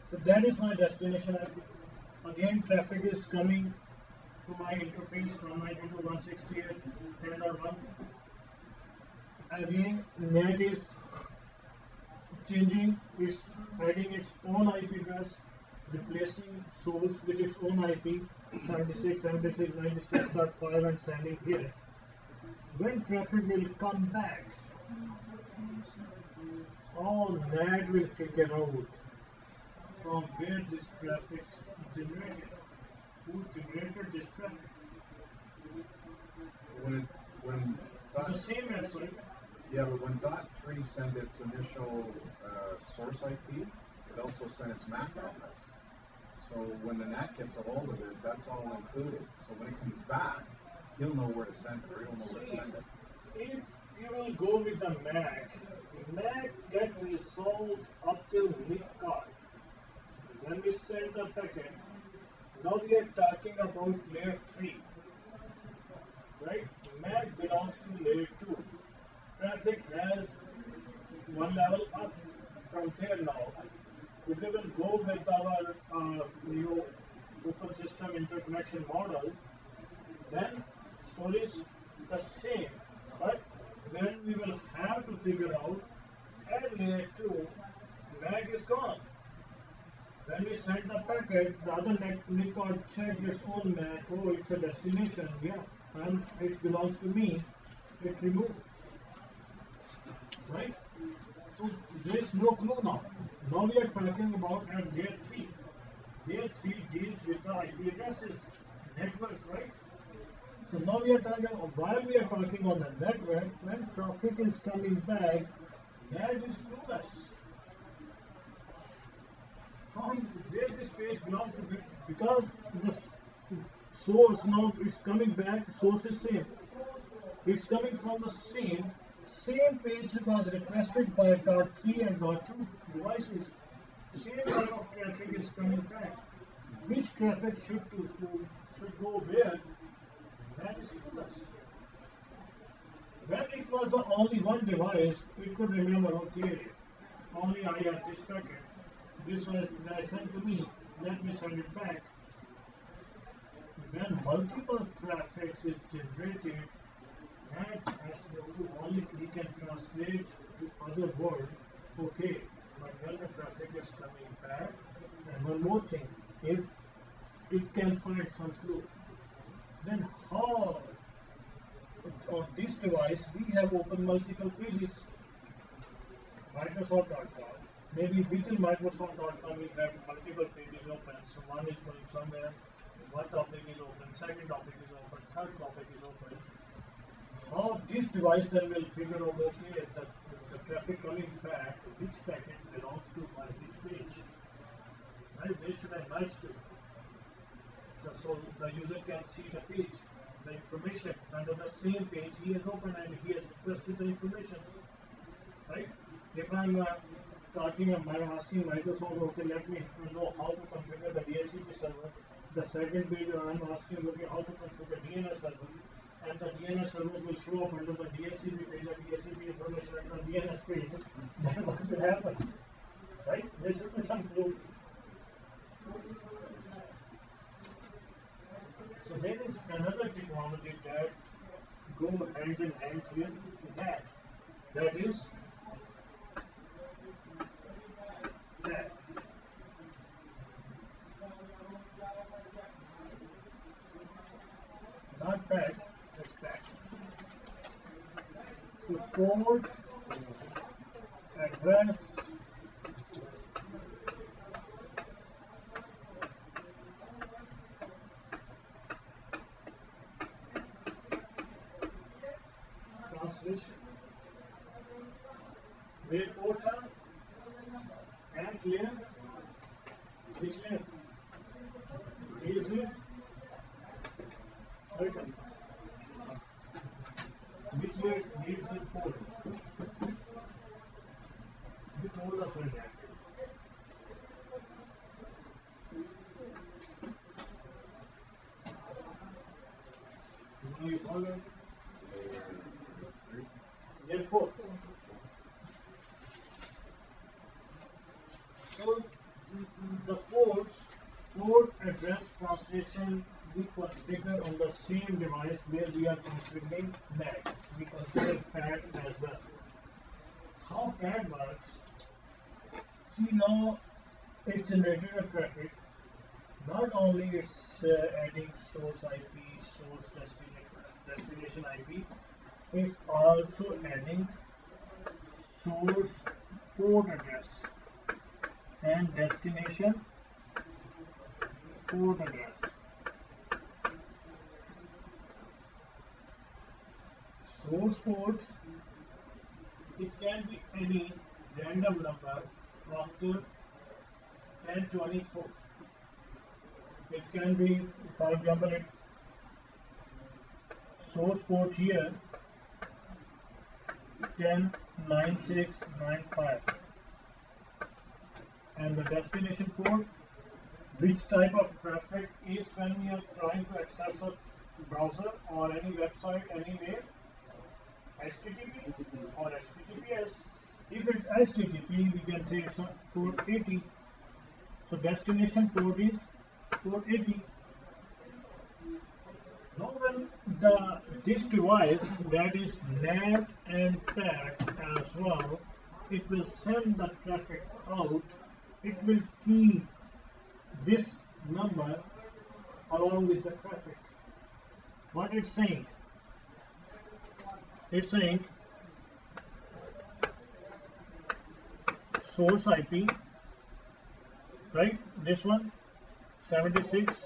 So that is my destination IP. Again, traffic is coming to my interface from 192.168.10.1. Again, NAT is changing, it's adding its own IP address, replacing source with its own IP 76.96.96.5 and sending here. When traffic will come back, all NAT will figure out from where this traffic is generated, who generated this traffic. When The dot, same website. yeah, but when .3 sent its initial source IP, it also sent its MAC address. So when the NAT gets a hold of it, that's all included. So when it comes back, he'll know where to send it, or he'll know where to send it. If you will go with the MAC MAC get resolved up till NIC card. When we send the packet, now we are talking about layer 3. Right? MAC belongs to layer 2. Traffic has one level up from there now. If we will go with our new open system interconnection model, then story is the same. But then we will have to figure out at layer 2, MAC is gone. When we send the packet, the other NIC card check its own MAC. Oh, it's a destination. Yeah, and it belongs to me. It removed. Right? So there is no clue now. Now we are talking about at layer 3. Layer 3 deals with the IP addresses network, right? So now we are talking, while we are talking on the network, when traffic is coming back, that is clueless. From where this page belongs to, because the source now is coming back, source is same. It's coming from the same page that was requested by .3 and .2 devices. Same type of traffic is coming back. Which traffic should go where? That is clueless. When it was the only one device, it could remember, okay, only I have this packet. This was sent to me, let me send it back. When multiple traffics is generated, that has no clue. Only we can translate to other word, okay, but when the traffic is coming back, and one more thing, if it can find some clue, then how on this device we have opened multiple pages. Microsoft.com. Maybe within Microsoft.com we have multiple pages open. So one is going somewhere, one topic is open, second topic is open, third topic is open. How this device then will figure out, okay, the traffic coming back, which packet belongs to which page. Right? Where should I match to? So the user can see the page, the information under the same page he has opened and he has requested the information. Right? If I'm asking Microsoft, okay, let me know how to configure the DHCP server. The second page I'm asking, okay, how to configure DNS server, and the DNS servers will show up under the DHCP page, the DHCP information under the DNS page. Then what will happen? Right? There should be some clue. So there is another technology that go hands in hands with NAT. That is NAT. Not PAT, it's PAT. So port, address, translation. Where ports are? And layer? Which layer? Which layer? Which layer deals with ports? You told us already. You follow? Layer 4. So the port address translation we configure on the same device where we are configuring NAT. We configure PAT as well. How PAT works? See, now it's generated a traffic. Not only it's adding source IP, source destination IP, it's also adding source port address and destination port address. Source port, it can be any random number after 1024. It can be, for example, source port here 10.96.95. And the destination port, which type of traffic is when we are trying to access a browser or any website anywhere? HTTP or HTTPS. If it's HTTP, we can say it's port 80. So destination port is port 80. Now when this device, that is NAT and PAC as well, it will send the traffic out. It will keep this number along with the traffic. What it's saying? It's saying source IP, right? This one 76,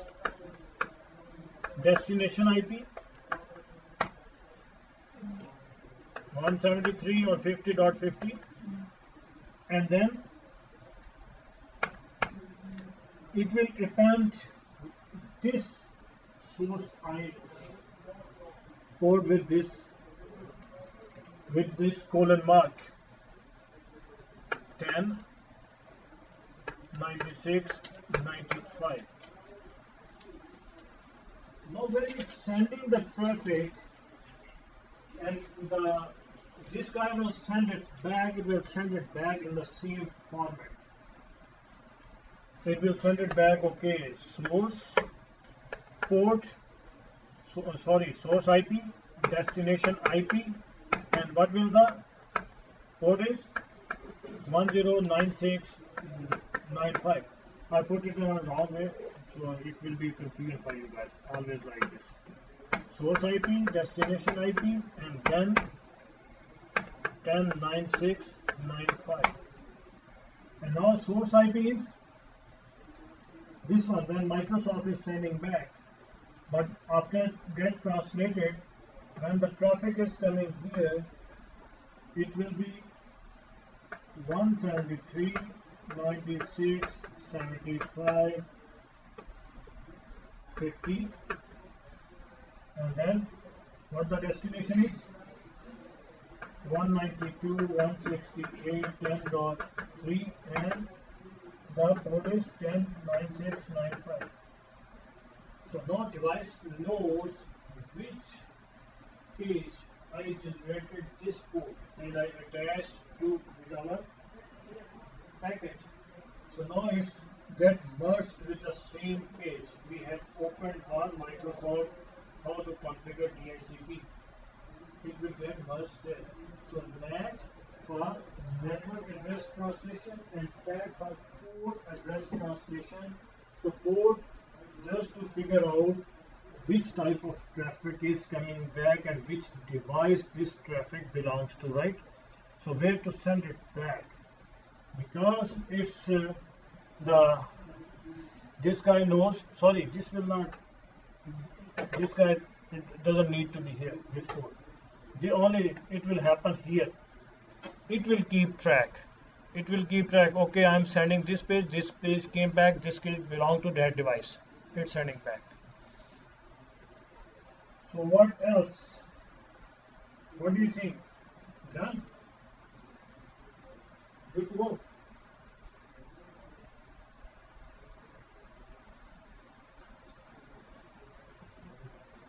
destination IP 173 or 50.50, and then it will append this source IP port with this colon mark 10, 96, 95. Now when it's sending the traffic and this guy will send it back, it will send it back in the same format. It will send it back, okay, source port, source IP, destination IP, and what will the port is? 109695. I put it in a wrong way, so it will be confusing for you guys. Always like this. Source IP, destination IP, and then 109695. And now source IP is this one when Microsoft is sending back. But after it get translated, when the traffic is coming here, it will be 173, 96, 75, 50, and then what the destination is? 192, 168, 10.3, and the port is 109695. So now device knows which page I generated this port and I attached to our package. So now it's get merged with the same page we have opened for Microsoft how to configure DHCP. It will get merged there. So NAT for network address translation and PAC for port address translation. So port just to figure out which type of traffic is coming back and which device this traffic belongs to, right? So where to send it back, because it's this guy knows, sorry, this will not, this guy, it doesn't need to be here, this code. It will happen here. It will keep track. It will keep track, okay, I'm sending this page came back, this belong to that device. It's sending back. So what else? What do you think? Done? Good to go.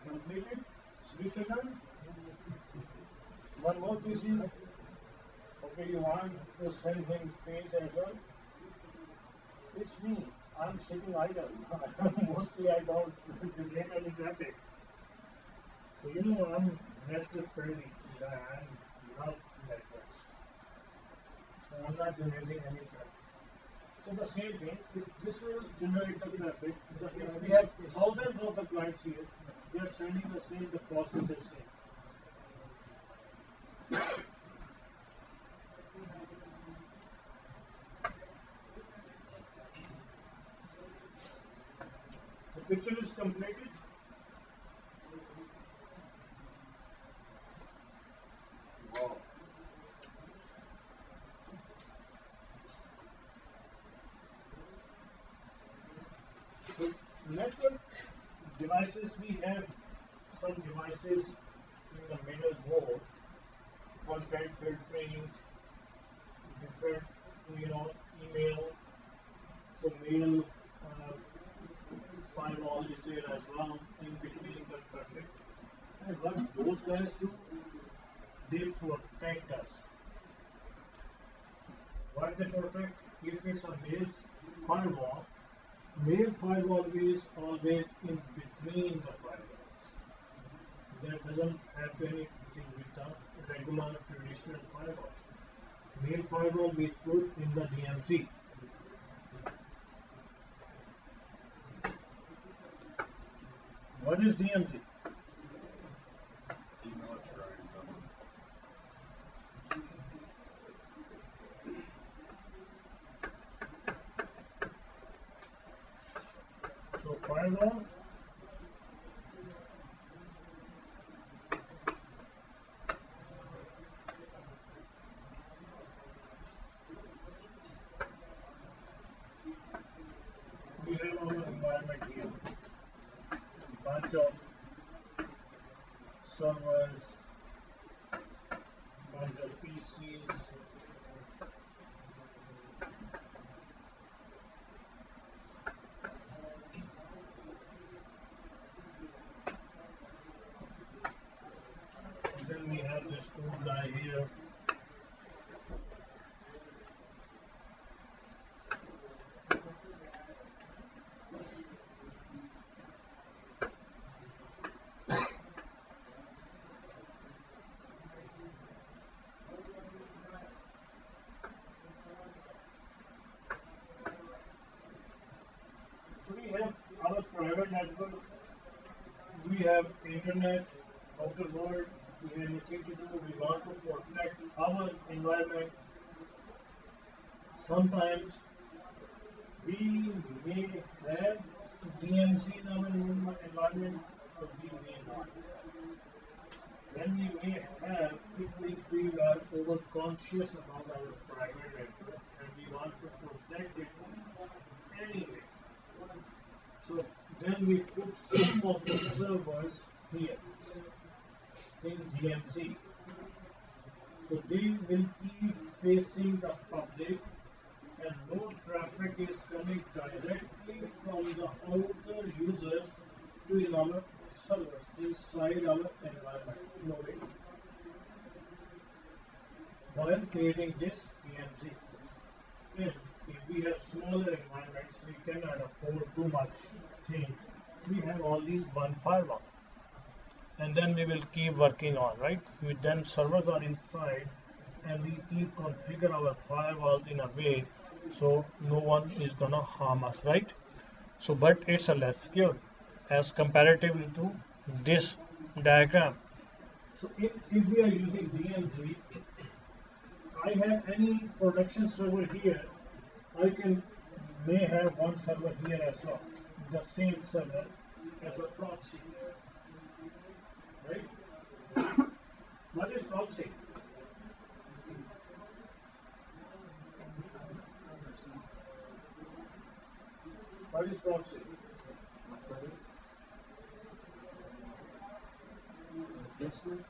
Completed? Solution done? One more piece here. Okay, you want to send him page as well? It's me. I'm sitting idle. Mostly I don't generate any traffic. So you know I'm network friendly. I love networks. So I'm not generating any traffic. So the same thing, if this will generate the traffic, if we have thousands of the clients here, they are sending the same, the process is same. So picture is completed. Wow. So network devices, we have some devices in the middle mode. content filtering, different, email. So mail firewall is there as well in between the traffic. And what those guys do, they protect us. What they protect? If it's a mail firewall is always in between the firewalls. That doesn't have anything with the regular traditional firewalls. Mail firewall we put in the DMZ. What is DMZ? Demilitarized zone. So firewall we have our environment here. Bunch of servers, bunch of PCs. And then we have this cool guy here. So we have our private network, we have internet, outer world, we have nothing to do, we want to protect our environment. Sometimes we may have DMZ in our environment, or we may not. When we may have, it means we are over-conscious about our private network and we want to protect it anyway. So then we put some of the servers here in DMZ. So they will keep facing the public and no traffic is coming directly from the outer users to our servers inside our environment. No way. While creating this DMZ. If we have smaller environments, we cannot afford too much things. We have only one firewall. And then we will keep working on, right? Then servers are inside and we keep configure our firewalls in a way so no one is gonna harm us, right? So, but it's a less secure as comparatively to this diagram. So if we are using DMZ, I have any production server here, I may have one server here as well, the same server as a proxy, right? What is proxy? What is proxy? Replacement.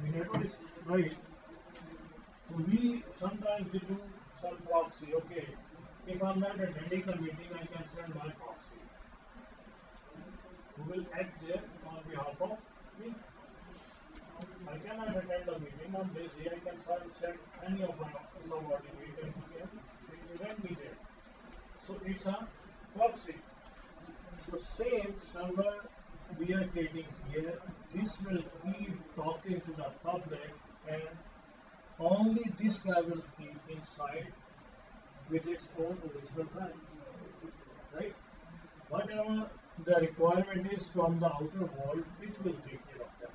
Network is right. So we sometimes we do some proxy. Okay, if I'm not attending the meeting, I can send my proxy, who will act there on behalf of me. I cannot attend the meeting on this day. I can send any of my subordinates and he can represent me there. So it's a proxy. So same server we are creating here, this will keep talking to the public and only this guy will keep inside with its own original brand, right? Whatever the requirement is from the outer world, it will take care of that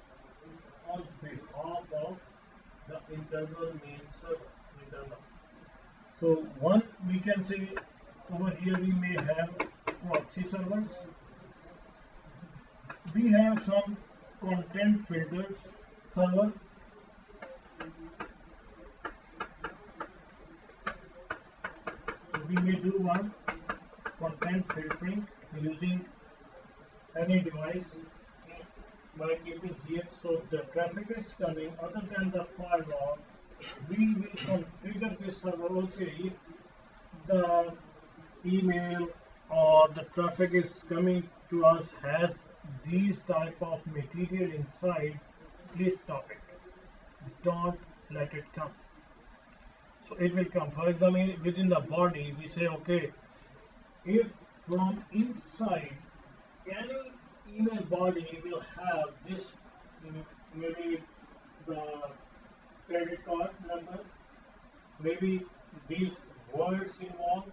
on behalf of the internal main server, internal. So one, we can say over here we may have proxy servers. We have some content filters server. So we may do one content filtering using any device by keeping here, so the traffic is coming other than the firewall. We will configure this server. Okay, if the email or the traffic is coming to us has these type of material inside, please stop it. Don't let it come. So it will come. For example, within the body, we say, okay, if from inside any email body will have this, maybe the credit card number, maybe these words involved,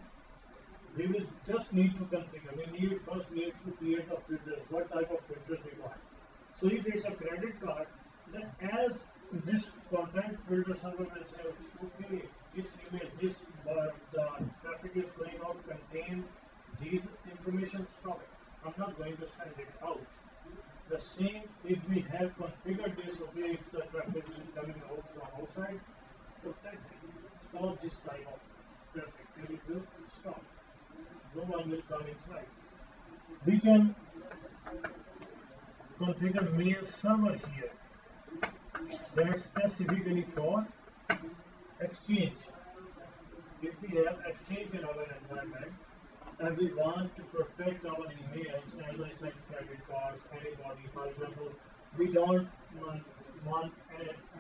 we will just need to configure. We first need to create a filters. What type of filters we want? So if it's a credit card, then as this content filter server will say, okay, this email, this the traffic is going out contain these information, stop it. I'm not going to send it out. The same if we have configured this, okay, if the traffic is coming out from outside, protect it. Stop this type of traffic. It will stop. No one will come inside. We can configure mail server here. That's specifically for exchange. If we have exchange in our environment and we want to protect our emails, as I said, credit cards, anybody, for example, we don't want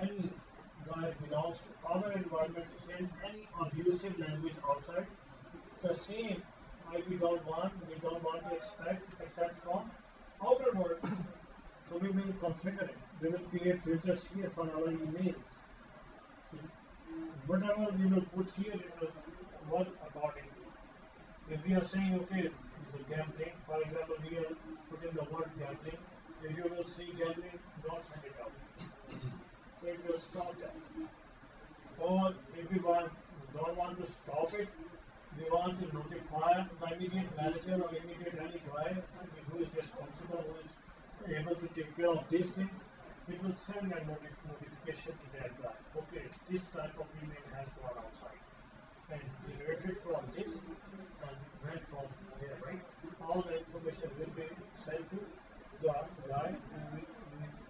any guy belongs to our environment to send any abusive language outside. The same we don't want to accept from outer world. So we will configure it. We will create filters here for our emails. So whatever we will put here, it will work accordingly. If we are saying, okay, the gambling, for example, we are putting the word gambling. If you will see gambling, don't send it out. So it will stop that. Or if we don't want to stop it, we want to notify the immediate manager or immediate any guy who is responsible, who is able to take care of these things. It will send a notification to that guy. Okay, this type of email has gone outside and generated from this and went from there, right? All the information will be sent to the guy who we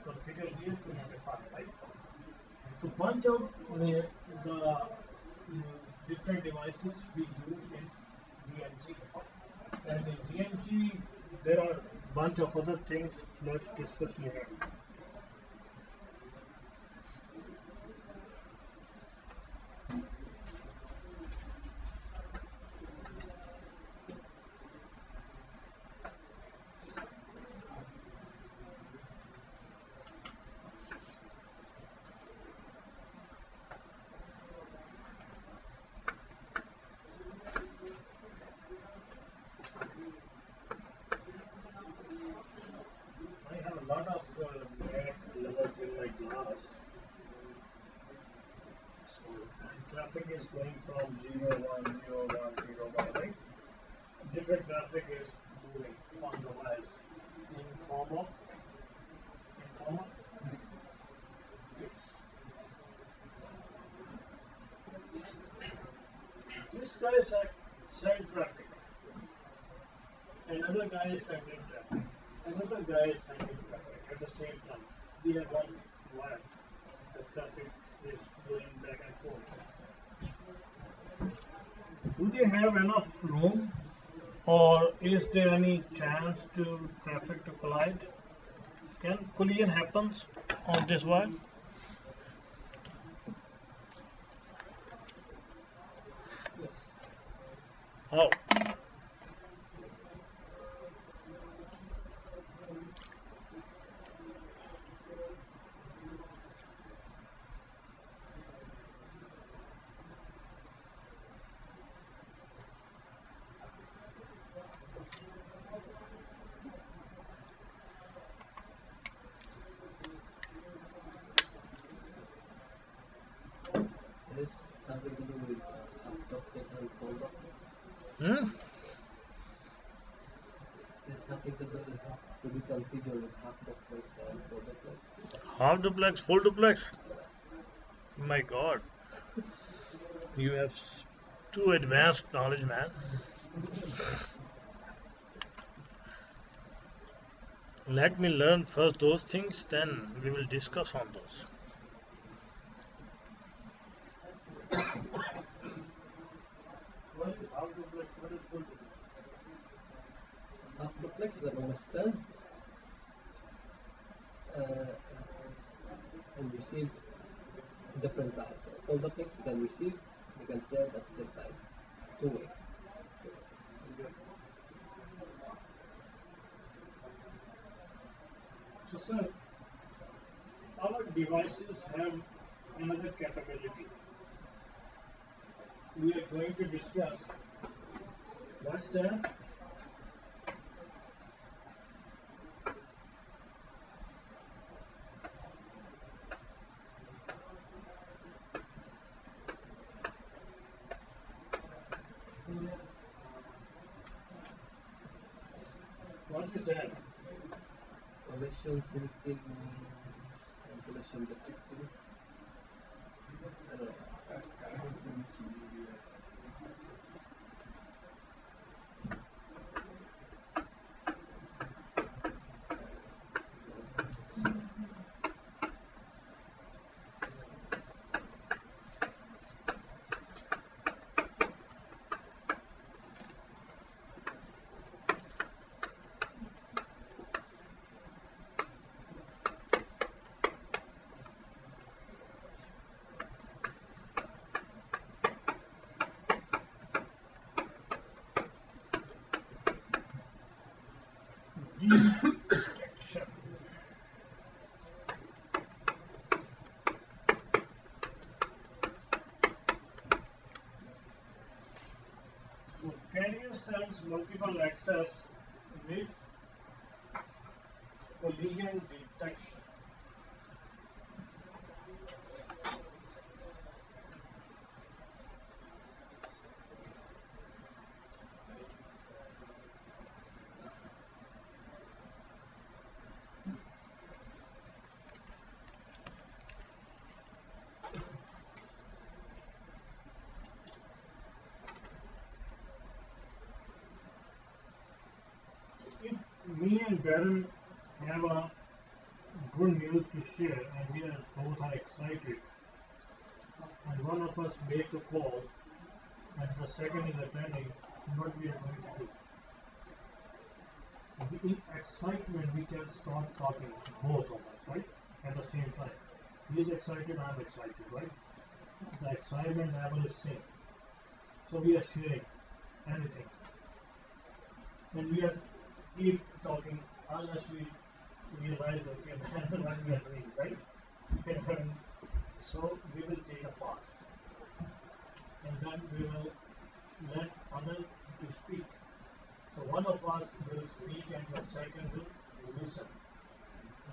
configure here to notify, right? So bunch of the different devices we use in DMZ, and in DMZ there are a bunch of other things. Let's discuss later. A lot of NAT levels in my glass. So traffic is going from 0, 1, 0, 1, 0, 1, right? Different traffic is moving on the wires in form of bits. This guy is send traffic. Another guy is sending traffic. Another guy is sending traffic at the same time. We have one wire. The traffic is going back and forth. Do they have enough room, or is there any chance to traffic to collide? Can collision happens on this wire? Yes. How? It is something to do with duplex and full duplex. Hmm? There's something to do with to be configured with half duplex and full duplex. Half duplex, full duplex? My God. You have too advanced knowledge, man. Let me learn first those things, then we will discuss on those. What is half duplex? What is full duplex? Half duplex is when we send and receive different times. So full duplex you can receive, you can send at the same time, two-way. So, sir, our devices have another capability. We are going to discuss what's that? What is that? Collision sensing and collision detecting. I don't know. Detection. So carrier sends multiple access with collision detection. If me and Darren have a good news to share and we are both are excited, and one of us make a call and the second is attending, what we are going to do? In excitement, we can start talking, both of us, right? At the same time. He's excited, I'm excited, right? The excitement level is same. So we are sharing anything. And we are keep talking unless we realize, okay, that's what we are doing, right? And so we will take a pause. And then we will let other to speak. So one of us will speak and the second will listen.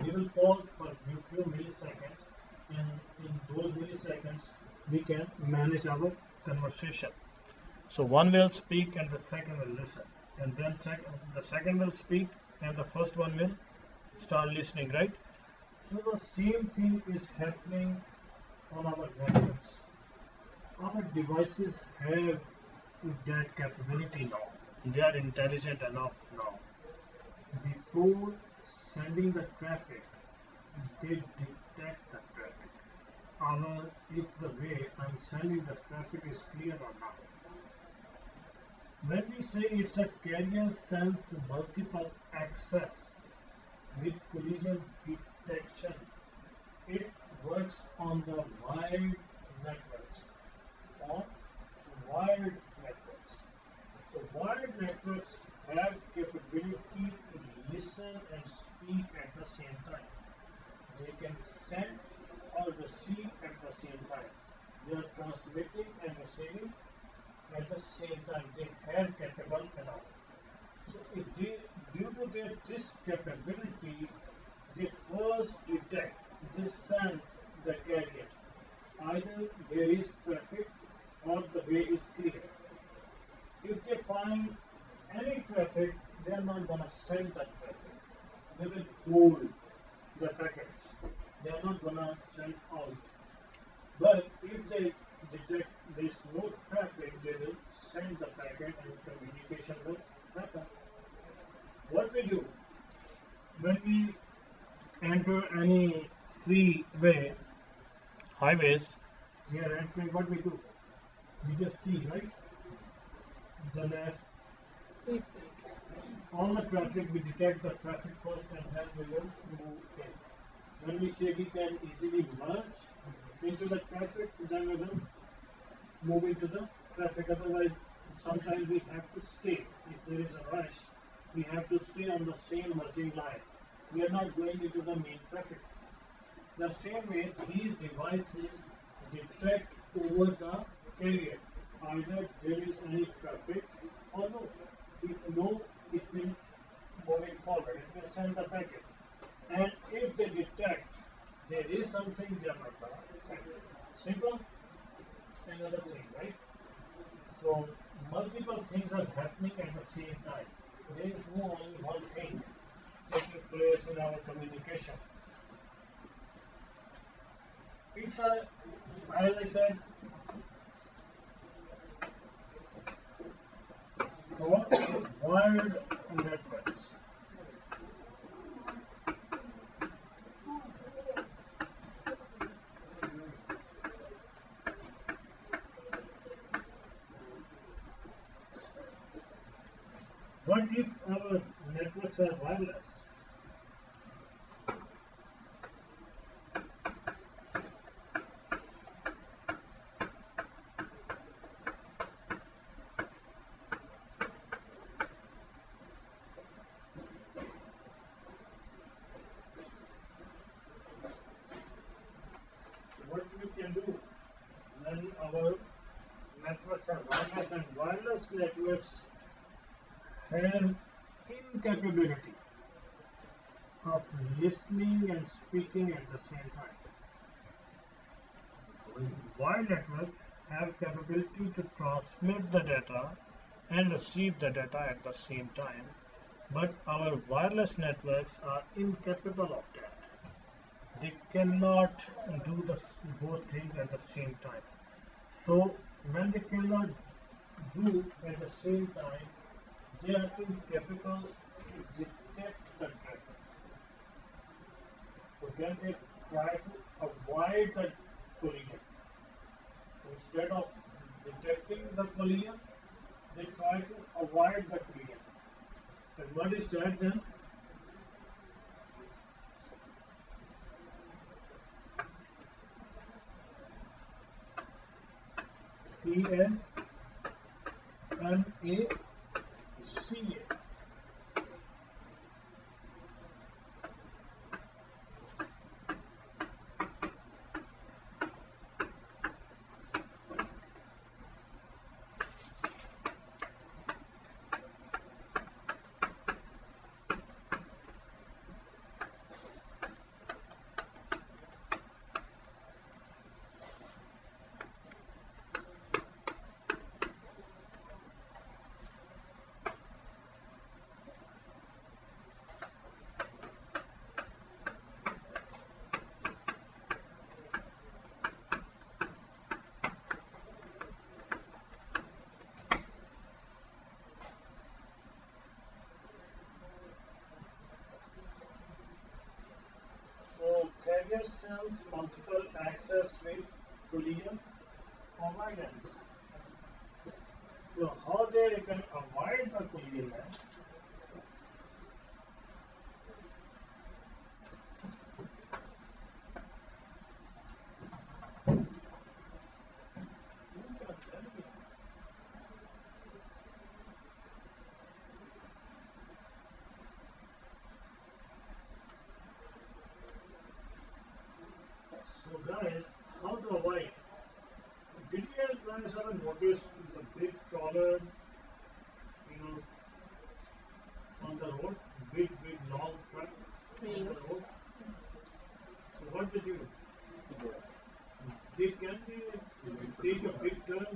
We will pause for a few milliseconds, and in those milliseconds we can manage our conversation. So one will speak and the second will listen, and then the second will speak and the first one will start listening, right? So the same thing is happening on our networks. Our devices have that capability now. They are intelligent enough now. Before sending the traffic, they detect the traffic. If the way I'm sending the traffic is clear or not. When we say it's a carrier sense multiple access with collision detection, it works on the wired networks. On wired networks. So wired networks have capability to listen and speak at the same time. They can send or receive at the same time. They are transmitting and receiving at the same time. They have capable enough. So if they, due to this capability, they first detect, they sense the carrier. Either there is traffic or the way is clear. If they find any traffic, they are not going to send that traffic. They will hold the packets. They are not going to send out. But if they detect there is no traffic, they will send the packet and communication will happen. What we do? when we enter any freeway, highways, we are entering, what we do? We just see, right? The left, Sweep side. all the traffic, we detect the traffic first and then we will move in. When we say we can easily merge into the traffic, then we will move into the traffic. Otherwise, sometimes we have to stay. If there is a rush, we have to stay on the same merging line. We are not going into the main traffic. The same way, these devices detect over the carrier either there is any traffic or no. If no, it will moving forward. It will send the packet. And if they detect there is something, they are not gonna send it. Simple. Another thing, right? So multiple things are happening at the same time. There is no only one thing taking place in our communication. It's a, as I said, for wired networks. What if our networks are wireless? What we can do when our networks are wireless, and wireless networks has incapability of listening and speaking at the same time. Wired networks have capability to transmit the data and receive the data at the same time, but our wireless networks are incapable of that. They cannot do both things at the same time. So when they cannot do at the same time, they are incapable to detect the traffic. So then they try to avoid the collision. Instead of detecting the collision, they try to avoid the collision. And what is that then? CSMA. So carrier cells multiple access with collision avoidance. So how they can avoid the collision? So guys, how to avoid? Did you guys ever notice the big trawler, on the road, big long truck on the Yes. road? So what they do? They can take a big turn.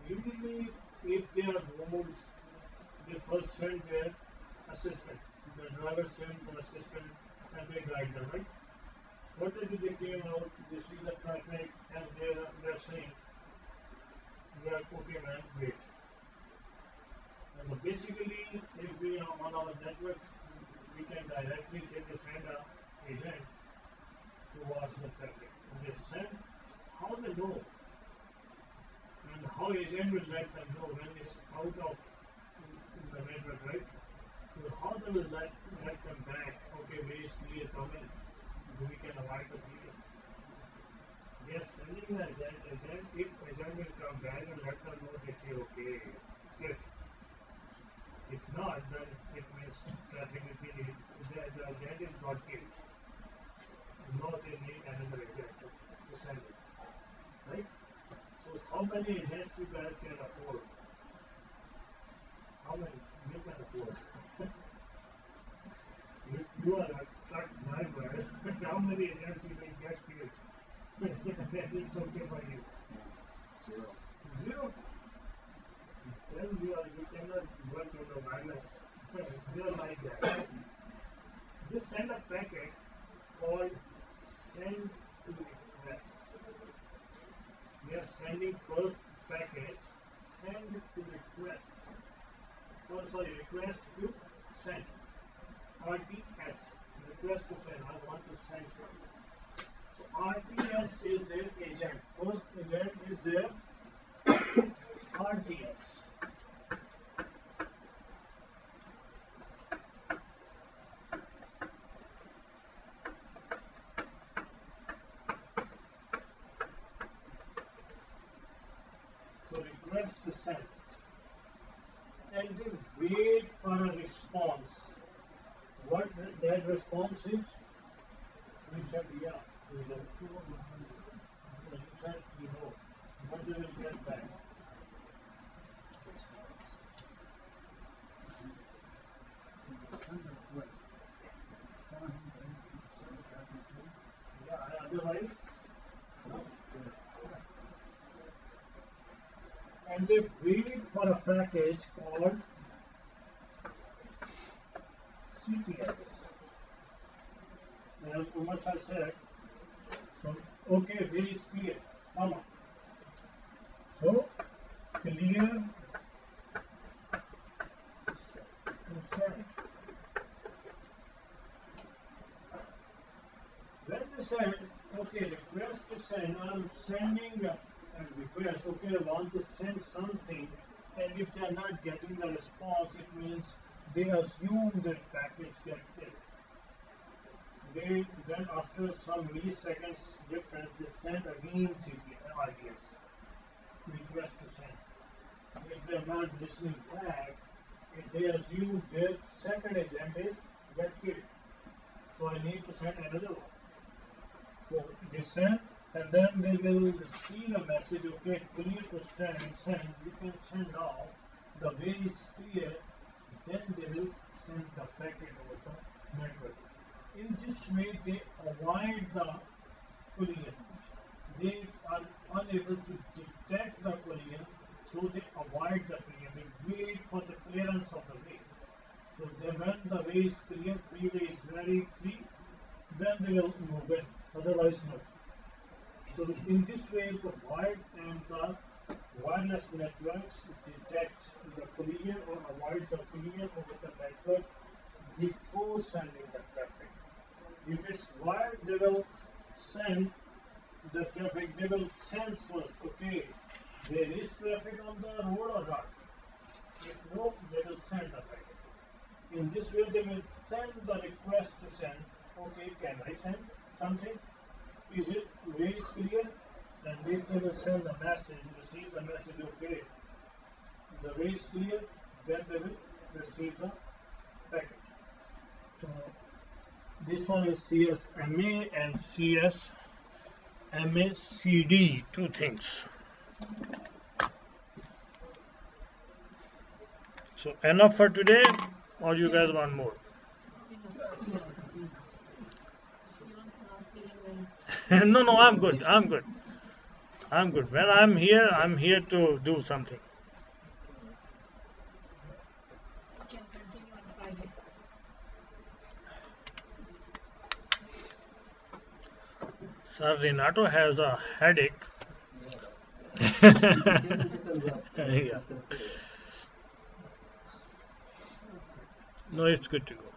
Usually, if they are roads, they first send their assistant. The driver sends the assistant and they guide them, right? What they do, they came out, they see the traffic, and they're saying, "We are okay, man, wait." And basically, if we are on our networks, we we can directly say they send a agent to watch the traffic. They send how they know, and how agent will let them know when it's out of the network, right? So how they will let them back, okay, where is clear, come in, we can avoid the clear. Yes, sending the agent, if agent will come back and let them know, they say, okay, good. If not, then it means traffic will be, the agent is not killed. No, they need another agent to send it, right? So how many agents you guys can afford? How many you can afford? You are a truck driver, how many agents you will get killed? That is okay for you. Zero. Zero. Then you cannot work on the wireless. They are like that. Just send a packet called send to request. We are sending first packet send to request. Oh, sorry, request to send. RTS, request to send. I want to send something. So RTS is their agent. First agent is their RTS. So request to send. And they wait for a response. What that response is? You said yeah, you know. You said you know. What they will get back? Send a request. Tell him to send it back and say, Yeah, otherwise. No. And they wait for a package called CPS. As Umar sir said, so okay, way is clear, comma. So clear to send. When they said, okay, request to send, I'm sending a request, okay, I want to send something, and if they are not getting the response, it means they assume that package get hit. They then after some milliseconds difference, they send again RTS, request to send. If they are not listening back, if they assume their second agent is get killed. So I need to send another one. So they send, and then they will receive a message, okay, clear to send, you can send now, the way is clear, then they will send the packet over the network. In this way, they avoid the collision. They are unable to detect the collision, so they avoid the collision. They wait for the clearance of the way. So they, when the way is clear, freeway is very free, then they will move in, otherwise not. So in this way, the wired and the wireless networks detect the collision or avoid the collision over the network before sending the traffic. If it's wired, they will send the traffic, they will sense first, okay, there is traffic on the road or not. If no, they will send the packet. In this way, they will send the request to send, okay, can I send something? Is it way is clear? And if they will send a message, receive the message, okay, the way is clear, then they will receive the packet. So this one is CSMA and CSMACD, two things. So enough for today, or you guys want more? No, I'm good. I'm good. When I'm here to do something. You can continue on Friday. Sir Renato has a headache. Yeah. No, it's good to go.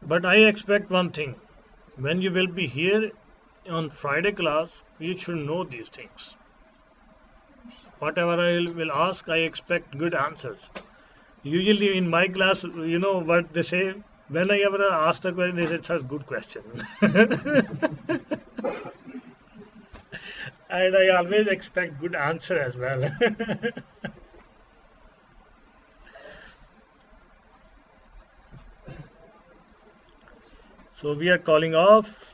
But I expect one thing. When you will be here on Friday class, you should know these things. Whatever I will ask, I expect good answers. Usually in my class, you know what they say? When I ever ask the question, they say, such good question. And I always expect good answer as well. So we are calling off.